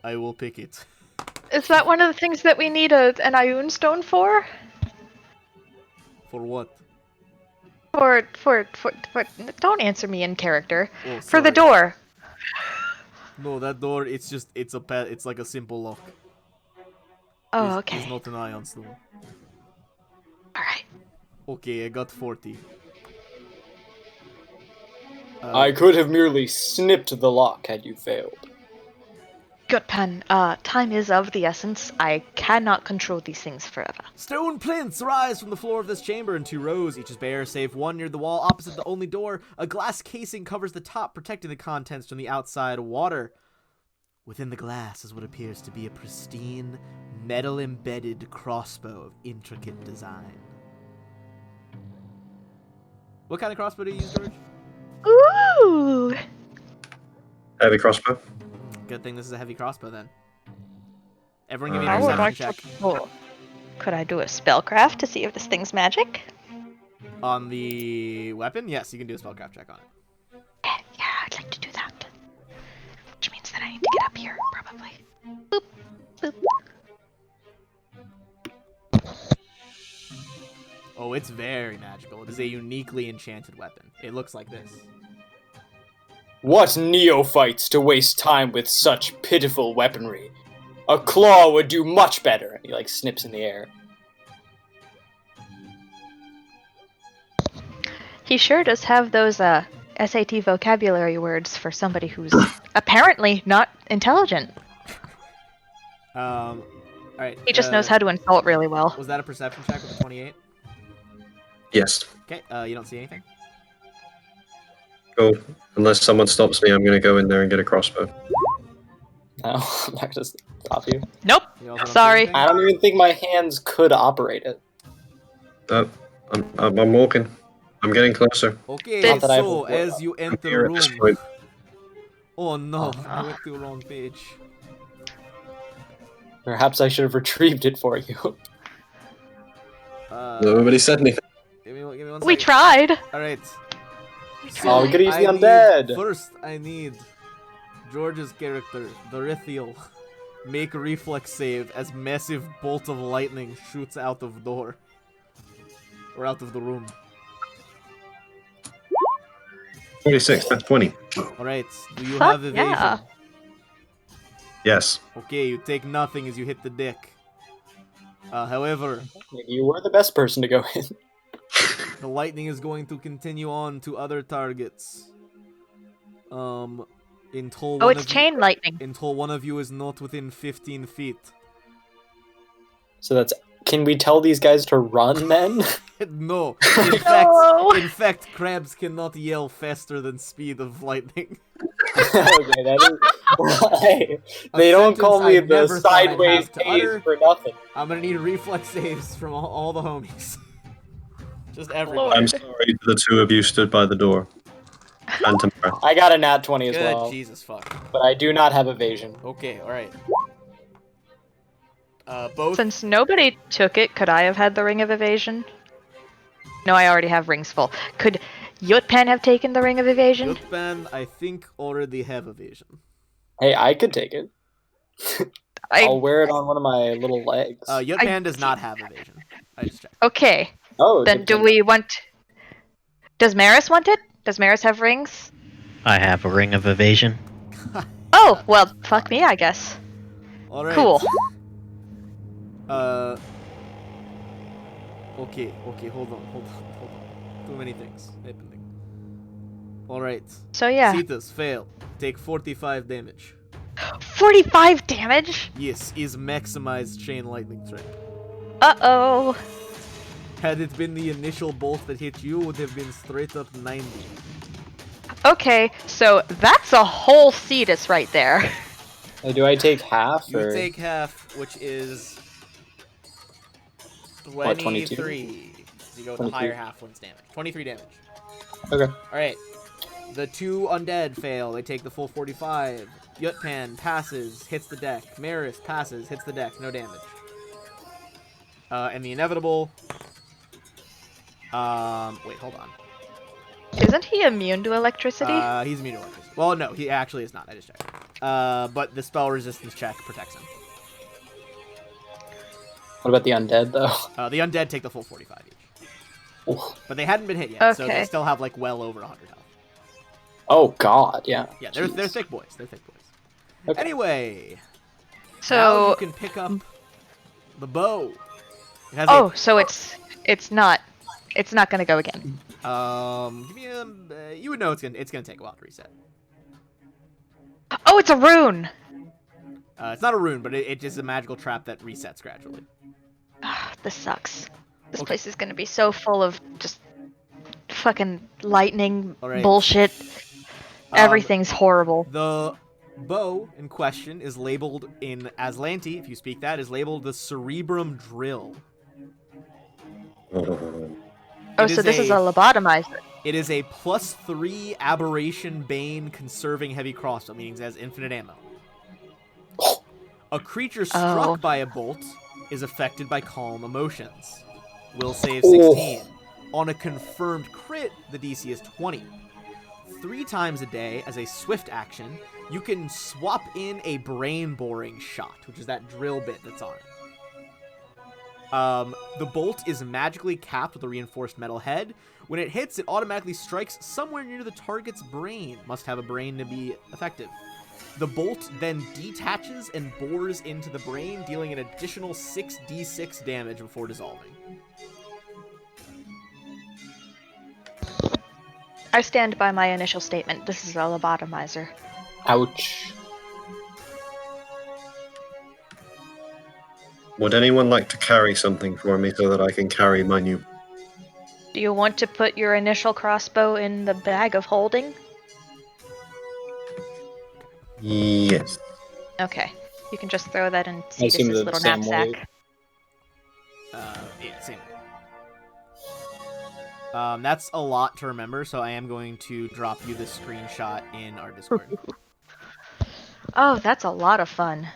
I will pick it. Is that one of the things that we need an Ioun stone for? For what? For don't answer me in character. Oh, For the sorry. door. No, that door, it's like a simple lock. Oh, It's okay. not an ion stone. Alright. Okay, I got 40. I could have merely snipped the lock had you failed. Good pen. Time is of the essence. I cannot control these things forever. Stone plinths rise from the floor of this chamber in 2 rows. Each is bare, save one near the wall opposite the only door. A glass casing covers the top, protecting the contents from the outside water. Within the glass is what appears to be a pristine, metal-embedded crossbow of intricate design. What kind of crossbow do you use, George? Ooh! Heavy crossbow. Good thing this is a heavy crossbow, then. Everyone give me I a would perception like check. Oh. Could I do a spellcraft to see if this thing's magic? On the weapon? Yes, you can do a spellcraft check on it. Yeah, I'd like to do that. Which means that I need to get up here, probably. Boop, boop. Oh, it's very magical. It is a uniquely enchanted weapon. It looks like this. What neophytes to waste time with such pitiful weaponry? A claw would do much better. And he snips in the air. He sure does have those SAT vocabulary words for somebody who's apparently not intelligent. Alright. He just knows how to insult really well. Was that a perception check with a 28? Yes. Okay, you don't see anything? Cool. Unless someone stops me, I'm going to go in there and get a crossbow. No, I'm not gonna stop you. Nope. You also don't see Sorry. anything? I don't even think my hands could operate it. I'm walking. I'm getting closer. Okay, Not that I so have a- as you enter here the at this room... point. Oh no, I went to the wrong page. Perhaps I should have retrieved it for you. Nobody said anything. Give me one We second. tried. Alright. Oh, we could use the I undead. First, I need George's character, Dorithiel, make a reflex save as massive bolt of lightning shoots out of door. Or out of the room. 46, that's 20. Alright, do you Fuck have evasion? yeah. Yes. Okay, you take nothing as you hit the deck. However, Maybe you were the best person to go in. the lightning is going to continue on to other targets. Until Oh, one it's of chain lightning. until one of you is not within 15 feet. So that's can we tell these guys to run then? No. No. In fact, crabs cannot yell faster than speed of lightning. Okay, that is why. A They don't call sentence me I the never thought I'd sideways have to gaze utter. for nothing. I'm gonna need reflex saves from all the homies. Just Lord. everybody. I'm sorry to the two of you stood by the door. And Tamara. I got a nat 20 as Good well, Jesus fuck. but I do not have evasion. Okay, alright. Both. Since nobody took it, could I have had the Ring of Evasion? No, I already have rings full. Could Yutpan have taken the Ring of Evasion? Yutban, I think, already have evasion. Hey, I could take it. I'll I wear it on one of my little legs. Yutban does not have evasion. I just checked. okay. Oh, Then good do to we want? Does Maris want it? Does Maris have rings? I have a ring of evasion. Oh well, fuck me, I guess. Alright. Cool. Okay, hold on. Too many things happening. Alright. So yeah, Cetus, fail. Take 45 damage. 45 damage. Yes, is maximized chain lightning trap. Uh-oh. Had it been the initial bolt that hit you, it would have been straight up 90. Okay, so that's a whole Cetus right there. Do I take half? You Or... take half, which is What, 22? 23. So you go with the 23. higher half one's damage. 23 damage. Okay. Alright. The two undead fail. They take the full 45. Yutpan passes, hits the deck. Maris passes, hits the deck. No damage. And the inevitable... wait, hold on. Isn't he immune to electricity? He's immune to electricity. Well, no, he actually is not. I just checked. But the spell resistance check protects him. What about the undead, though? The undead take the full 45 each. Ooh. But they hadn't been hit yet, so they Okay. still have, like, well over 100 health. Oh, God, yeah. Yeah, they're Jeez. thick boys. They're thick boys. Okay. Anyway, now So you can pick up the bow. It has oh, so it's not gonna go again. give me you would know it's gonna take a while to reset. Oh, it's a rune. It's not a rune, but it's just a magical trap that resets gradually. This sucks. This Okay. place is gonna be so full of just fucking lightning All right. bullshit. Everything's horrible. The bow in question is labeled in Azlanti, if you speak that, is labeled the Cerebrum Drill. Oh, It so is this is a a- lobotomizer. It is a +3 Aberration Bane conserving heavy crossbow, meaning it has infinite ammo. A creature struck Oh. by a bolt is affected by calm emotions. Will save 16. On a confirmed crit, the DC is 20. 3 times a day, as a swift action, you can swap in a brain boring shot, which is that drill bit that's on it. The bolt is magically capped with a reinforced metal head. When it hits, it automatically strikes somewhere near the target's brain. Must have a brain to be effective. The bolt then detaches and bores into the brain, dealing an additional 6d6 damage before dissolving. I stand by my initial statement. This is a lobotomizer. Ouch. Would anyone like to carry something for me so that I can carry my new... Do you want to put your initial crossbow in the bag of holding? Yes. Okay. You can just throw that in I assume Cetus's the little same knapsack. way. Yeah, same. That's a lot to remember, so I am going to drop you this screenshot in our Discord. Oh, that's a lot of fun.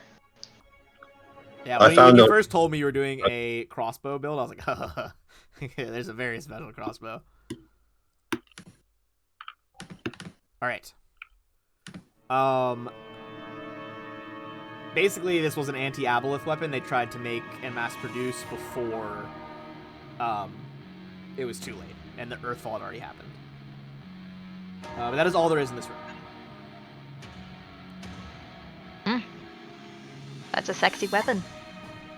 Yeah, I when found you a- first told me you were doing a crossbow build, I was like, there's a very special crossbow. Alright. Basically, this was an anti-aboleth weapon they tried to make and mass-produce before it was too late, and the Earthfall had already happened. But that is all there is in this room. That's a sexy weapon.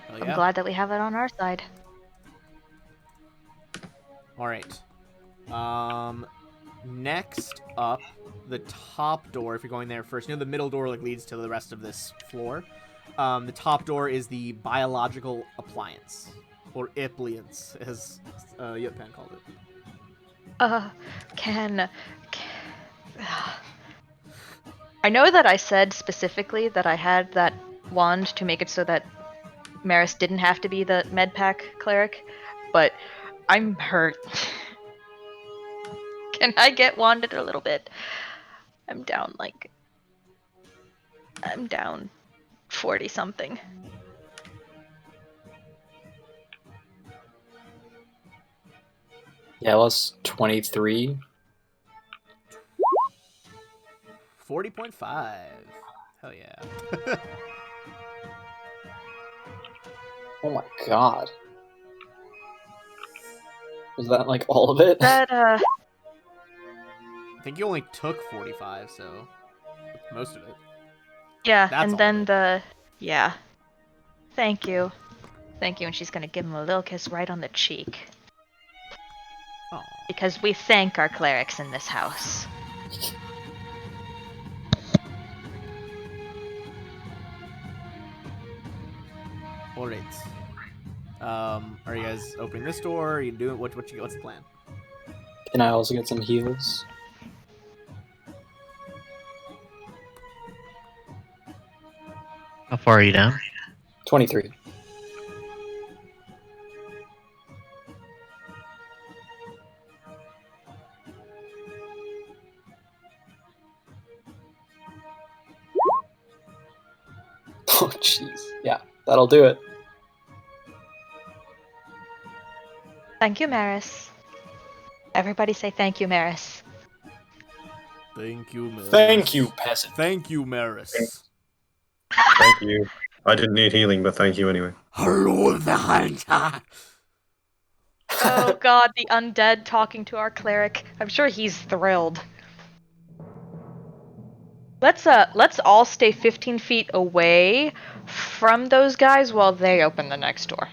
Hell I'm yeah. glad that we have it on our side. Alright. Next up, the top door, if you're going there first, you know the middle door like leads to the rest of this floor. The top door is the biological appliance. or Ipliance, as Yutpan called it. Can I know that I said specifically that I had that wand to make it so that Maris didn't have to be the medpack cleric, but I'm hurt. Can I get wanded a little bit? I'm down 40 something. Yeah, let's 23. 40.5. Hell yeah. Oh my god. Was that like all of it? That I think you only took 45, so most of it. yeah, That's and all then of it. yeah. Thank you. Thank you, and she's gonna give him a little kiss right on the cheek. Aw. Because we thank our clerics in this house. Alright. Are you guys opening this door? Are you doing what's the plan? Can I also get some heals? How far are you down? 23. Oh, jeez. Yeah, that'll do it. Thank you, Maris. Everybody say thank you, Maris. Thank you, Maris. Thank you, peasant. Thank you, Maris. Thank you. I didn't need healing, but thank you anyway. Hello, the hunter. Oh god, the undead talking to our cleric. I'm sure he's thrilled. Let's all stay 15 feet away from those guys while they open the next door.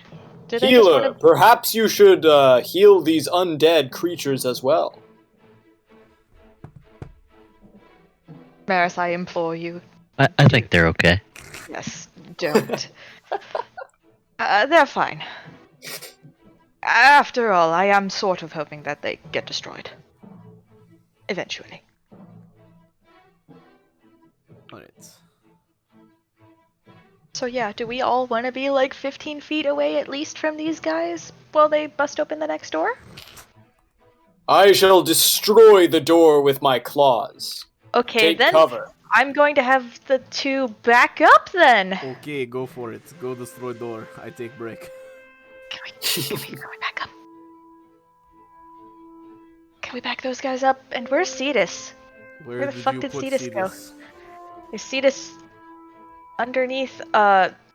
Do they just Healer, want to? perhaps you should heal these undead creatures as well. Maris, I implore you. I think they're okay. Yes, don't. They're fine. After all, I am sort of hoping that they get destroyed. Eventually. Alright. So yeah, do we all want to be like 15 feet away at least from these guys while they bust open the next door? I shall destroy the door with my claws. Okay, Take then cover. I'm going to have the two back up then. Okay, go for it. Go destroy door. I take break. Can we back up? Can we back those guys up? And where's Cetus? Where the fuck you did put Cetus go? Cetus? Is Cetus underneath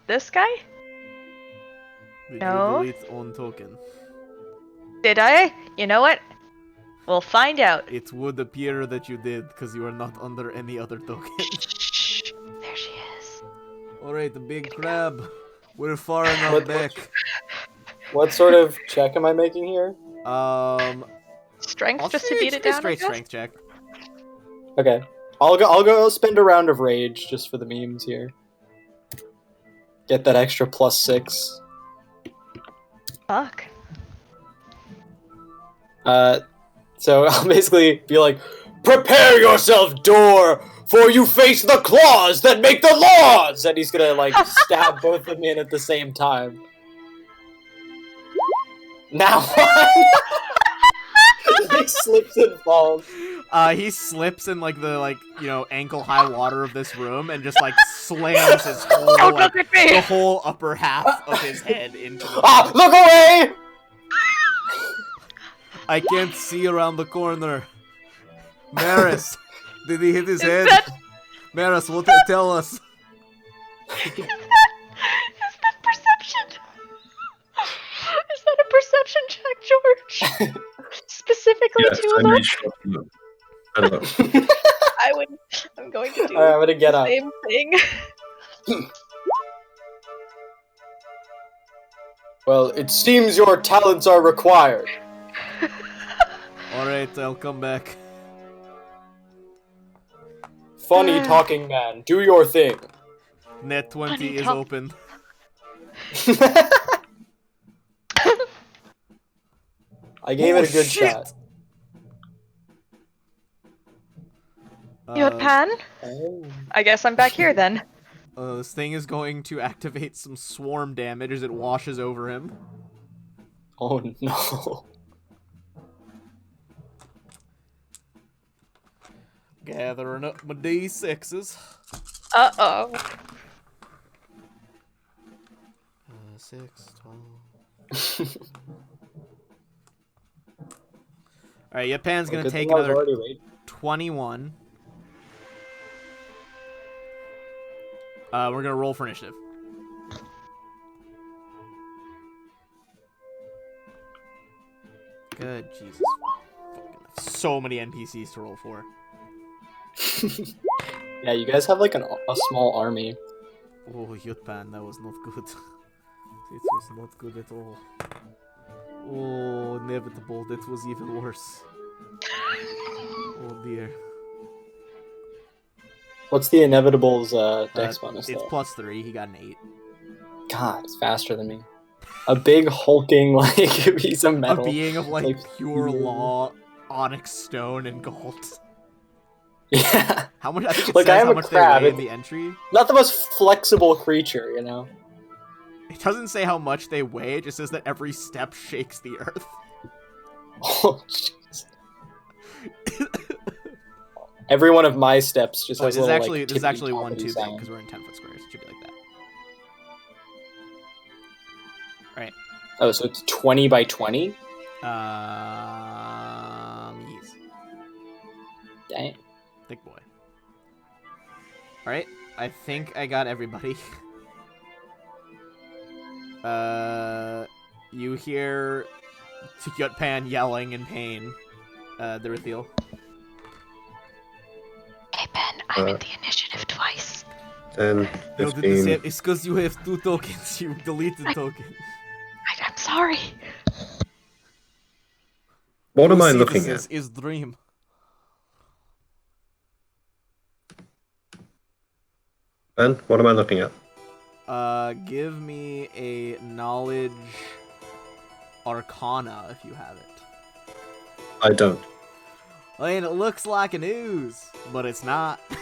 this guy? Did No. you delete on token? Did I? You know what? We'll find out. It would appear that you did, because you are not under any other token. Shh. There she is. Alright, the big crab. We're far enough back. What sort of check am I making here? Strength I'll just say to beat it's it down. a straight I guess? strength check. Okay. I'll go spend a round of rage just for the memes here. Get that extra +6. Fuck. So I'll basically be like, prepare yourself, door, for you face the claws that make the laws! And he's gonna, like, stab both of them in at the same time. Now what? He slips and falls. He slips in the ankle high water of this room and just slams his whole Don't look at me! the whole upper half of his head into the Ah, look away! I can't see around the corner. Maris, did he hit his head? That... Maris, tell us. Is that perception? Is that a perception check, George? Specifically Yes, to I look? reached up to look. I look. I'm going to do Alright, I'm gonna get the up. same thing. Well, it seems your talents are required. Alright, I'll come back. Funny talking man, do your thing. Net 20 Funny is talk- open. I gave it a good shit! shot. Yotpan? Oh. I guess I'm back here then. This thing is going to activate some swarm damage as it washes over him. Oh no. Gathering up my D6s. Uh-oh. 6, 12. Alright, Yotpan's gonna take another 21. We're gonna roll for initiative. Good Jesus. Fucking so many NPCs to roll for. Yeah, you guys have like a small army. Oh, Yotpan, that was not good. It was not good at all. Oh, inevitable, that was even worse. Oh dear. What's the Inevitable's dex bonus It's though? +3, he got an 8. God, it's faster than me. A big hulking like piece of metal. A being of like pure huge. law, onyx stone, and gold. Yeah. How much? I think it Like, I says am how a much crab, they weigh in it's- the entry. Not the most flexible creature, you know? It doesn't say how much they weigh. It just says that every step shakes the earth. Oh, jeez. Every one of my steps just Oh, has this is little, actually like, this is actually one tippity-toppity too big sound. because we're in 10-foot squares. It should be like that. Right. Oh, so it's 20 by 20? Yes. Dang. Thick boy. Alright, I think I got everybody. You hear Yotpan yelling in pain. The reveal. Hey, Ben, I'm in the initiative twice. 10, No, did this 15. have, it's because you have 2 tokens. You deleted token. I'm sorry. What am I Lucy, looking this at? is dream. Ben, what am I looking at? Give me a knowledge arcana if you have it. I don't. I mean, it looks like an ooze, but it's not. You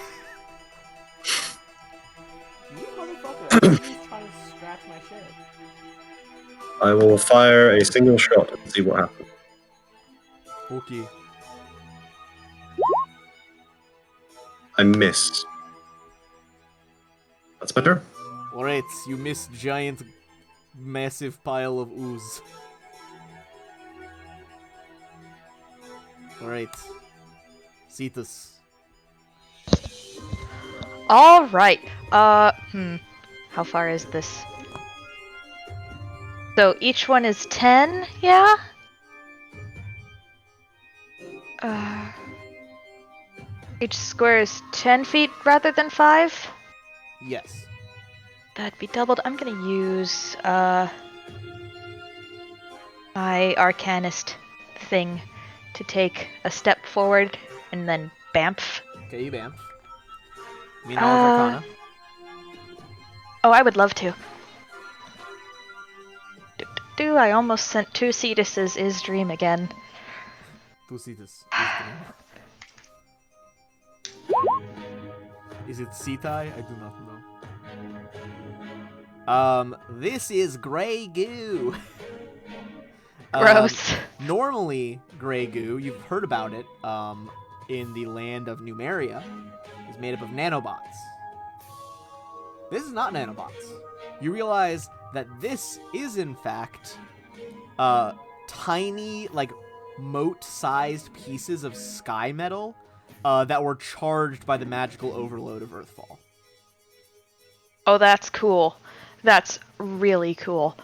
motherfucker, I'm just trying to scratch my shit. I will fire a single shot and see what happens. Okay. I miss. That's better. Alright, you missed giant, massive pile of ooze. Alright. Cetus. All right. How far is this? So each one is 10, yeah? Each square is 10 feet rather than 5? Yes. That'd be doubled. I'm gonna use, my Arcanist thing to take a step forward and then bamf. Okay, you bamf. Me knowledge arcana. Oh, I would love to. I almost sent 2 Cetuses is dream again. To Cetus. Is it Cetai? I do not know. This is Grey Goo. Gross. Normally, Grey Goo, you've heard about it, in the land of Numeria, is made up of nanobots. This is not nanobots. You realize that this is, in fact, tiny, like, mote-sized pieces of sky metal that were charged by the magical overload of Earthfall. Oh, that's cool. That's really cool.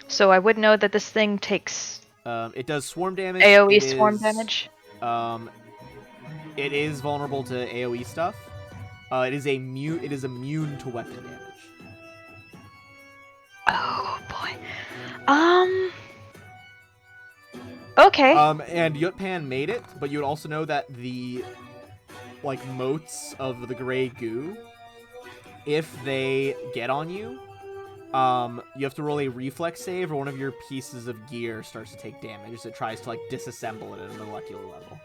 So I would know that this thing takes It does swarm damage. AoE It swarm is, damage. It is vulnerable to AoE stuff. It is immune to weapon damage. Oh boy. Okay. And Yutpan made it, but you would also know that the motes of the gray goo, if they get on you, You have to roll a reflex save, or one of your pieces of gear starts to take damage as it tries to like disassemble it at a molecular level.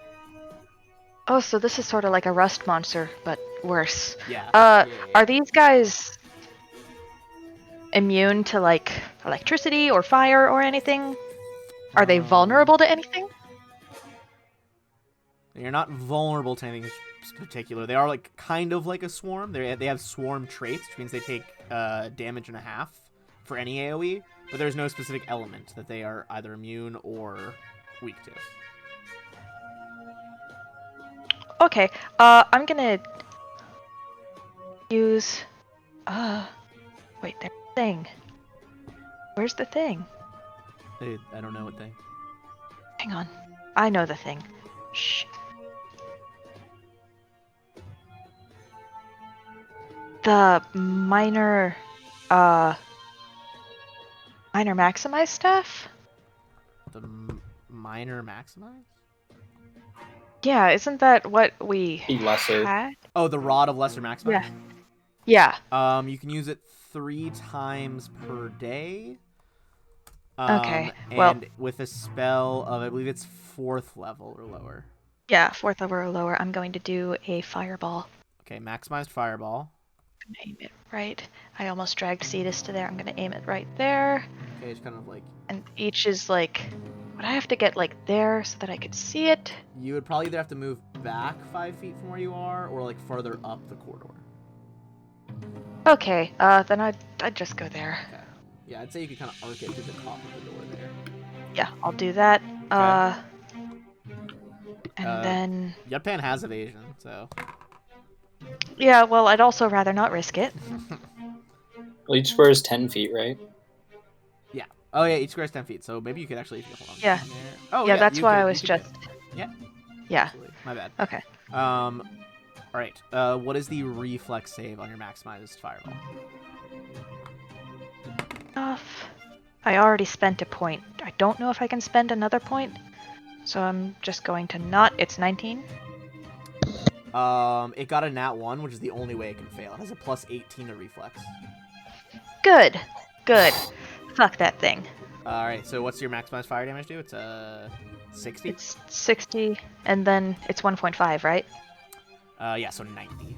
Oh, so this is sort of like a rust monster, but worse. Yeah. Are these guys immune to like electricity or fire or anything? Are they vulnerable to anything? You're not vulnerable to anything particular. They are like kind of like a swarm. They have swarm traits, which means they take damage and a half for any AoE, but there's no specific element that they are either immune or weak to. Okay. I'm gonna use. Wait, there's a thing. Where's the thing? I don't know what thing. Hang on. I know the thing. Shh. The minor maximize stuff? The minor maximize? Yeah, isn't that what we Be lesser. had? Oh, the rod of lesser maximize? Yeah. Yeah. You can use it 3 times per day. Okay, well- And with a spell of, I believe it's 4th level or lower. Yeah, 4th level or lower. I'm going to do a fireball. Okay, maximized fireball. I'm gonna aim it right. I almost dragged Cetus to there. I'm gonna aim it right there. Okay, it's kind of like... And each is like... Would I have to get like there so that I could see it? You would probably either have to move back 5 feet from where you are, or like farther up the corridor. Okay, then I'd just go there. Okay. Yeah, I'd say you could kind of arc it to the top of the door there. Yeah, I'll do that. Okay. And then... Yutpan has evasion, so... Yeah, well, I'd also rather not risk it. Well, each square is 10 feet, right? Yeah. Oh yeah, each square is 10 feet, so maybe you could actually... Hold on. Yeah. Oh, yeah, that's you why could- I you was could just... do it. Yeah. Yeah. Absolutely. My bad. Okay. Alright. What is the reflex save on your maximized fireball? Off. I already spent a point. I don't know if I can spend another point. So I'm just going to not... It's 19? It got a nat 1, which is the only way it can fail. It has a plus 18 to reflex. Good. Good. Fuck that thing. Alright, so what's your maximized fire damage do? It's 60? It's 60, and then it's 1.5, right? Yeah, so 90.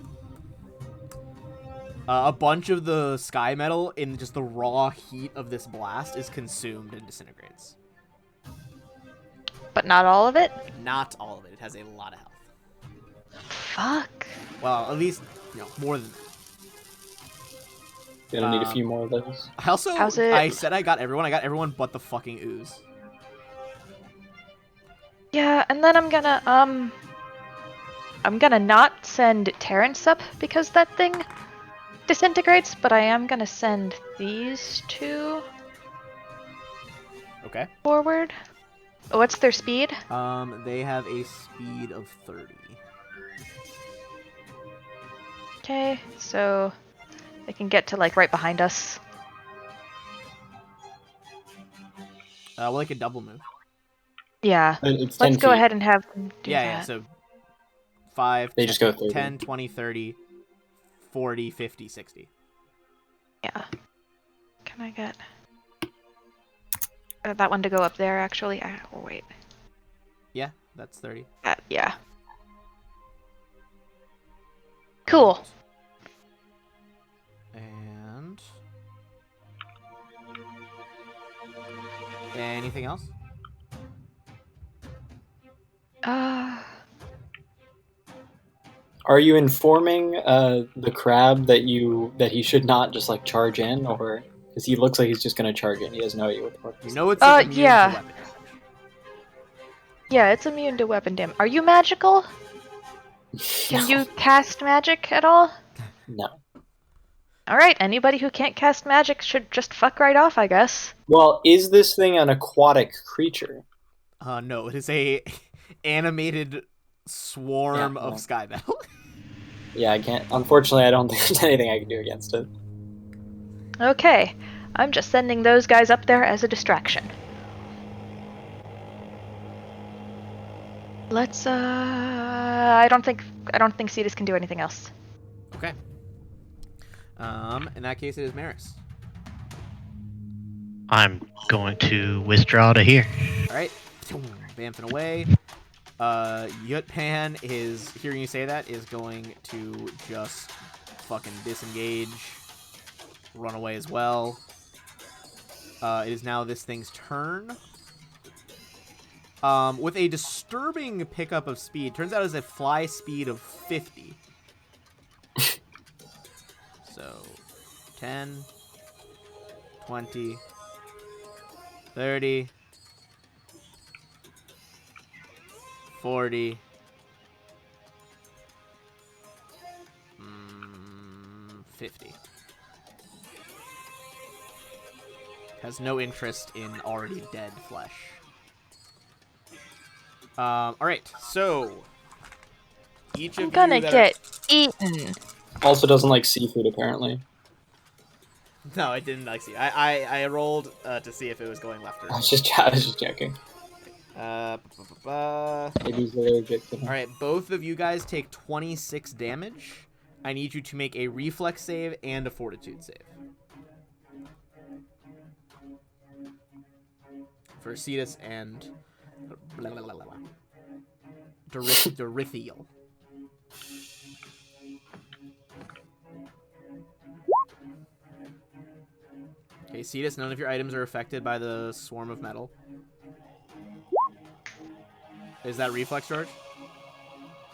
A bunch of the sky metal in just the raw heat of this blast is consumed and disintegrates. But not all of it? Not all of it. It has a lot of health. Fuck. Well, at least, more than... Gonna need a few more of those. I also, How's it- I said I got everyone but the fucking ooze. Yeah, and then I'm gonna not send Terrence up because that thing disintegrates, but I am gonna send these two Okay. forward. What's their speed? They have a speed of 30. Okay, so they can get to like right behind us. Well, they could double move. Yeah. It's 10 Let's go feet. ahead and have them do Yeah, that. so 5, They 10, just go 30. 10, 20, 30, 40, 50, 60. Yeah. Can I get that one to go up there, actually? Oh, wait. Yeah, that's 30. Yeah. Cool. And... anything else? Are you informing the crab that he should not just like charge in, or because he looks like he's just gonna charge in? He has no idea what the fuck. You know it's like immune yeah. to weapon damage. Yeah, it's immune to weapon damage. Are you magical? Can you cast magic at all? No. Alright, anybody who can't cast magic should just fuck right off, I guess. Well, is this thing an aquatic creature? No, it is a animated swarm of sky metal. Yeah, I can't. Unfortunately, I don't think there's anything I can do against it. Okay, I'm just sending those guys up there as a distraction. Let's, I don't think Cetus can do anything else. Okay. In that case, it is Maris. I'm going to withdraw to here. All right, bamfing away. Yutpan is hearing you say that is going to just fucking disengage, run away as well. It is now this thing's turn. With a disturbing pickup of speed. Turns out it's a fly speed of 50. So, 10, 20, 30, 40, 50. Has no interest in already dead flesh. Alright, so each of I'm gonna you that get eaten. Also doesn't like seafood, apparently. No, I didn't like see. I rolled to see if it was going left or I right. was just checking. Maybe he's allergic to them. Alright, both of you guys take 26 damage. I need you to make a reflex save and a fortitude save. For Cetus and Dorithiel. Okay, Cetus, none of your items are affected by the swarm of metal. Is that reflex, George?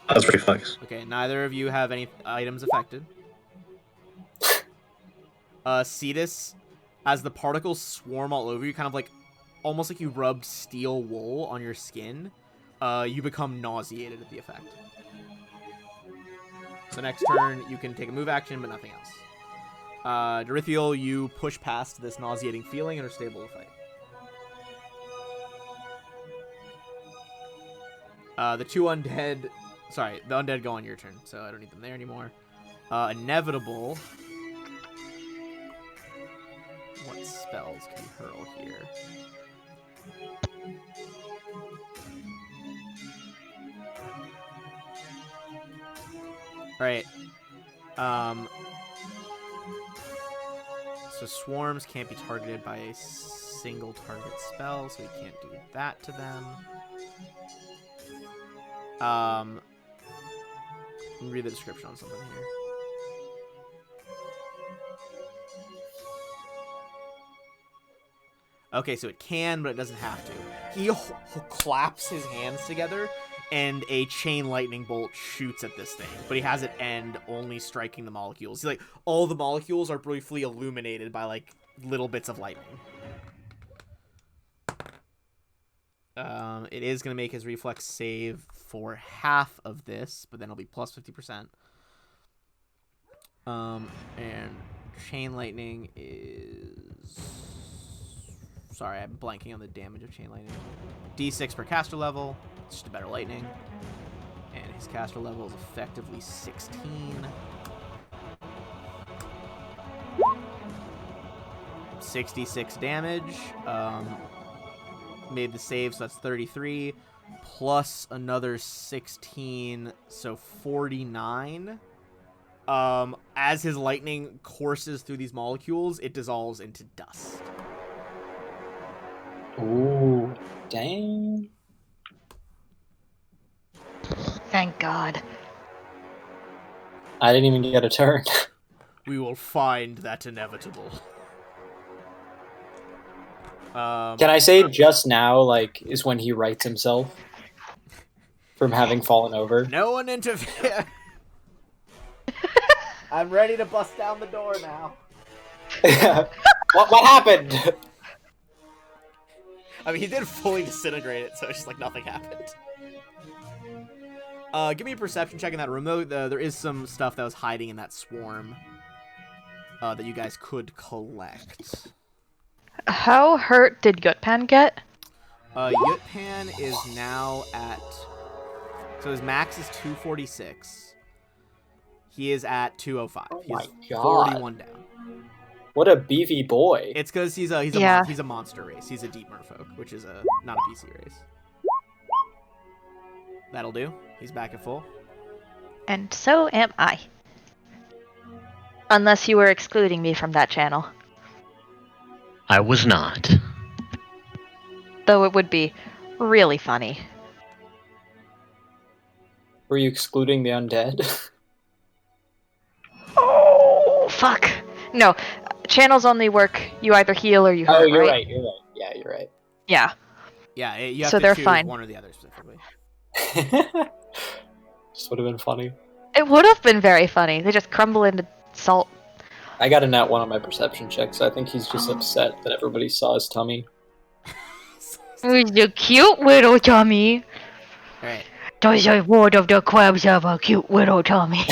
That's reflex. Okay, neither of you have any items affected. Cetus, as the particles swarm all over you, kind of like, almost like you rubbed steel wool on your skin, you become nauseated at the effect. So next turn, you can take a move action, but nothing else. Dorithiel, you push past this nauseating feeling and are stable to fight. The two undead... Sorry, the undead go on your turn, so I don't need them there anymore. Inevitable... What spells can we hurl here? Alright. So swarms can't be targeted by a single target spell, so we can't do that to them. Let me read the description on something here. Okay, so it can, but it doesn't have to. He claps his hands together, and a chain lightning bolt shoots at this thing. But he has it end only striking the molecules. Like, all the molecules are briefly illuminated by, like, little bits of lightning. It is going to make his reflex save for half of this, but then it'll be plus 50%. And chain lightning is... Sorry, I'm blanking on the damage of chain lightning. D6 per caster level. It's just a better lightning. And his caster level is effectively 16. 66 damage. Made the save, so that's 33. Plus another 16, so 49. As his lightning courses through these molecules, it dissolves into dust. Ooh, dang. Thank God. I didn't even get a turn. We will find that inevitable. Can I say just now, like, is when he rights himself from having fallen over? No one interfere. I'm ready to bust down the door now. What happened? I mean, he did fully disintegrate it, so it's just like nothing happened. Give me a perception check in that room, though. There is some stuff that was hiding in that swarm that you guys could collect. How hurt did Yutpan get? Yutpan is now at... So his max is 246. He is at 205. Oh He's my God. 41 down. What a beefy boy. It's because he's a monster race. He's a deep merfolk, which is not a PC race. That'll do. He's back at full. And so am I. Unless you were excluding me from that channel. I was not. Though it would be really funny. Were you excluding the undead? Oh, fuck. No, channels only work. You either heal or you hurt, Oh, you're right? right. You're right. Yeah, you're right. Yeah. Yeah, you have So to they're choose fine. one or the other specifically. Just would have been funny. It would have been very funny. They just crumble into salt. I got a nat 1 on my perception check, so I think he's just Oh. upset that everybody saw his tummy. He's a cute little tummy. Alright. Does a word of the crabs have a cute little tummy?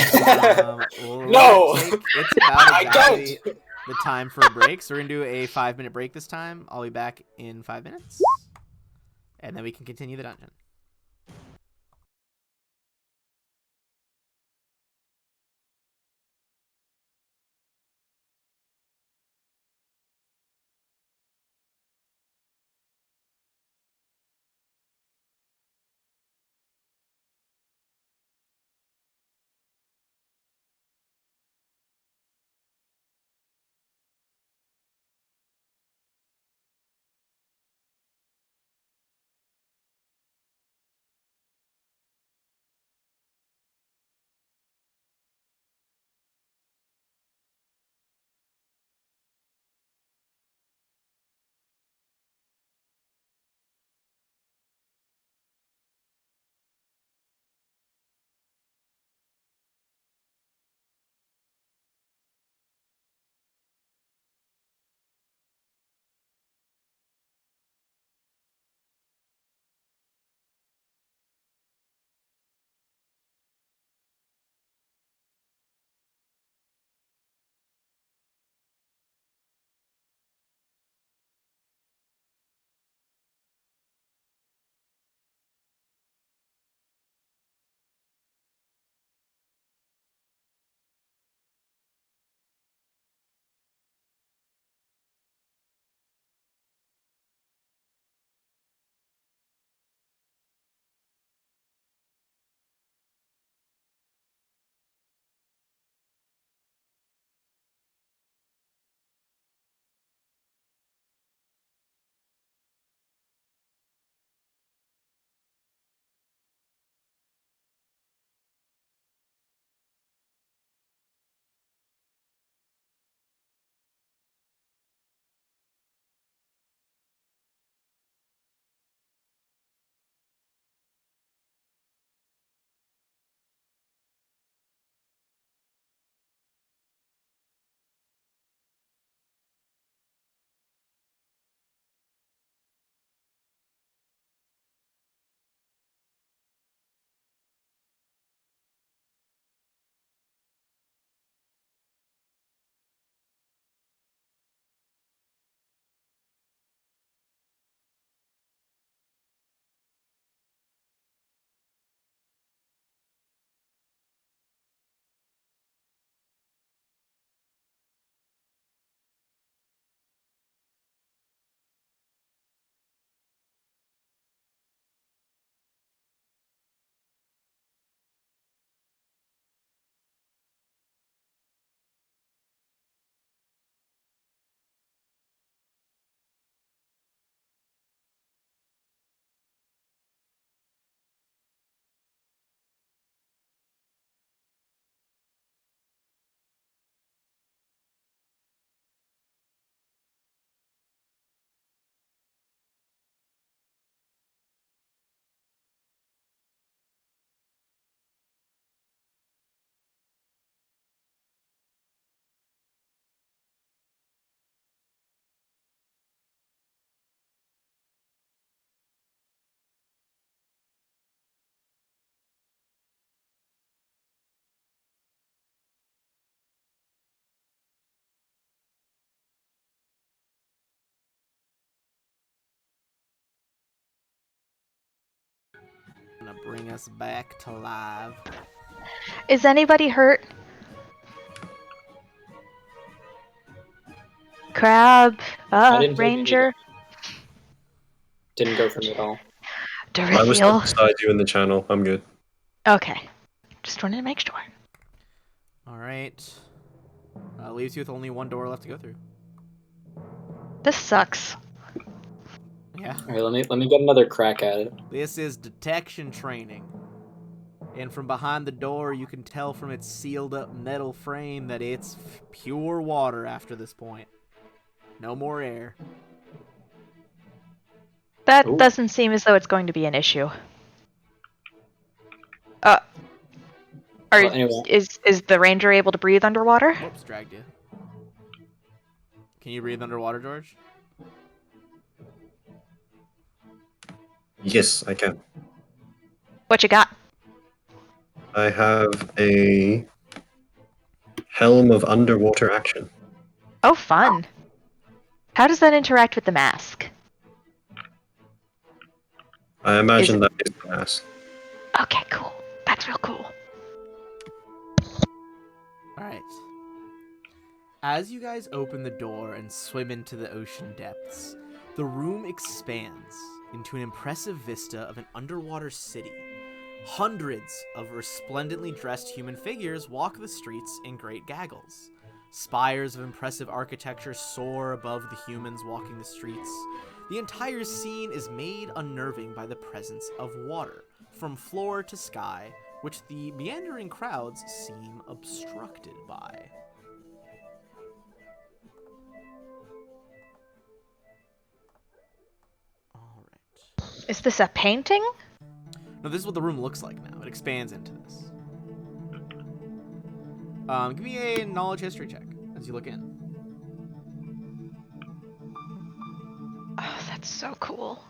We'll No! it's about I exactly don't! the time for a break, so we're gonna do a 5-minute break this time. I'll be back in 5 minutes, and then we can continue the dungeon. I'm gonna bring us back to live. Is anybody hurt? Crab, I didn't take any ranger, Didn't go for me at all. I was stuck Dorithiel. beside you in the channel. I'm good. Okay, just wanted to make sure. All right. Leaves you with only one door left to go through. This sucks. Yeah. All right, let me get another crack at it. This is detection training. And from behind the door, you can tell from its sealed up metal frame that it's pure water after this point. No more air. That Ooh. doesn't seem as though it's going to be an issue. Are, Well, anyway. is the ranger able to breathe underwater? Whoops, dragged you. Can you breathe underwater, George? Yes, I can. What you got? I have a Helm of Underwater Action. Oh, fun. How does that interact with the mask? I imagine Is that is the mask. Okay, cool. That's real cool. Alright. As you guys open the door and swim into the ocean depths, the room expands into an impressive vista of an underwater city. Hundreds of resplendently dressed human figures walk the streets in great gaggles. Spires of impressive architecture soar above the humans walking the streets. The entire scene is made unnerving by the presence of water, from floor to sky, which the meandering crowds seem obstructed by. Alright. Is this a painting? No, this is what the room looks like now. It expands into this. Give me a knowledge history check as you look in. Oh, that's so cool.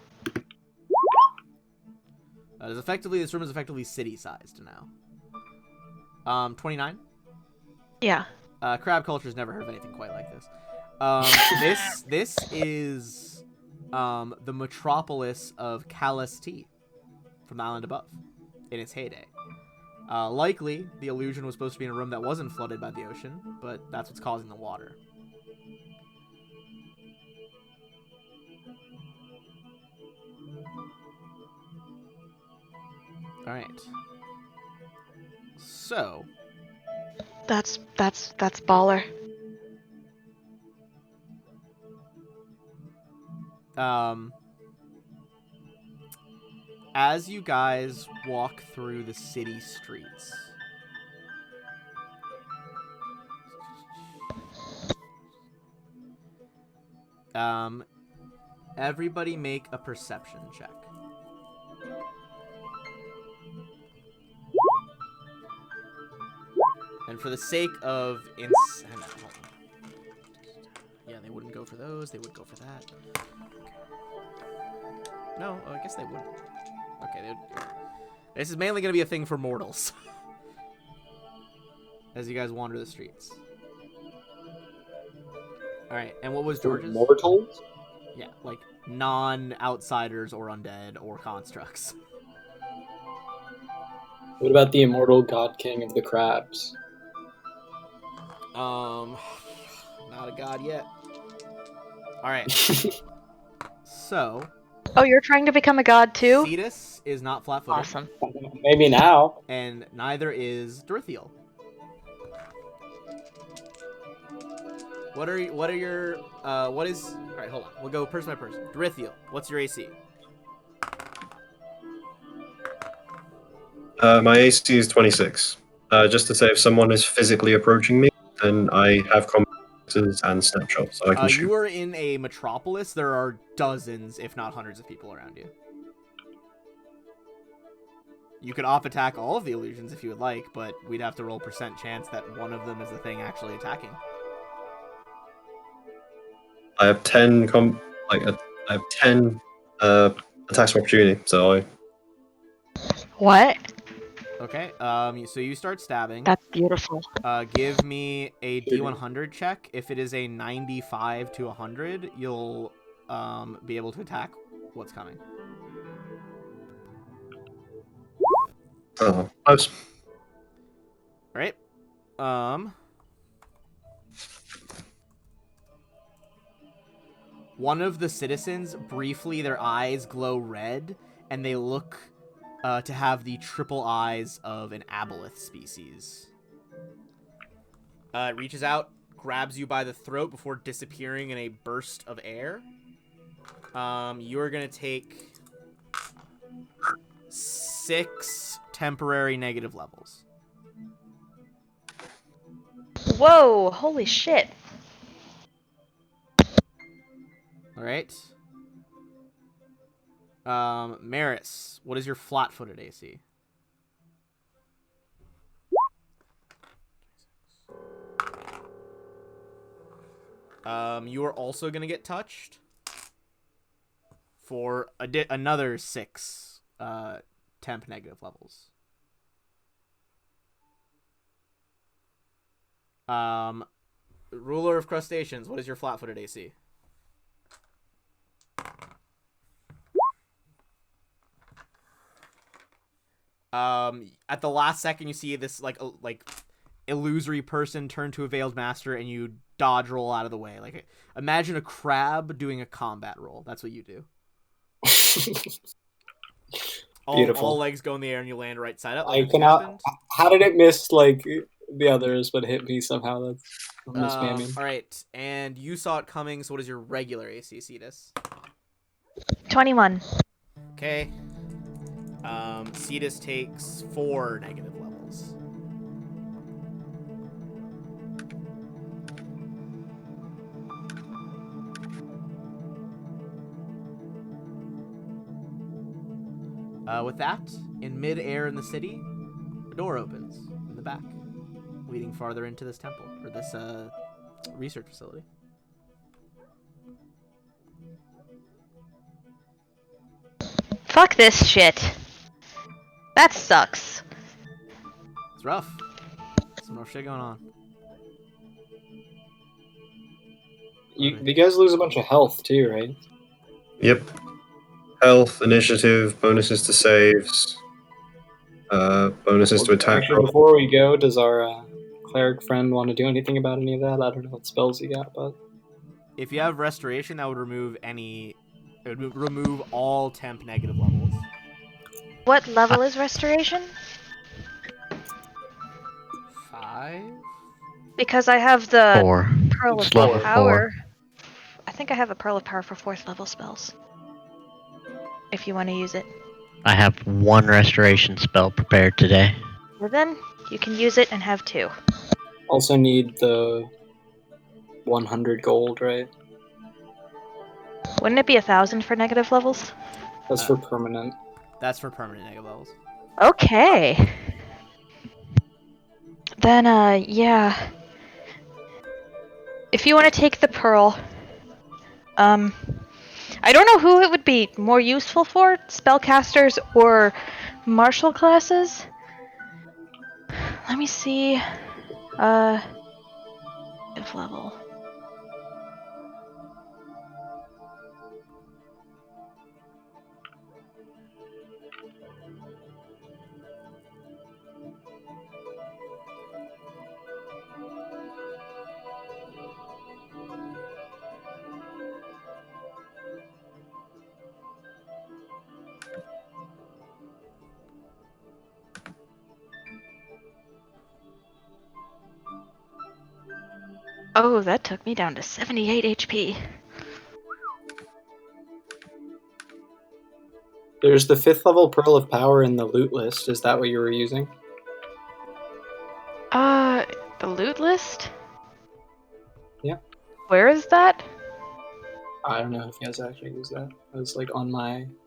This room is effectively city-sized now. 29. Yeah. Crab culture's never heard of anything quite like this. This is the metropolis of Calais from the island above in its heyday. Likely, the illusion was supposed to be in a room that wasn't flooded by the ocean, but that's what's causing the water. All right. So, That's baller. as you guys walk through the city streets, everybody make a perception check. And for the sake of hang on. Yeah, they wouldn't go for those. They would go for that. Okay. No, I guess they wouldn't. Okay, they would. This is mainly going to be a thing for mortals. As you guys wander the streets. Alright, and what was George's? Mortals? Yeah, like non-outsiders or undead or constructs. What about the immortal god king of the crabs? Not a god yet. Alright. So, Oh, you're trying to become a god too? Cetus is not flat-footed. Awesome. Maybe now. And neither is Dorithiel. What is alright, hold on. We'll go person by person. Dorithiel, what's your AC? My AC is 26. Just to say, if someone is physically approaching me, then I have compasses and snapshots, so I can shoot. You are in a metropolis. There are dozens, if not hundreds of people around you. You could off-attack all of the illusions if you would like, but we'd have to roll percent chance that one of them is the thing actually attacking. I have 10 I have 10 attacks of opportunity, so I What? Okay, so you start stabbing. That's beautiful. Give me a D100 check. If it is a 95 to 100, you'll be able to attack what's coming. Oh, close. Right? One of the citizens, briefly, their eyes glow red, and they look to have the triple eyes of an aboleth species. It reaches out, grabs you by the throat before disappearing in a burst of air. You are going to take 6 temporary negative levels. Whoa! Holy shit! All right. Maris, what is your flat-footed AC? You are also gonna get touched for another 6 temp negative levels. Ruler of Crustaceans, what is your flat-footed AC? At the last second, you see this like illusory person turn to a veiled master, and you dodge roll out of the way. Like, imagine a crab doing a combat roll. That's what you do. Beautiful. All legs go in the air, and you land right side up. I cannot. How did it miss like the others, but hit me somehow? That's mismamming. All right, and you saw it coming. So, what is your regular AC, Cetus? 21. Okay. Cetus takes 4 negative levels. With that, in mid-air in the city, a door opens in the back, leading farther into this temple, or this research facility. Fuck this shit. That sucks. It's rough. Some rough shit going on. You guys lose a bunch of health too, right? Yep. Health, initiative, bonuses to saves, bonuses to attack. Actually, before we go, does our cleric friend want to do anything about any of that? I don't know what spells he got, but If you have restoration, that would remove any. It would remove all temp negative levels. What level is restoration? 5? Because I have the 4. Pearl of It's level Power. I think I have a Pearl of Power for 4th level spells. If you want to use it. I have 1 restoration spell prepared today. Well then, you can use it and have 2. also need the 100 gold, right? Wouldn't it be 1,000 for negative levels? That's for permanent. That's for permanent negative levels. Okay. Then, yeah. If you want to take the Pearl, I don't know who it would be more useful for, spellcasters or martial classes. Let me see. If level. Oh, that took me down to 78 HP. There's the 5th level Pearl of Power in the loot list. Is that what you were using? The loot list? Yeah. Where is that? I don't know if you guys actually use that. It was like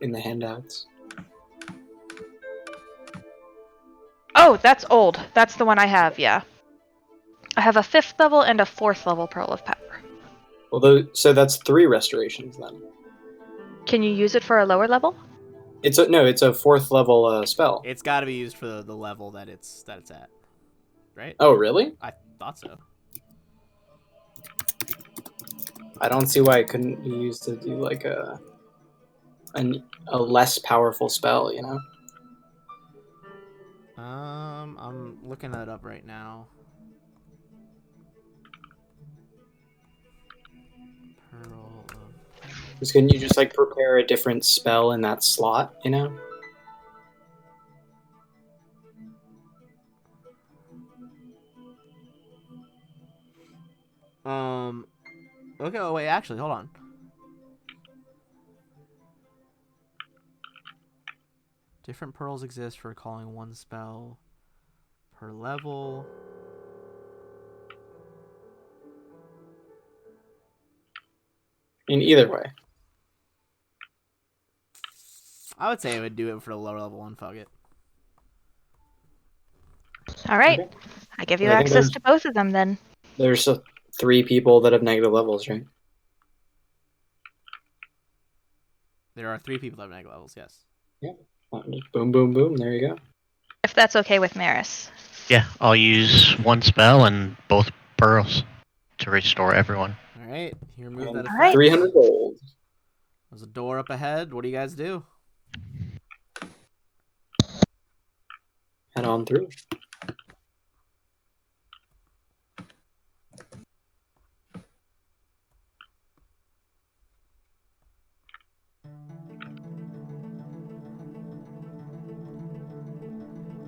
in the handouts. Oh, that's old. That's the one I have, yeah. I have a 5th level and a 4th level Pearl of Power. Well, so that's 3 restorations then. Can you use it for a lower level? It's a 4th level spell. It's got to be used for the level that it's at, right? Oh, really? I thought so. I don't see why it couldn't be used to do like a less powerful spell, you know? I'm looking that up right now. Pearl of... Because couldn't you just like prepare a different spell in that slot, you know? Okay, oh, wait, actually, hold on. Different pearls exist for calling one spell per level. In either way. I would say I would do it for the lower level one. Fuck it. All right. Okay. I give you I think access to both of them then. There's 3 people that have negative levels, right? There are 3 people that have negative levels, yes. Just boom, boom, boom. There you go. If that's okay with Maris. Yeah, I'll use one spell and both pearls to restore everyone. Alright, you remove And that effect. Alright. 300 gold. There's a door up ahead. What do you guys do? Head on through.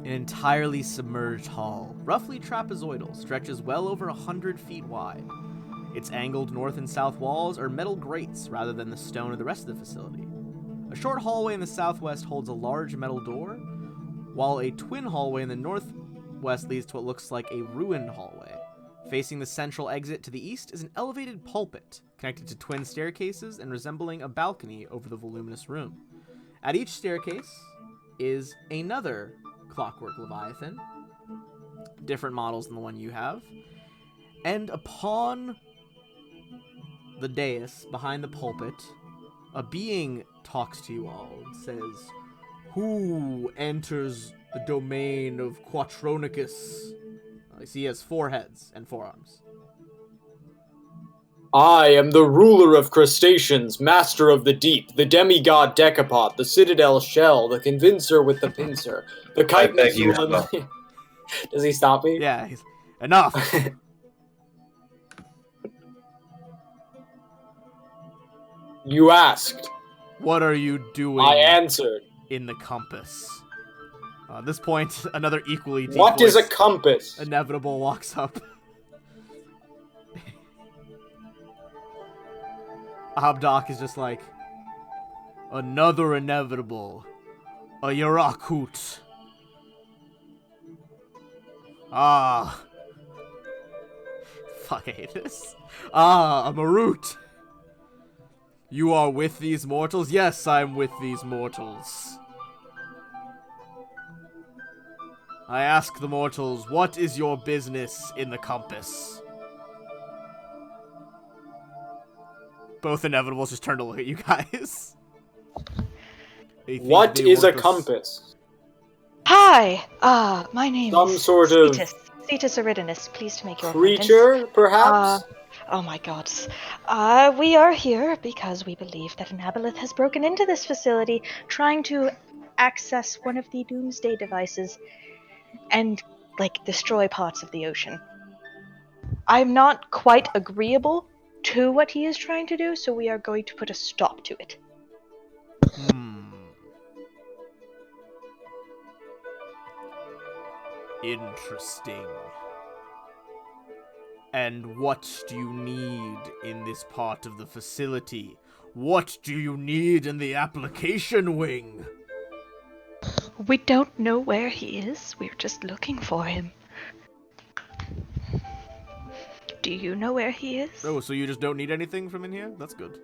An entirely submerged hall, roughly trapezoidal, stretches well over 100 feet wide. Its angled north and south walls are metal grates rather than the stone of the rest of the facility. A short hallway in the southwest holds a large metal door, while a twin hallway in the northwest leads to what looks like a ruined hallway. Facing the central exit to the east is an elevated pulpit, connected to twin staircases and resembling a balcony over the voluminous room. At each staircase is another clockwork Leviathan, different models than the one you have, and upon the dais behind the pulpit, a being talks to you all and says, "Who enters the domain of Quatronicus?" I see he has 4 heads and 4 arms. I am the ruler of crustaceans, master of the deep, the demigod Decapod, the citadel shell, the convincer with the pincer, the I beg chitinous you, one. Does he stop me? Yeah, he's... Enough! You asked. What are you doing I answered. in the compass? At this point, another equally deep What is a voice, compass? Inevitable, walks up. Abdoc is just like, another inevitable, a Yarakut. Ah. Fuck, I hate this. Ah, a Marut. You are with these mortals? Yes, I'm with these mortals. I ask the mortals, what is your business in the compass? Both inevitables just turn to look at you guys. What is a compass? Hi! My name Some is sort of Cetus Eridanus. Pleased to make your acquaintance. creature, perhaps? Oh my god. We are here because we believe that an aboleth has broken into this facility, trying to access one of the doomsday devices and, destroy parts of the ocean. I'm not quite agreeable to what he is trying to do, so we are going to put a stop to it. Interesting. And what do you need in this part of the facility? What do you need in the application wing? We don't know where he is. We're just looking for him. Do you know where he is? Oh, so you just don't need anything from in here? That's good.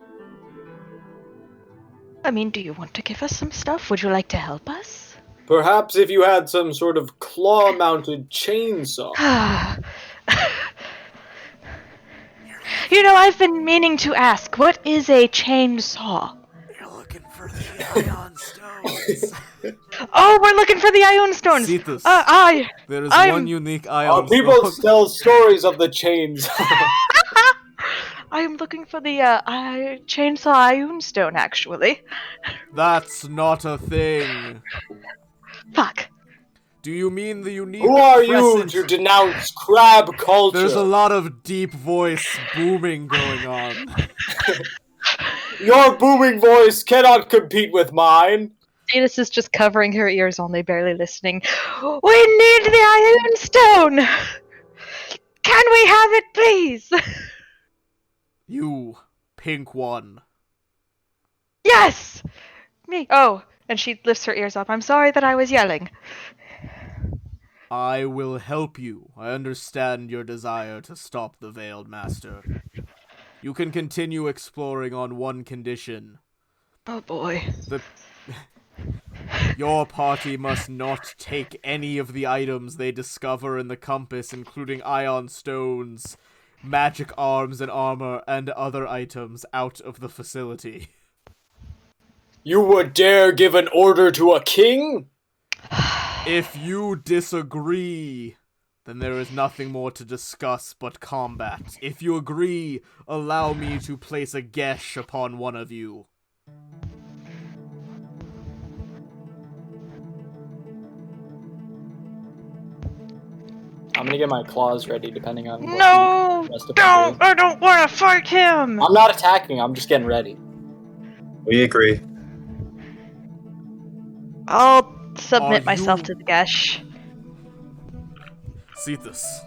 I mean, do you want to give us some stuff? Would you like to help us? Perhaps if you had some sort of claw-mounted chainsaw. You know, I've been meaning to ask, what is a chainsaw? You're looking for the ion stones. Oh, we're looking for the ion stones! Cetus, I'm... one unique ion People stone. tell stories of the chains. I am looking for the chainsaw ion stone, actually. That's not a thing. Fuck. Do you mean the unique Who are you crescent? to denounce crab culture? There's a lot of deep voice booming going on. Your booming voice cannot compete with mine. Cetus is just covering her ears, only barely listening. We need the ion stone! Can we have it, please? You, pink one. Yes! Me. Oh, and she lifts her ears up. I'm sorry that I was yelling. I will help you. I understand your desire to stop the Veiled Master. You can continue exploring on one condition. Oh boy. Your party must not take any of the items they discover in the compass, including ion stones, magic arms and armor, and other items, out of the facility. You would dare give an order to a king? If you disagree, then there is nothing more to discuss but combat. If you agree, allow me to place a gesh upon one of you. I'm gonna get my claws ready, depending on what No! the rest of Don't! them I don't want to fight him! do. I'm not attacking. I'm just getting ready. We agree. I'll submit Are myself you- to the Gesh. Cetus,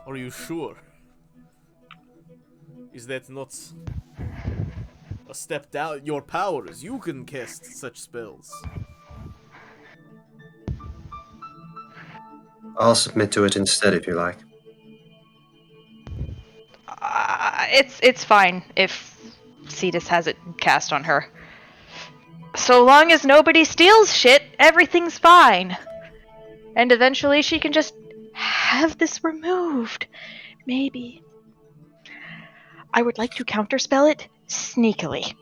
are you sure? Is that not a step down? Your powers, you can cast such spells. I'll submit to it instead if you like. It's fine if Cetus has it cast on her. So long as nobody steals shit, everything's fine. And eventually she can just have this removed. Maybe. I would like to counterspell it sneakily.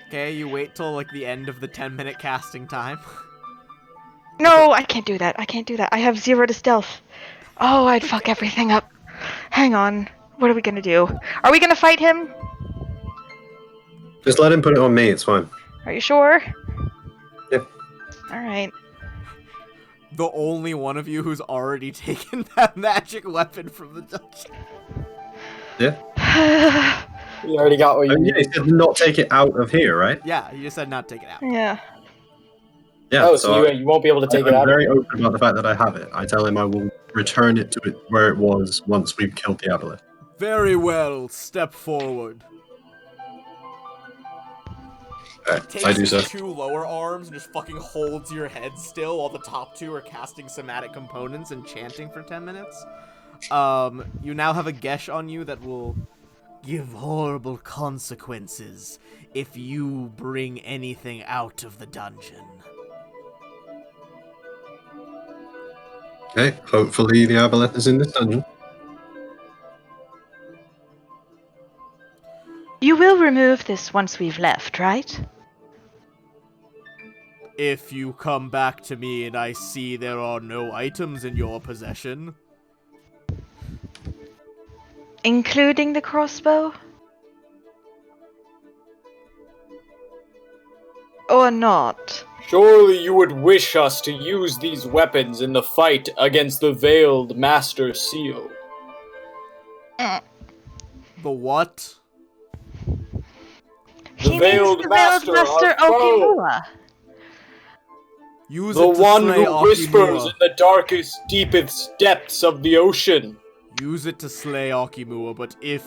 Okay, you wait till like the end of the 10-minute casting time. No, I can't do that. I can't do that. I have 0 to stealth. Oh, I'd fuck everything up. Hang on. What are we gonna do? Are we gonna fight him? Just let him put it on me, it's fine. Are you sure? Yep. Alright. The only one of you who's already taken that magic weapon from the dungeon. Yeah. You already got what you Yeah, he need. said not take it out of here, right? Yeah, you just said not take it out. Yeah. Yeah, Oh, so you won't be able to take it I'm out? very open about the fact that I have it. I tell him I will return it to it where it was once we've killed the aboleth. Very well, step forward. Alright, I do Takes so. his 2 lower arms and just fucking holds your head still while the top 2 are casting somatic components and chanting for 10 minutes. You now have a gesh on you that will give horrible consequences if you bring anything out of the dungeon. Okay, hopefully the aboleth is in this dungeon. You will remove this once we've left, right? If you come back to me and I see there are no items in your possession, Including the crossbow? Or not? Surely you would wish us to use these weapons in the fight against the Veiled Master Seal. the what? The He Veiled means the Master, Veiled Master our foe. Okimura. Use The it to one slay who whispers Akimura. in the darkest, deepest depths of the ocean. Use it to slay Akimura, but if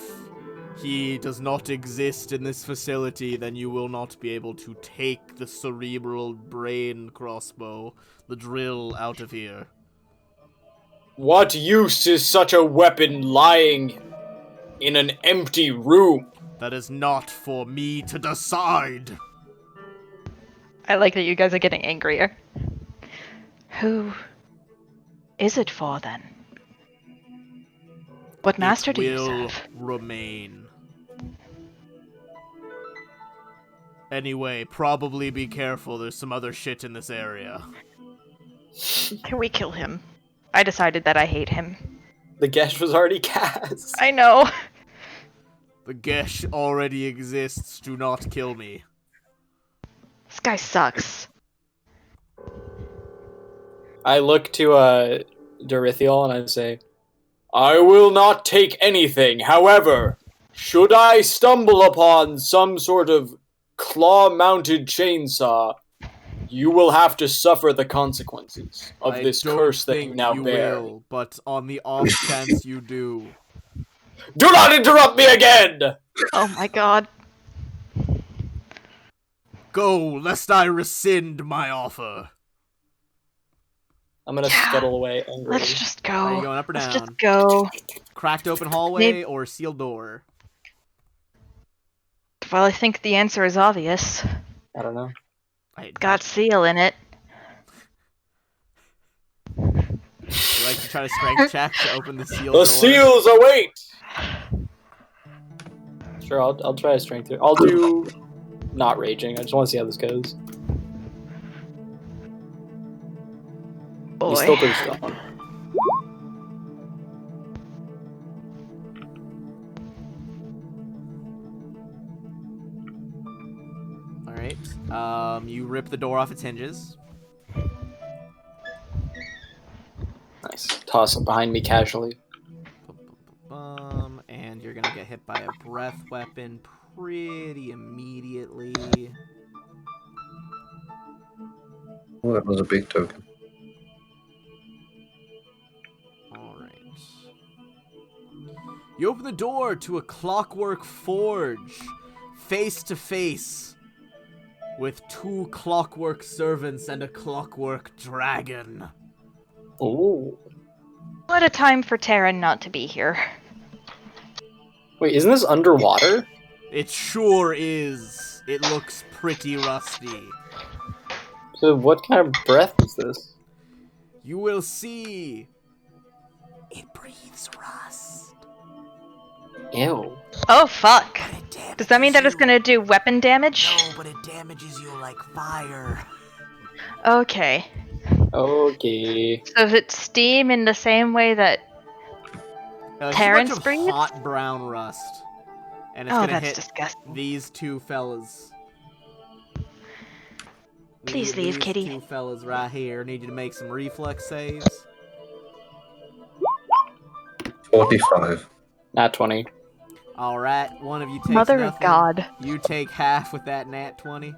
he does not exist in this facility, then you will not be able to take the cerebral brain crossbow, the drill, out of here. What use is such a weapon lying in an empty room? That is not for me to decide. I like that you guys are getting angrier. Who is it for then? What master do you It will serve? remain. Anyway, probably be careful. There's some other shit in this area. Can we kill him? I decided that I hate him. The Gesh was already cast. I know. The Gesh already exists. Do not kill me. This guy sucks. I look to Dorithiel and I say, I will not take anything. However, should I stumble upon some sort of claw-mounted chainsaw, you will have to suffer the consequences of I this don't curse that you think now you bear. will, but on the off chance you do, Do not interrupt me again! Oh my god. Go, lest I rescind my offer. I'm gonna Yeah. scuttle away angrily. Let's just go. Are you going up or Let's down? just go. Cracked open hallway or sealed door? Well, I think the answer is obvious. I don't know. Got seal in it. You like to try to strength check to open the sealed The door? seals await! Sure, I'll try a strength here. I'll do not raging. I just want to see how this goes. Boy. He's still pretty strong. Alright. You rip the door off its hinges. Nice. Toss it behind me casually. And you're gonna get hit by a breath weapon pretty immediately. Oh, that was a big token. Alright. You open the door to a clockwork forge, face to face, with 2 clockwork servants and a clockwork dragon. Ooh. What a time for Terran not to be here. Wait, isn't this underwater? It sure is. It looks pretty rusty. So what kind of breath is this? You will see. It breathes rust. Ew. Oh, fuck. But it damages Does that mean that it's you. gonna do weapon damage? No, but it damages you like fire. Okay. Okay. So if it's steam in the same way that... It's Terrence a bunch of breathes? hot brown rust. And it's Oh, gonna that's hit disgusting. these 2 fellas. Please leave, these kitty. 2 fellas right here. Need you to make some reflex saves. 45. Not 20. Alright, one of you takes Mother nothing. of God. You take half with that nat 20.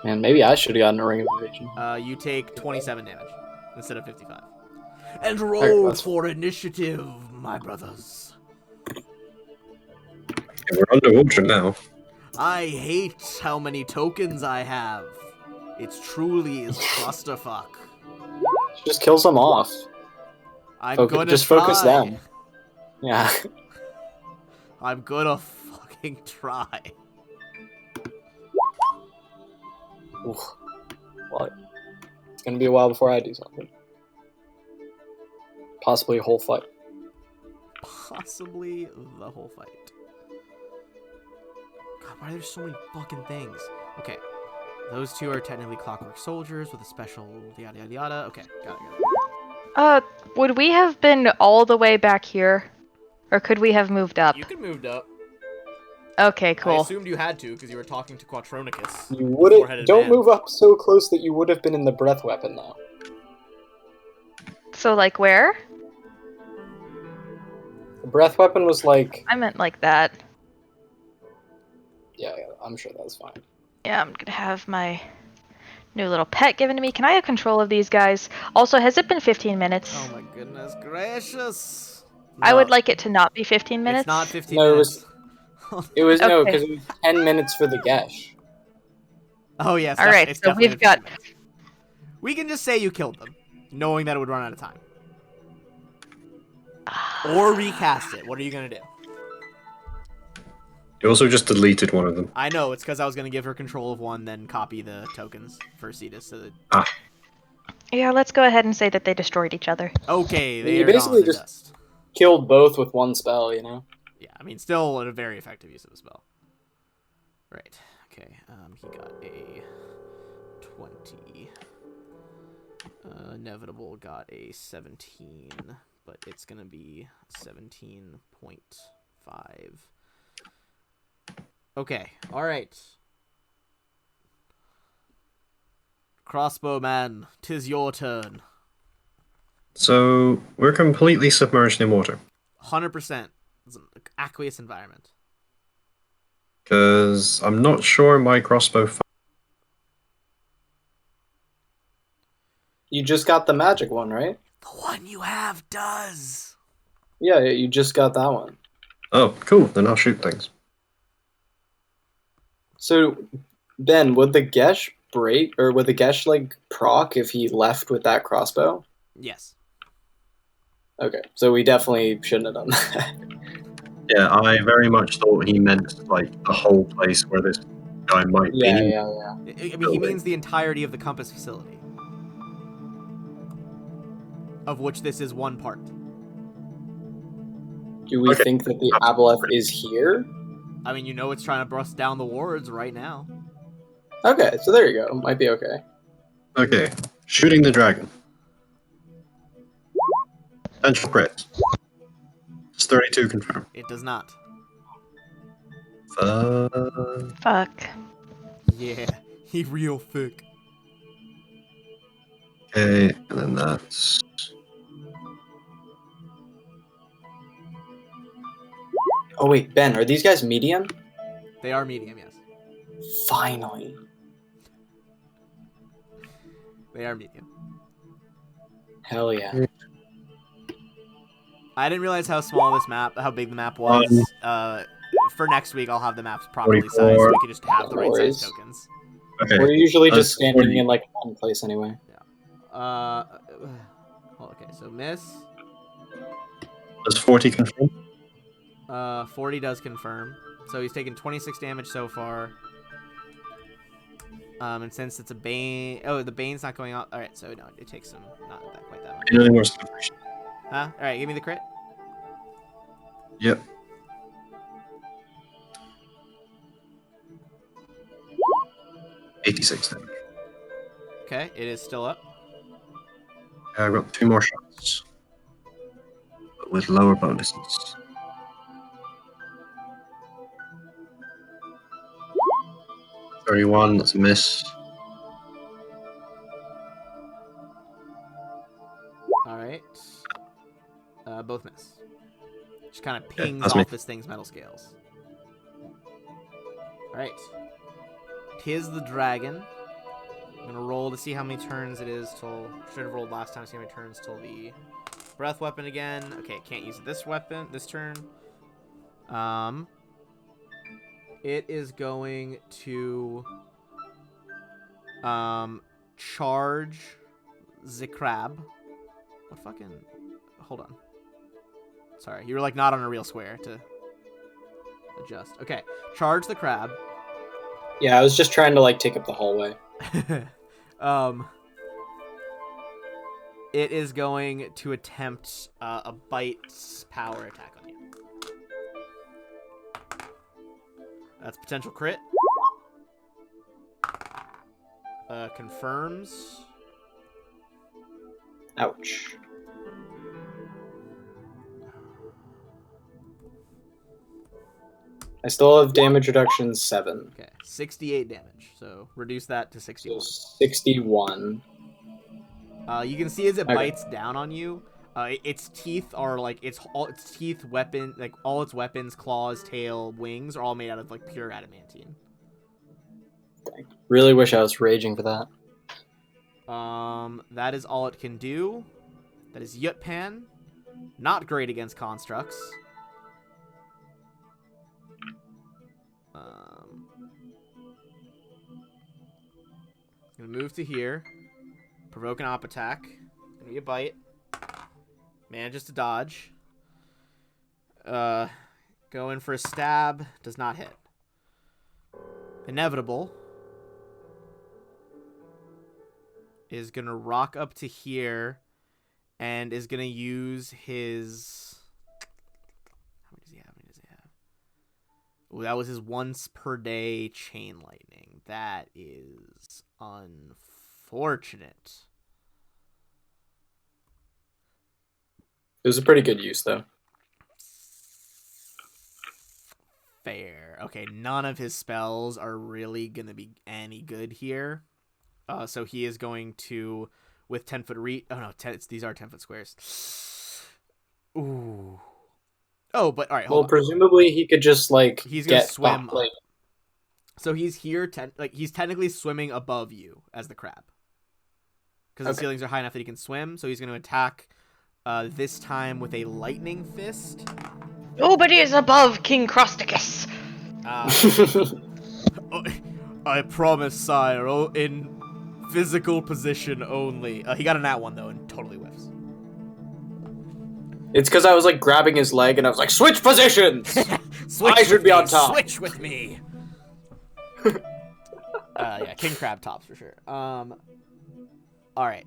Man, maybe I should have gotten a ring of evasion. You take 27 damage instead of 55. And roll Alright, that's for initiative, my brothers. We're underwater now. I hate how many tokens I have. It's truly is clusterfuck. Just kills them off. I'm gonna just try. focus them. Yeah. I'm gonna fucking try. Oof. Well, it's gonna be a while before I do something. Possibly a whole fight. Possibly the whole fight. God, why are there so many fucking things? Okay. Those 2 are technically clockwork soldiers with a special yada yada yada. Okay, got it. Would we have been all the way back here? Or could we have moved up? You can moved up. Okay, I cool. assumed you had to because you were talking to Quatronicus. You wouldn't. Four-headed Don't man. move up so close that you would have been in the breath weapon now. So, like, where? The breath weapon was like. I meant like that. Yeah, I'm sure that's fine. Yeah, I'm gonna have my new little pet given to me. Can I have control of these guys? Also, has it been 15 minutes? Oh my goodness gracious. I would No, like it to not be 15 minutes. It's not 15 No, minutes. It was no, Okay. because it was 10 minutes for the Gesh. Oh yes. All right, it's so definitely we've got... 15 minutes. We can just say you killed them, knowing that it would run out of time. Or recast it. What are you gonna do? You also just deleted one of them. I know, it's because I was gonna give her control of one, then copy the tokens for Cetus. So that... Yeah, let's go ahead and say that they destroyed each other. Okay, they You are basically gone to just- dust. Killed both with one spell, you know? Yeah, I mean, still a very effective use of a spell. Right. Okay. He got a 20. Inevitable got a 17, but it's gonna be 17.5. Okay. All right. Crossbowman, 'tis your turn. So we're completely submerged in water. 100%. It's an aqueous environment. Because I'm not sure my crossbow. You just got the magic one, right? The one you have does. Yeah, you just got that one. Oh, cool. Then I'll shoot things. So, Ben, would the Gesh break, or would the Gesh like proc if he left with that crossbow? Yes. Okay, so we definitely shouldn't have done that. Yeah, I very much thought he meant like the whole place where this guy might yeah, be. yeah, yeah. I mean, he means the entirety of the compass facility, of which this is one part. Do we Okay. think that the Aboleth is here? I mean, you know it's trying to bust down the wards right now. Okay, so there you go. Might be okay. Okay, shooting the dragon. Potential crit. It's 32 confirmed. It does not. Fuck. Yeah, he real thick. Okay, and then that's Oh wait, Ben, are these guys medium? They are medium, yes. Finally. They are medium. Hell yeah. I didn't realize how small this map, how big the map was. For next week, I'll have the maps properly sized, so 44. we can just have the right size tokens. okay. We're usually just That's standing 40. in like one place anyway. Okay, so miss. Does 40 confirm? 40 does confirm. So he's taken 26 damage so far. And since it's a Bane... Oh, the Bane's not going out. Alright, so no, it takes him not quite that much. Any more stuff? Huh? Alright, give me the crit. Yep. $86 damage. Okay, it is still up. I've got 2 more shots. But with lower bonuses. $31, that's a miss. Alright. Both miss. Just kind of pings that's off me. this thing's metal scales. Alright. Tis the dragon. I'm gonna roll to see how many turns it is till... Should have rolled last time to see how many turns till the breath weapon again. Okay, can't use this turn. It is going to charge the crab. What fucking... Hold on. Sorry, you were like not on a real square to adjust. Okay, charge the crab. Yeah, I was just trying to like take up the hallway. It is going to attempt a bite's power attack on you. That's potential crit. Confirms. Ouch. I still have damage reduction 7. Okay, 68 damage. So reduce that to 61. So 61. You can see as it Okay. bites down on you, its teeth are like all its teeth, weapon, like all its weapons, claws, tail, wings are all made out of like pure adamantine. Really wish I was raging for that. That is all it can do. That is Yutpan. Not great against constructs. Gonna move to here. Provoke an op attack. Gonna be a bite. Manages to dodge. Go in for a stab. Does not hit. Inevitable is gonna rock up to here and is gonna use his... How many does he have? Oh, that was his once per day chain lightning. That is unfortunate. It was a pretty good use though. Fair. Okay, none of his spells are really gonna be any good here. So he is going to, with 10-foot reach. Oh no, these are 10-foot squares. Ooh. Oh, but all right. Hold on. Presumably he could just like He's gonna get swim like, up. So he's here. He's technically swimming above you as the crab, because the ceilings are high enough that he can swim. So he's going to attack this time with a lightning fist. Nobody is above King Crosticus. I promise, sire, in physical position only. He got a nat 1 though and totally whiffs. It's because I was like grabbing his leg and I was like, switch positions! I should be on top. Switch with me. Yeah, King Crab tops for sure. All right.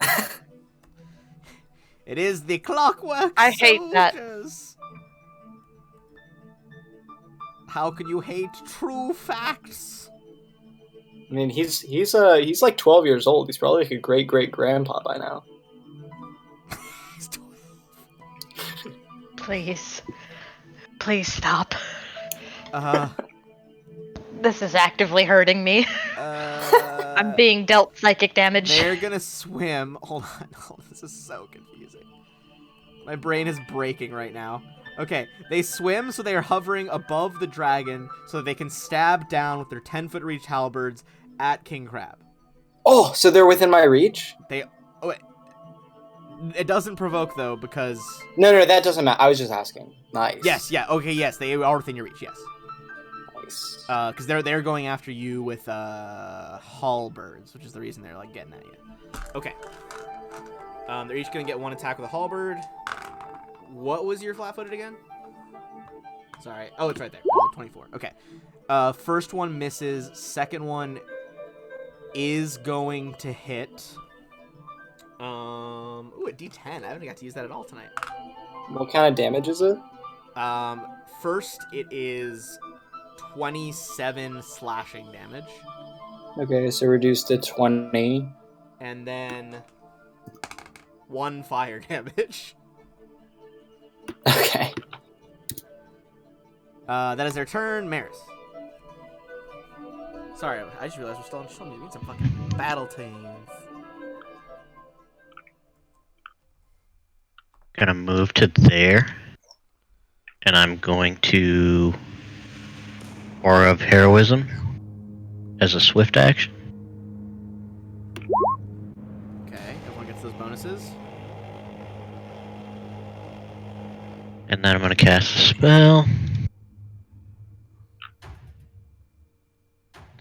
It is the Clockwork I hate that. Soldiers. How can you hate true facts? I mean, he's like 12 years old. He's probably like a great-great-grandpa by now. Please. Please stop. Uh, This is actively hurting me. I'm being dealt psychic damage. They're gonna swim. Hold on. Oh, this is so confusing. My brain is breaking right now. Okay, they swim, so they are hovering above the dragon so that they can stab down with their 10-foot reach halberds at King Crab. Oh, so they're within my reach? Oh, wait. It doesn't provoke, though, because... No, that doesn't matter. I was just asking. Nice. Yes, yeah, okay, yes, they are within your reach, yes. Nice. Because they're going after you with halberds, which is the reason they're like getting at you. Okay. They're each gonna get one attack with a halberd. What was your flat-footed again? Sorry. Oh, it's right there. 24. Okay. First one misses. Second one is going to hit. Ooh, a D10. I haven't got to use that at all tonight. What kind of damage is it? First it is 27 slashing damage. Okay, so reduced to 20. And then 1 fire damage. Okay. That is their turn. Maris. Sorry, I just realized we're still on show me. We need some fucking battle teams. Gonna move to there. And I'm going to Aura of Heroism as a swift action. Okay, everyone gets those bonuses. And then I'm gonna cast a spell.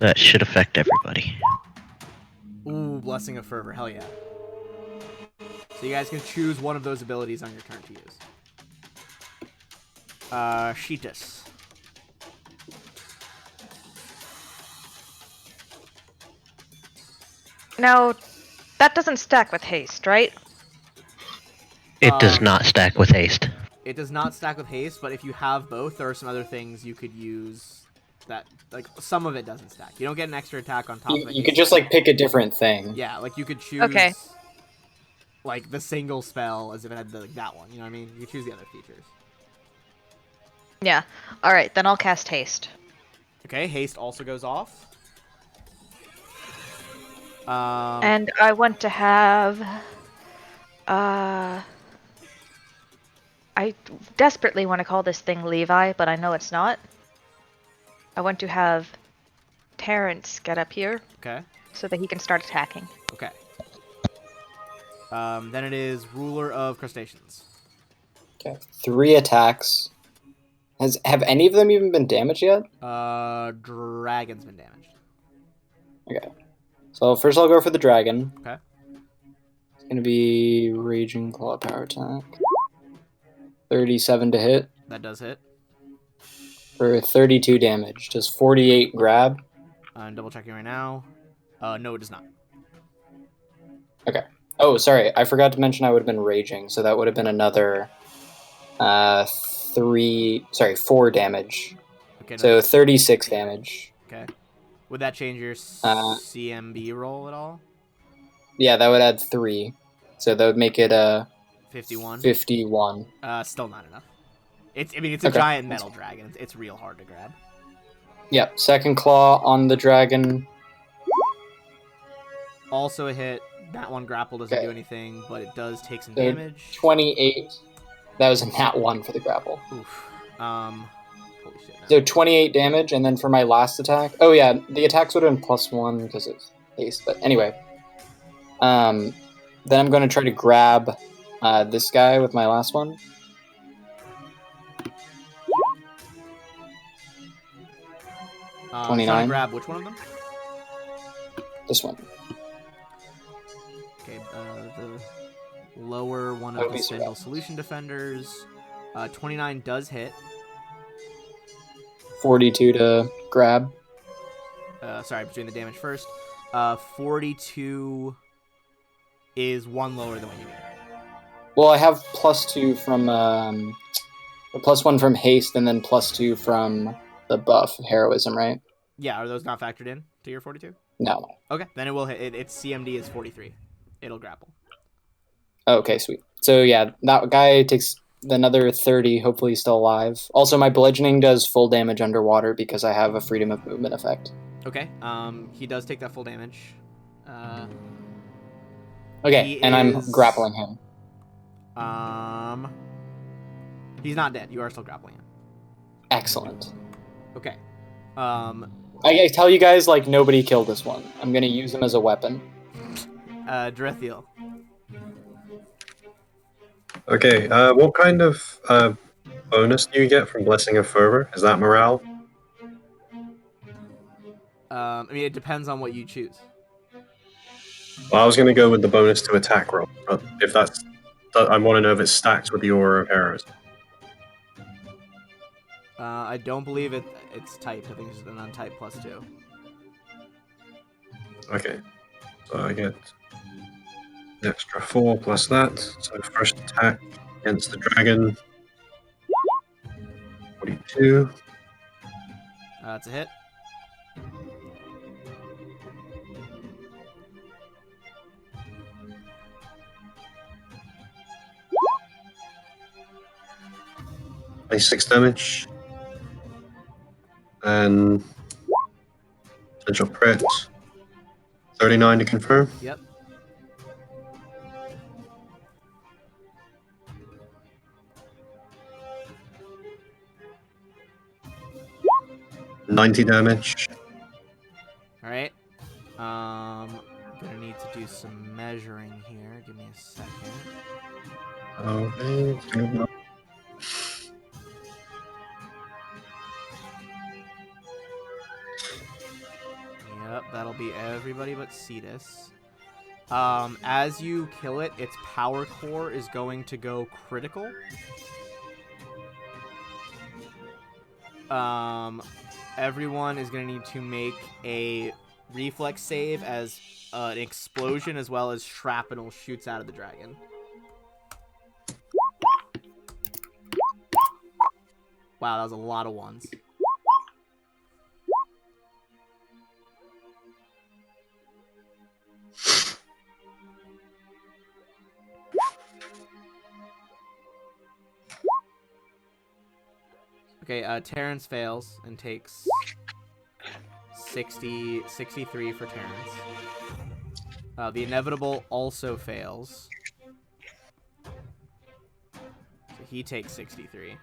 That should affect everybody. Ooh, Blessing of Fervor. Hell yeah. So you guys can choose one of those abilities on your turn to use. Sheetus. Now, that doesn't stack with haste, right? It does not stack with haste. It does not stack with haste, but if you have both, there are some other things you could use that, like, some of it doesn't stack. You don't get an extra attack on top of it. You could just, like, pick a different thing. Yeah, like, you could choose, Okay. like, the single spell as if it had, like, that one. You know what I mean? You choose the other features. Yeah. Alright, then I'll cast haste. Okay, haste also goes off. And I want to have... I desperately want to call this thing Levi, but I know it's not. I want to have Terrence get up here Okay. so that he can start attacking. Okay. Then it is Ruler of Crustaceans. Okay. 3 attacks. Have any of them even been damaged yet? Dragon's been damaged. Okay. So first I'll go for the dragon. Okay. It's gonna be Raging Claw power attack. 37 to hit That does hit. for 32 damage. Does 48 grab? I'm double checking right now. No, it does not. Okay. Oh, sorry. I forgot to mention I would have been raging, so that would have been another 4 damage. Okay. No, So 36 damage. okay. Would that change your CMB roll at all? Yeah, that would add 3. So that would make it 51. 51. Still not enough. It's a Okay. giant metal dragon. It's real hard to grab. Yep. Second claw on the dragon. Also a hit. That one grapple doesn't Okay. do anything, but it does take some So damage. 28. That was a nat 1 for the grapple. Oof. Holy shit. No. So 28 damage, and then for my last attack... Oh yeah, the attacks would have been +1 because of haste, but anyway. Then I'm going to try to grab This guy with my last one. Trying to 29. grab which one of them? This one. Okay, the lower one of the Spindle Solution Defenders. 29 does hit. 42 to grab. Sorry, between the damage first. 42 is one lower than what you need. Well, I have +2 from +1 from haste, and then +2 from the buff heroism, right? Yeah, are those not factored in to your 42? No. Okay, then it will hit. Its CMD is 43. It'll grapple. Okay, sweet. So yeah, that guy takes another 30. Hopefully, he's still alive. Also, my bludgeoning does full damage underwater because I have a freedom of movement effect. Okay, he does take that full damage. Okay, and I'm grappling him. He's not dead. You are still grappling him. Excellent. Okay. I tell you guys, like, nobody killed this one. I'm gonna use him as a weapon. Drethiel. Okay, what kind of bonus do you get from Blessing of Fervor? Is that morale? I mean, it depends on what you choose. Well, I was going to go with the bonus to attack roll, but if that's... I want to know if it stacks with the Aura of Heroes. I don't believe it's typed. I think it's an untyped +2. Okay, so I get the extra 4 plus that. So first attack against the dragon. 42. It's a hit. Six damage. And potential crit. 39 to confirm. Yep. $90 damage. All right. Gonna need to do some measuring here. Give me a second. Okay. Yep, that'll be everybody but Cetus. As you kill it, its power core is going to go critical. Everyone is going to need to make a reflex save as an explosion as well as shrapnel shoots out of the dragon. Wow, that was a lot of ones. Okay, Terrence fails and takes 63 for Terrence. The Inevitable also fails. So he takes 63.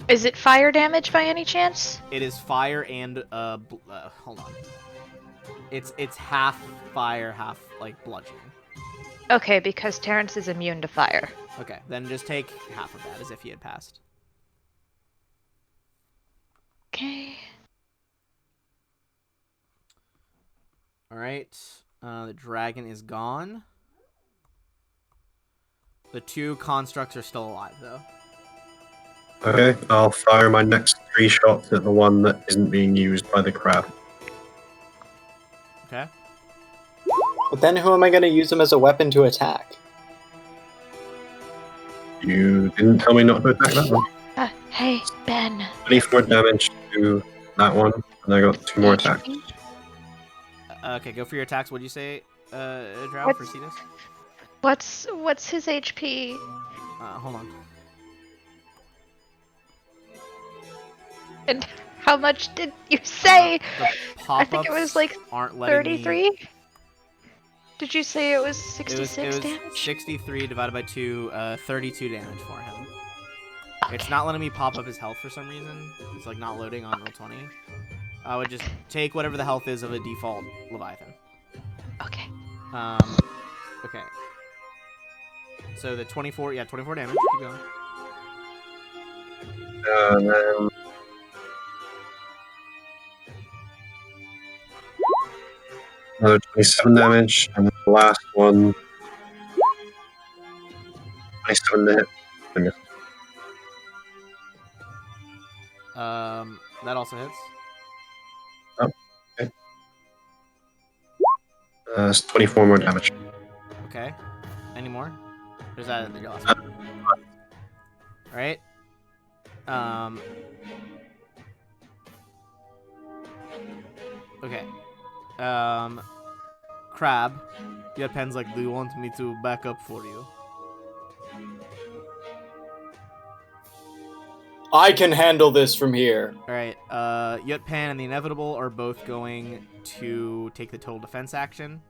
Is it fire damage by any chance? It is fire and hold on. It's half fire, half like bludgeoning. Okay, because Terrence is immune to fire. Okay, then just take half of that as if he had passed. Okay. All right. The dragon is gone. The two constructs are still alive, though. Okay, I'll fire my next 3 shots at the one that isn't being used by the crab. Okay. But then who am I going to use him as a weapon to attack? You didn't tell me not to attack that one. Hey, Ben. 24 damage to that one, and I got 2 more attacks. Okay, go for your attacks. What'd you say, Drow, for Cetus? What's his HP? Hold on. And how much did you say? The I think it was like aren't letting 33? me... Did you say it was 66 it was damage? 63 divided by 2, 32 damage for him. It's not letting me pop up his health for some reason. It's like not loading on Roll20. I would just take whatever the health is of a default Leviathan. Okay. Okay. So the 24, yeah, 24 damage. Keep going. And then another 27 damage, and the last one, 27 to hit. And That also hits. it's 24 more damage. Okay. Any more? There's that in your last one. All right. Okay. Crab. Your pen's like, do you want me to back up for you? I can handle this from here. All right. Yutpan and the Inevitable are both going to take the total defense action.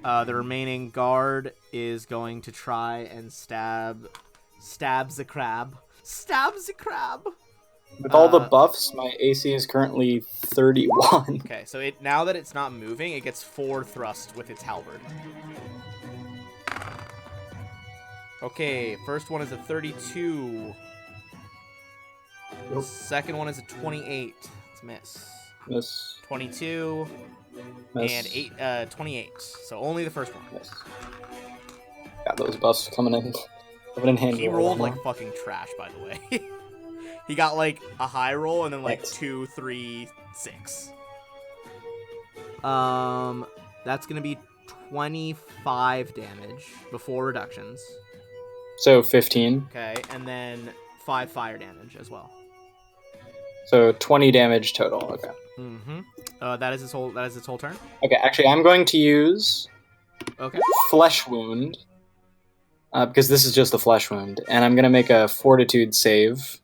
The remaining guard is going to try and stab the crab. Stabs the crab. With all the buffs, my AC is currently 31. Okay, so now that it's not moving, it gets 4 thrust with its halberd. Okay, first one is a 32. Nope. Second one is a 28. It's a miss. Miss. 22 Miss. and 28. So only the first one. Miss. Got those buffs coming in handy. He rolled like fucking trash, by the way. He got like a high roll and then like Thanks. 2, 3, 6. That's gonna be 25 damage before reductions. So 15. Okay, and then 5 fire damage as well. So 20 damage total. Okay. Mm-hmm. That is its whole turn. Okay. Actually, I'm going to use Okay. flesh wound because this is just a flesh wound, and I'm gonna make a fortitude save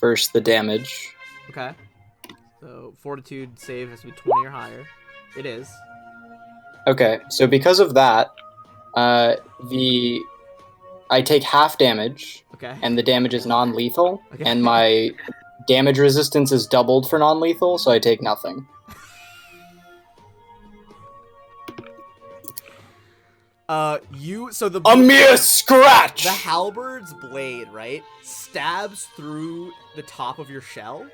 versus the damage. Okay. So fortitude save has to be 20 or higher. It is. Okay. So because of that, I take half damage, Okay. and the damage is non-lethal, Okay. and my damage resistance is doubled for non-lethal, so I take nothing. So the A mere scratch! the halberd's blade, right, stabs through the top of your shell,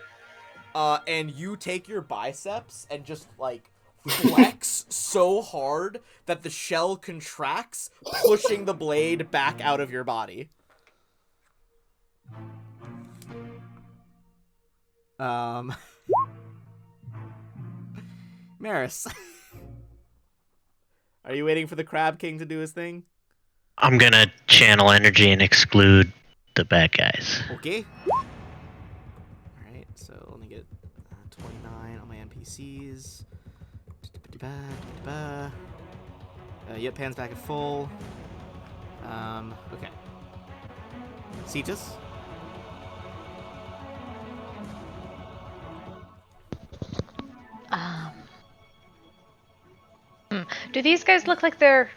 and you take your biceps and just like flex so hard that the shell contracts, pushing the blade back out of your body. Maris. Are you waiting for the Crab King to do his thing? I'm gonna channel energy and exclude the bad guys. Okay. Alright, so let me get 29 on my NPCs. Yutpan's back at full. Okay. Cetus? Do these guys look like they're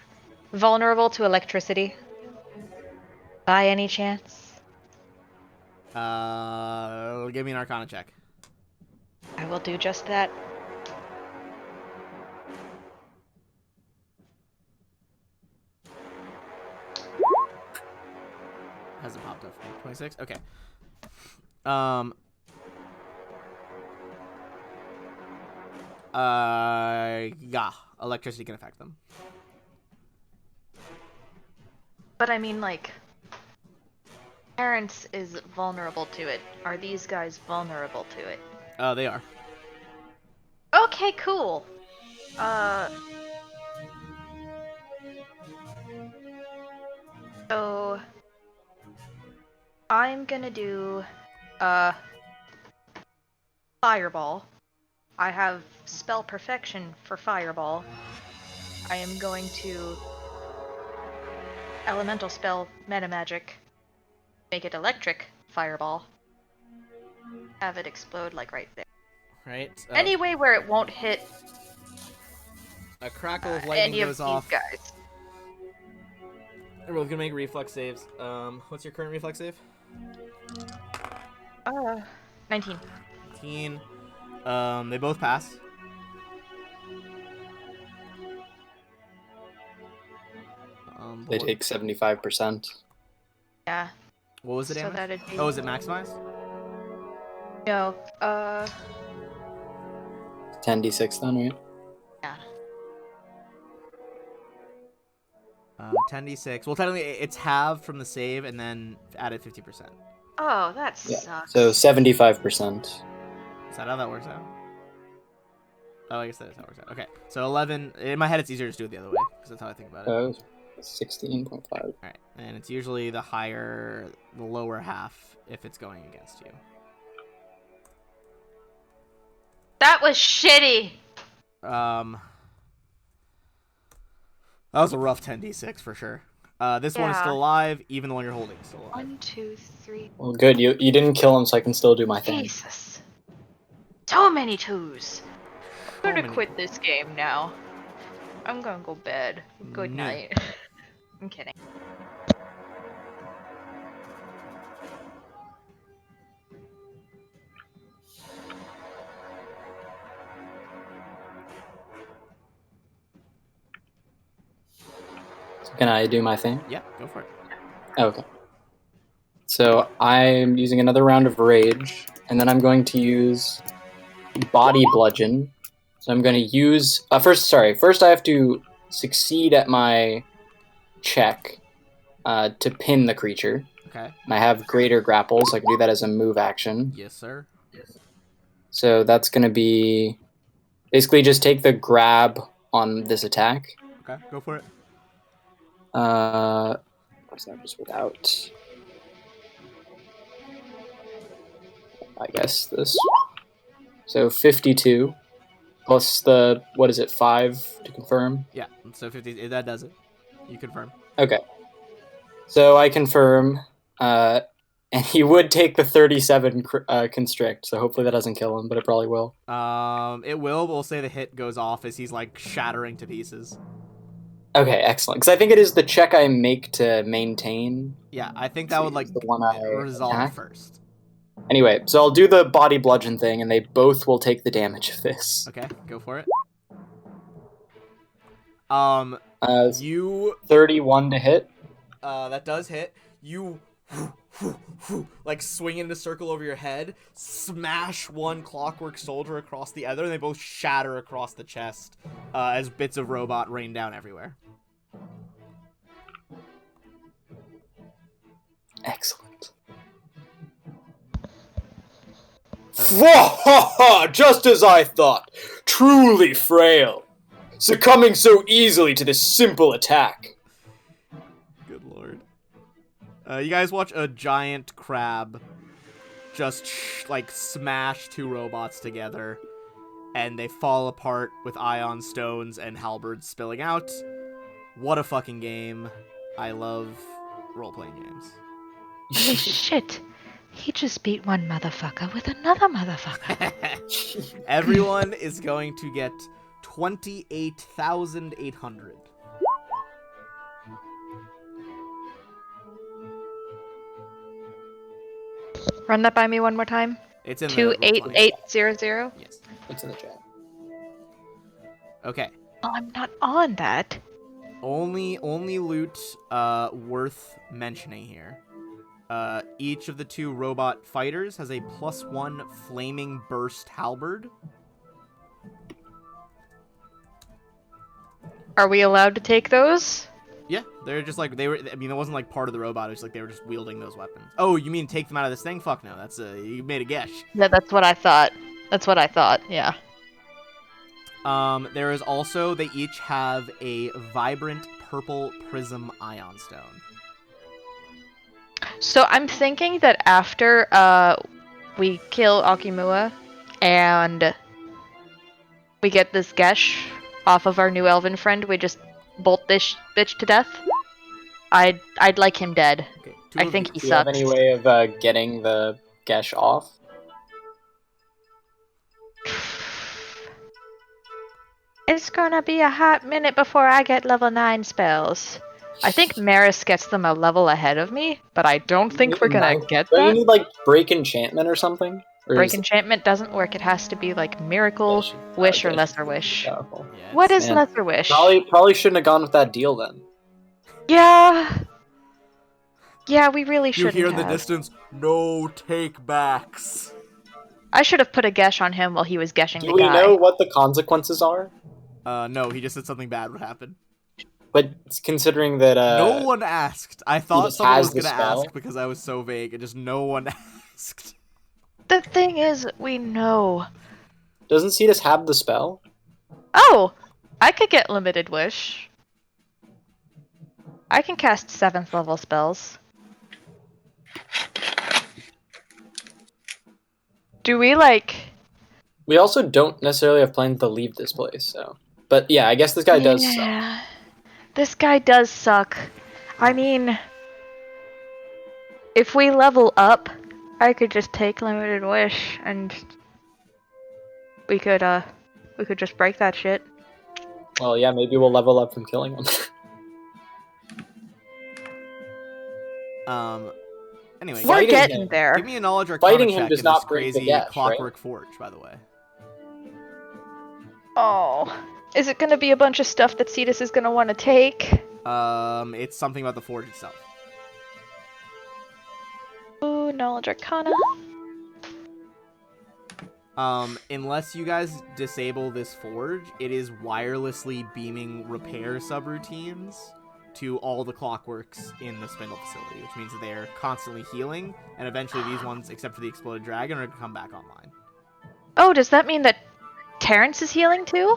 vulnerable to electricity? By any chance? Give me an Arcana check. I will do just that. Hasn't popped up for me. 26? Okay. Yeah. Electricity can affect them. But I mean, like, Terrence is vulnerable to it. Are these guys vulnerable to it? They are. Okay, cool. So I'm gonna do Fireball. I have spell perfection for Fireball. I am going to elemental spell meta magic. Make it electric Fireball. Have it explode like right there. Right? Anyway where it won't hit A crackle of lightning any of goes these off. guys. Everyone's gonna make reflex saves. What's your current reflex save? 19. 19. They both pass. on They board. take 75%. Yeah. What was the So damage? that'd be... Oh, is it maximized? No, 10d6 then, right? yeah. 10d6. Well, technically, it's halved from the save and then added 50%. Oh, that Yeah. sucks. So 75%. Is that how that works out? Oh, I guess that is how it works out. Okay, so 11. In my head, it's easier to do it the other way because that's how I think about it. Oh, 16.5. All right, and it's usually the lower half if it's going against you. That was shitty! That was a rough 10d6 for sure. This one is still alive, even the one you're holding is still alive. 1, 2, 3. Well, good. You didn't kill him, so I can still do my thing. Jesus. So many twos. I'm So gonna many quit this game now. I'm gonna go bed. Good No. night. I'm kidding. So can I do my thing? Yeah, go for it. Okay. So I'm using another round of rage, and then I'm going to use body bludgeon. So I'm going to use first I have to succeed at my check to pin the creature. Okay. And I have greater grapple, so I can do that as a move action. Yes, sir. So that's going to be basically just take the grab on this attack. Okay, go for it. What's that just without? I guess this. So 52 plus the, what is it, 5 to confirm? Yeah, so 50. That does it. You confirm. Okay. So I confirm, and he would take the 37 constrict, so hopefully that doesn't kill him, but it probably will. It will, but we'll say the hit goes off as he's like shattering to pieces. Okay, excellent. Because I think it is the check I make to maintain. Yeah, I think that would like the one I resolve attack. first. Anyway, so I'll do the body bludgeon thing, and they both will take the damage of this. Okay, go for it. You 31 to hit. that does hit. You like swing in a circle over your head, smash one clockwork soldier across the other, and they both shatter across the chest as bits of robot rain down everywhere. Excellent. Just as I thought. Truly frail. Succumbing so easily to this simple attack. Good lord. You guys watch a giant crab just like smash two robots together, and they fall apart with ion stones and halberds spilling out. What a fucking game. I love role-playing games. Holy shit. He just beat one motherfucker with another motherfucker. Everyone is going to get 28,800. Run that by me one more time. It's in the 28800. Yes. It's in the chat. Okay. Oh, I'm not on that. Only loot worth mentioning here. Each of the two robot fighters has a +1 flaming burst halberd. Are we allowed to take those? Yeah, they're just like they were. I mean, it wasn't like part of the robot. It was like they were just wielding those weapons. Oh, you mean take them out of this thing? Fuck no. That's you made a guess. Yeah, that's what I thought. Yeah. There is also, they each have a vibrant purple prism ion stone. So I'm thinking that after we kill Akimua and we get this Gesh off of our new elven friend, we just bolt this bitch to death. I'd like him dead. Okay, I think he Do you have sucks. any way of getting the Gesh off? It's gonna be a hot minute before I get level 9 spells. I think Maris gets them a level ahead of me, but I don't think we're gonna get Don't you that. need like break enchantment or something? Or Break is- enchantment doesn't work. It has to be like miracle, wish, or Gesh lesser is wish. powerful. Yeah, What is Man. lesser wish? Probably shouldn't have gone with that deal then. Yeah. Yeah, we really You shouldn't hear in the have. distance, no take backs. I should have put a gesh on him while he was geshing Do the we guy. know what the consequences are? No, he just said something bad would happen. But considering that No one asked. I thought just someone has was the gonna spell? ask because I was so vague, and just no one asked. The thing is, we know. doesn't Cetus have the spell? Oh! I could get limited wish. I can cast 7th level spells. Do we, like... We also don't necessarily have plans to leave this place, so. But yeah, I guess this guy does suck. Yeah. This guy does suck. I mean... If we level up, I could just take limited wish, and... We could just break that shit. Well, yeah, maybe we'll level up from killing him. Anyway, We're Fighting getting him. there. give me a knowledge arcana Fighting him check does in this not break the crazy gash, clockwork right? forge, by the way. Oh. Is it gonna be a bunch of stuff that Cetus is gonna want to take? It's something about the forge itself. Ooh, knowledge arcana. Unless you guys disable this forge, it is wirelessly beaming repair subroutines to all the clockworks in the spindle facility, which means that they are constantly healing, and eventually these ones, except for the exploded dragon, are going to come back online. Oh, does that mean that Terrence is healing too?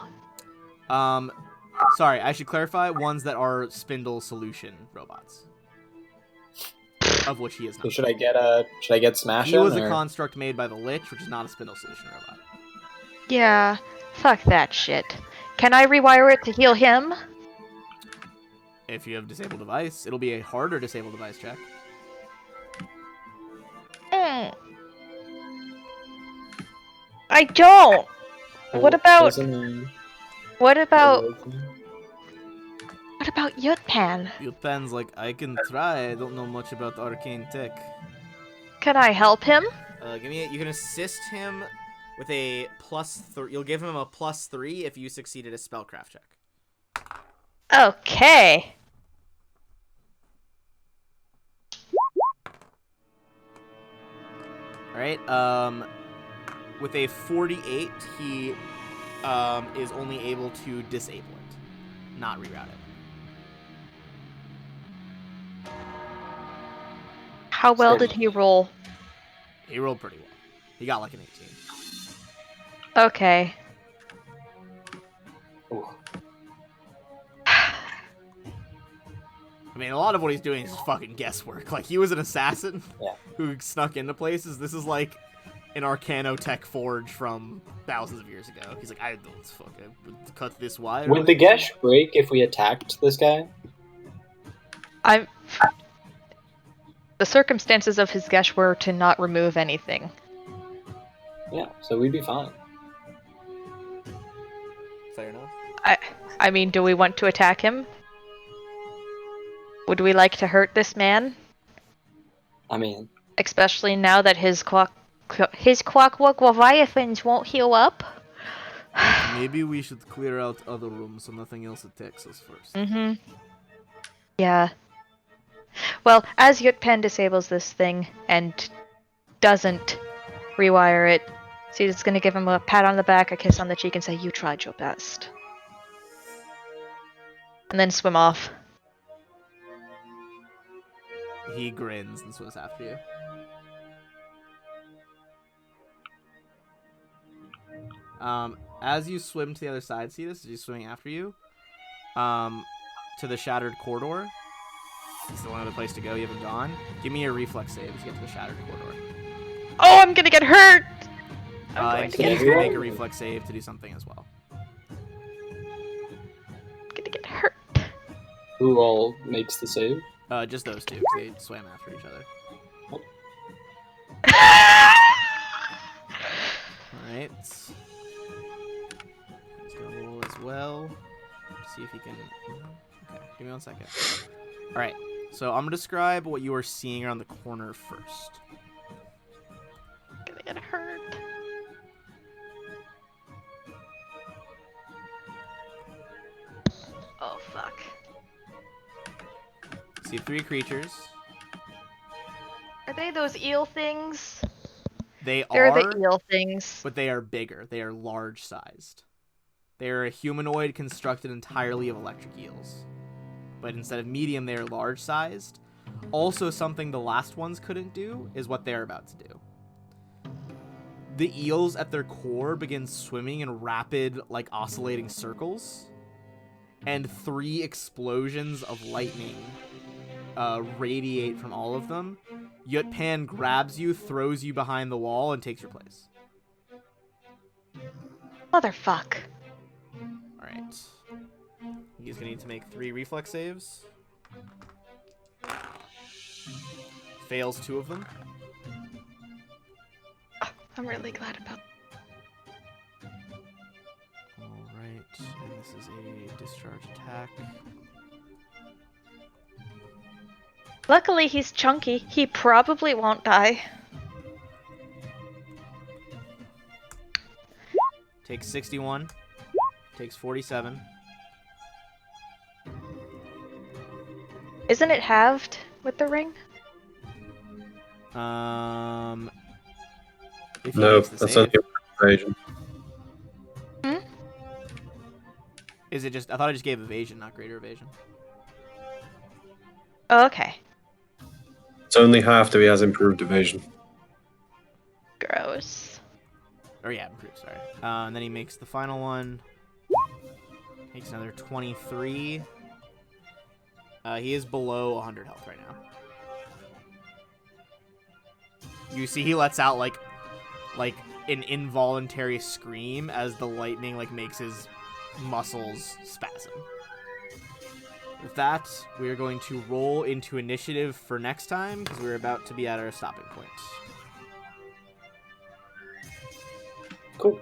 Sorry, I should clarify, ones that are spindle solution robots. Of which he is So not. should I get Smash He was in, a or- construct made by the Lich, which is not a spindle solution robot. Yeah. Fuck that shit. Can I rewire it to heal him? If you have disabled device, it'll be a harder disabled device check. Mm. I don't. What about what about Yutpan? Yutpan's like, I can try, I don't know much about arcane tech. Can I help him? You can assist him with a +3. You'll give him a +3 if you succeeded a spellcraft check. Okay. Alright, with a 48, he is only able to disable it, not reroute it. How well did he roll? He rolled pretty well. He got like an 18. Okay. Ooh. I mean, a lot of what he's doing is fucking guesswork. Like, he was an assassin who snuck into places. This is like an Arcanotech forge from thousands of years ago. He's like, I don't fucking cut this wire. Would the Gesh break if we attacked this guy? The circumstances of his gesh were to not remove anything. Yeah, so we'd be fine. Fair enough. I mean, do we want to attack him? Would we like to hurt this man? I mean, Especially now that his clockwork leviathans won't heal up? Maybe we should clear out other rooms so nothing else attacks us first. Mm-hmm. Yeah. Well, as Yutpan disables this thing and doesn't rewire it, Cetus is gonna give him a pat on the back, a kiss on the cheek, and say, "You tried your best." And then swim off. He grins and swims after you. As you swim to the other side, see this? Is he swimming after you? To the shattered corridor. It's the one other place to go. You haven't gone. Give me a reflex save as you get to the shattered corridor. Oh, I'm gonna get hurt! I'm going to He's get gonna hurt. make a reflex save to do something as well. I'm gonna get hurt. who all makes the save? Just those two, 'cause they swam after each other. Alright. He's gonna roll as well. See if he can. Okay, give me 1 second. Alright, so I'm gonna describe what you are seeing around the corner first. I'm gonna get hurt. Oh, fuck. So you have 3 creatures. Are they those eel things? They They're are, the eel things. but they are bigger. They are large-sized. They are a humanoid constructed entirely of electric eels. But instead of medium, they are large-sized. Also, something the last ones couldn't do is what they're about to do. The eels at their core begin swimming in rapid, like, oscillating circles. And 3 explosions of lightning radiate from all of them. Yutpan grabs you, throws you behind the wall, and takes your place. Motherfuck. Alright. He's gonna need to make 3 reflex saves. Fails 2 of them. I'm really glad about Alright, and this is a discharge attack. Luckily, he's chunky. He probably won't die. Takes 61. Takes 47. Isn't it halved with the ring? If he No, makes the that's save. only evasion. Is it just... I thought I just gave evasion, not greater evasion. Oh, okay. It's only half that he has improved evasion. Gross. Or yeah, improved, sorry. And then he makes the final one. Takes another 23. He is below 100 health right now. You see he lets out, like an involuntary scream as the lightning, like, makes his muscles spasm. With that, we are going to roll into initiative for next time, because we're about to be at our stopping point. Cool.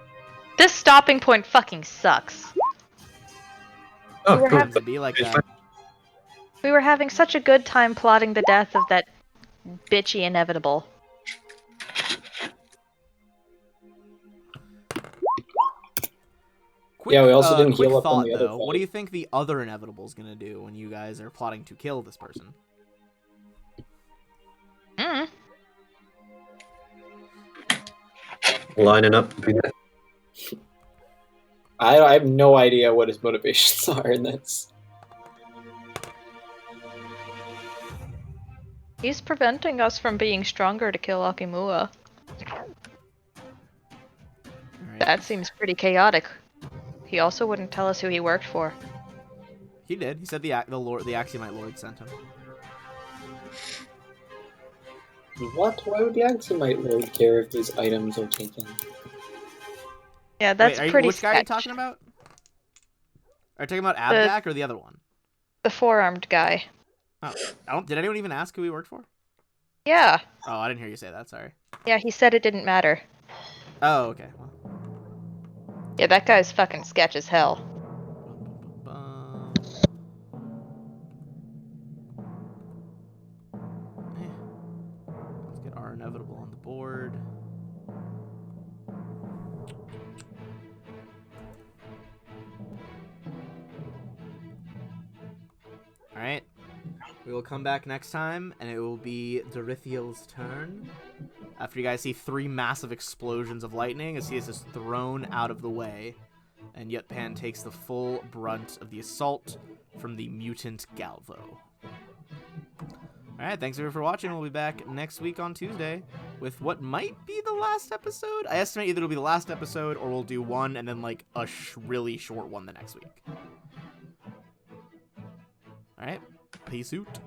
This stopping point fucking sucks. Oh, We're cool. having- To be like that. We were having such a good time plotting the death of that bitchy inevitable. Quick, Yeah, we also didn't quick heal up on thought, the other though. fight. What do you think the other inevitable's gonna do when you guys are plotting to kill this person? Mm. Lining up. I have no idea what his motivations are in this. He's preventing us from being stronger to kill Akimura. Alright. That seems pretty chaotic. He also wouldn't tell us who he worked for. He did. He said the Axiomite Lord sent him. What? Why would the Axiomite Lord care if these items are taken? Yeah, that's Wait, pretty which guy are you sketch. talking about? Are you talking about Abdak or the other one? The four-armed guy. Oh, did anyone even ask who he worked for? Yeah. Oh, I didn't hear you say that. Sorry. Yeah, he said it didn't matter. Oh, okay. Well. Yeah, that guy's fucking sketch as hell. Bum, Let's get our inevitable on the board. Alright. We will come back next time, and it will be Dorithiel's turn. After you guys see 3 massive explosions of lightning, as he is just thrown out of the way. And Yutpan takes the full brunt of the assault from the mutant Galvo. Alright, thanks everyone for watching. We'll be back next week on Tuesday with what might be the last episode. I estimate either it'll be the last episode or we'll do one and then like a really short one the next week. Alright, peace out.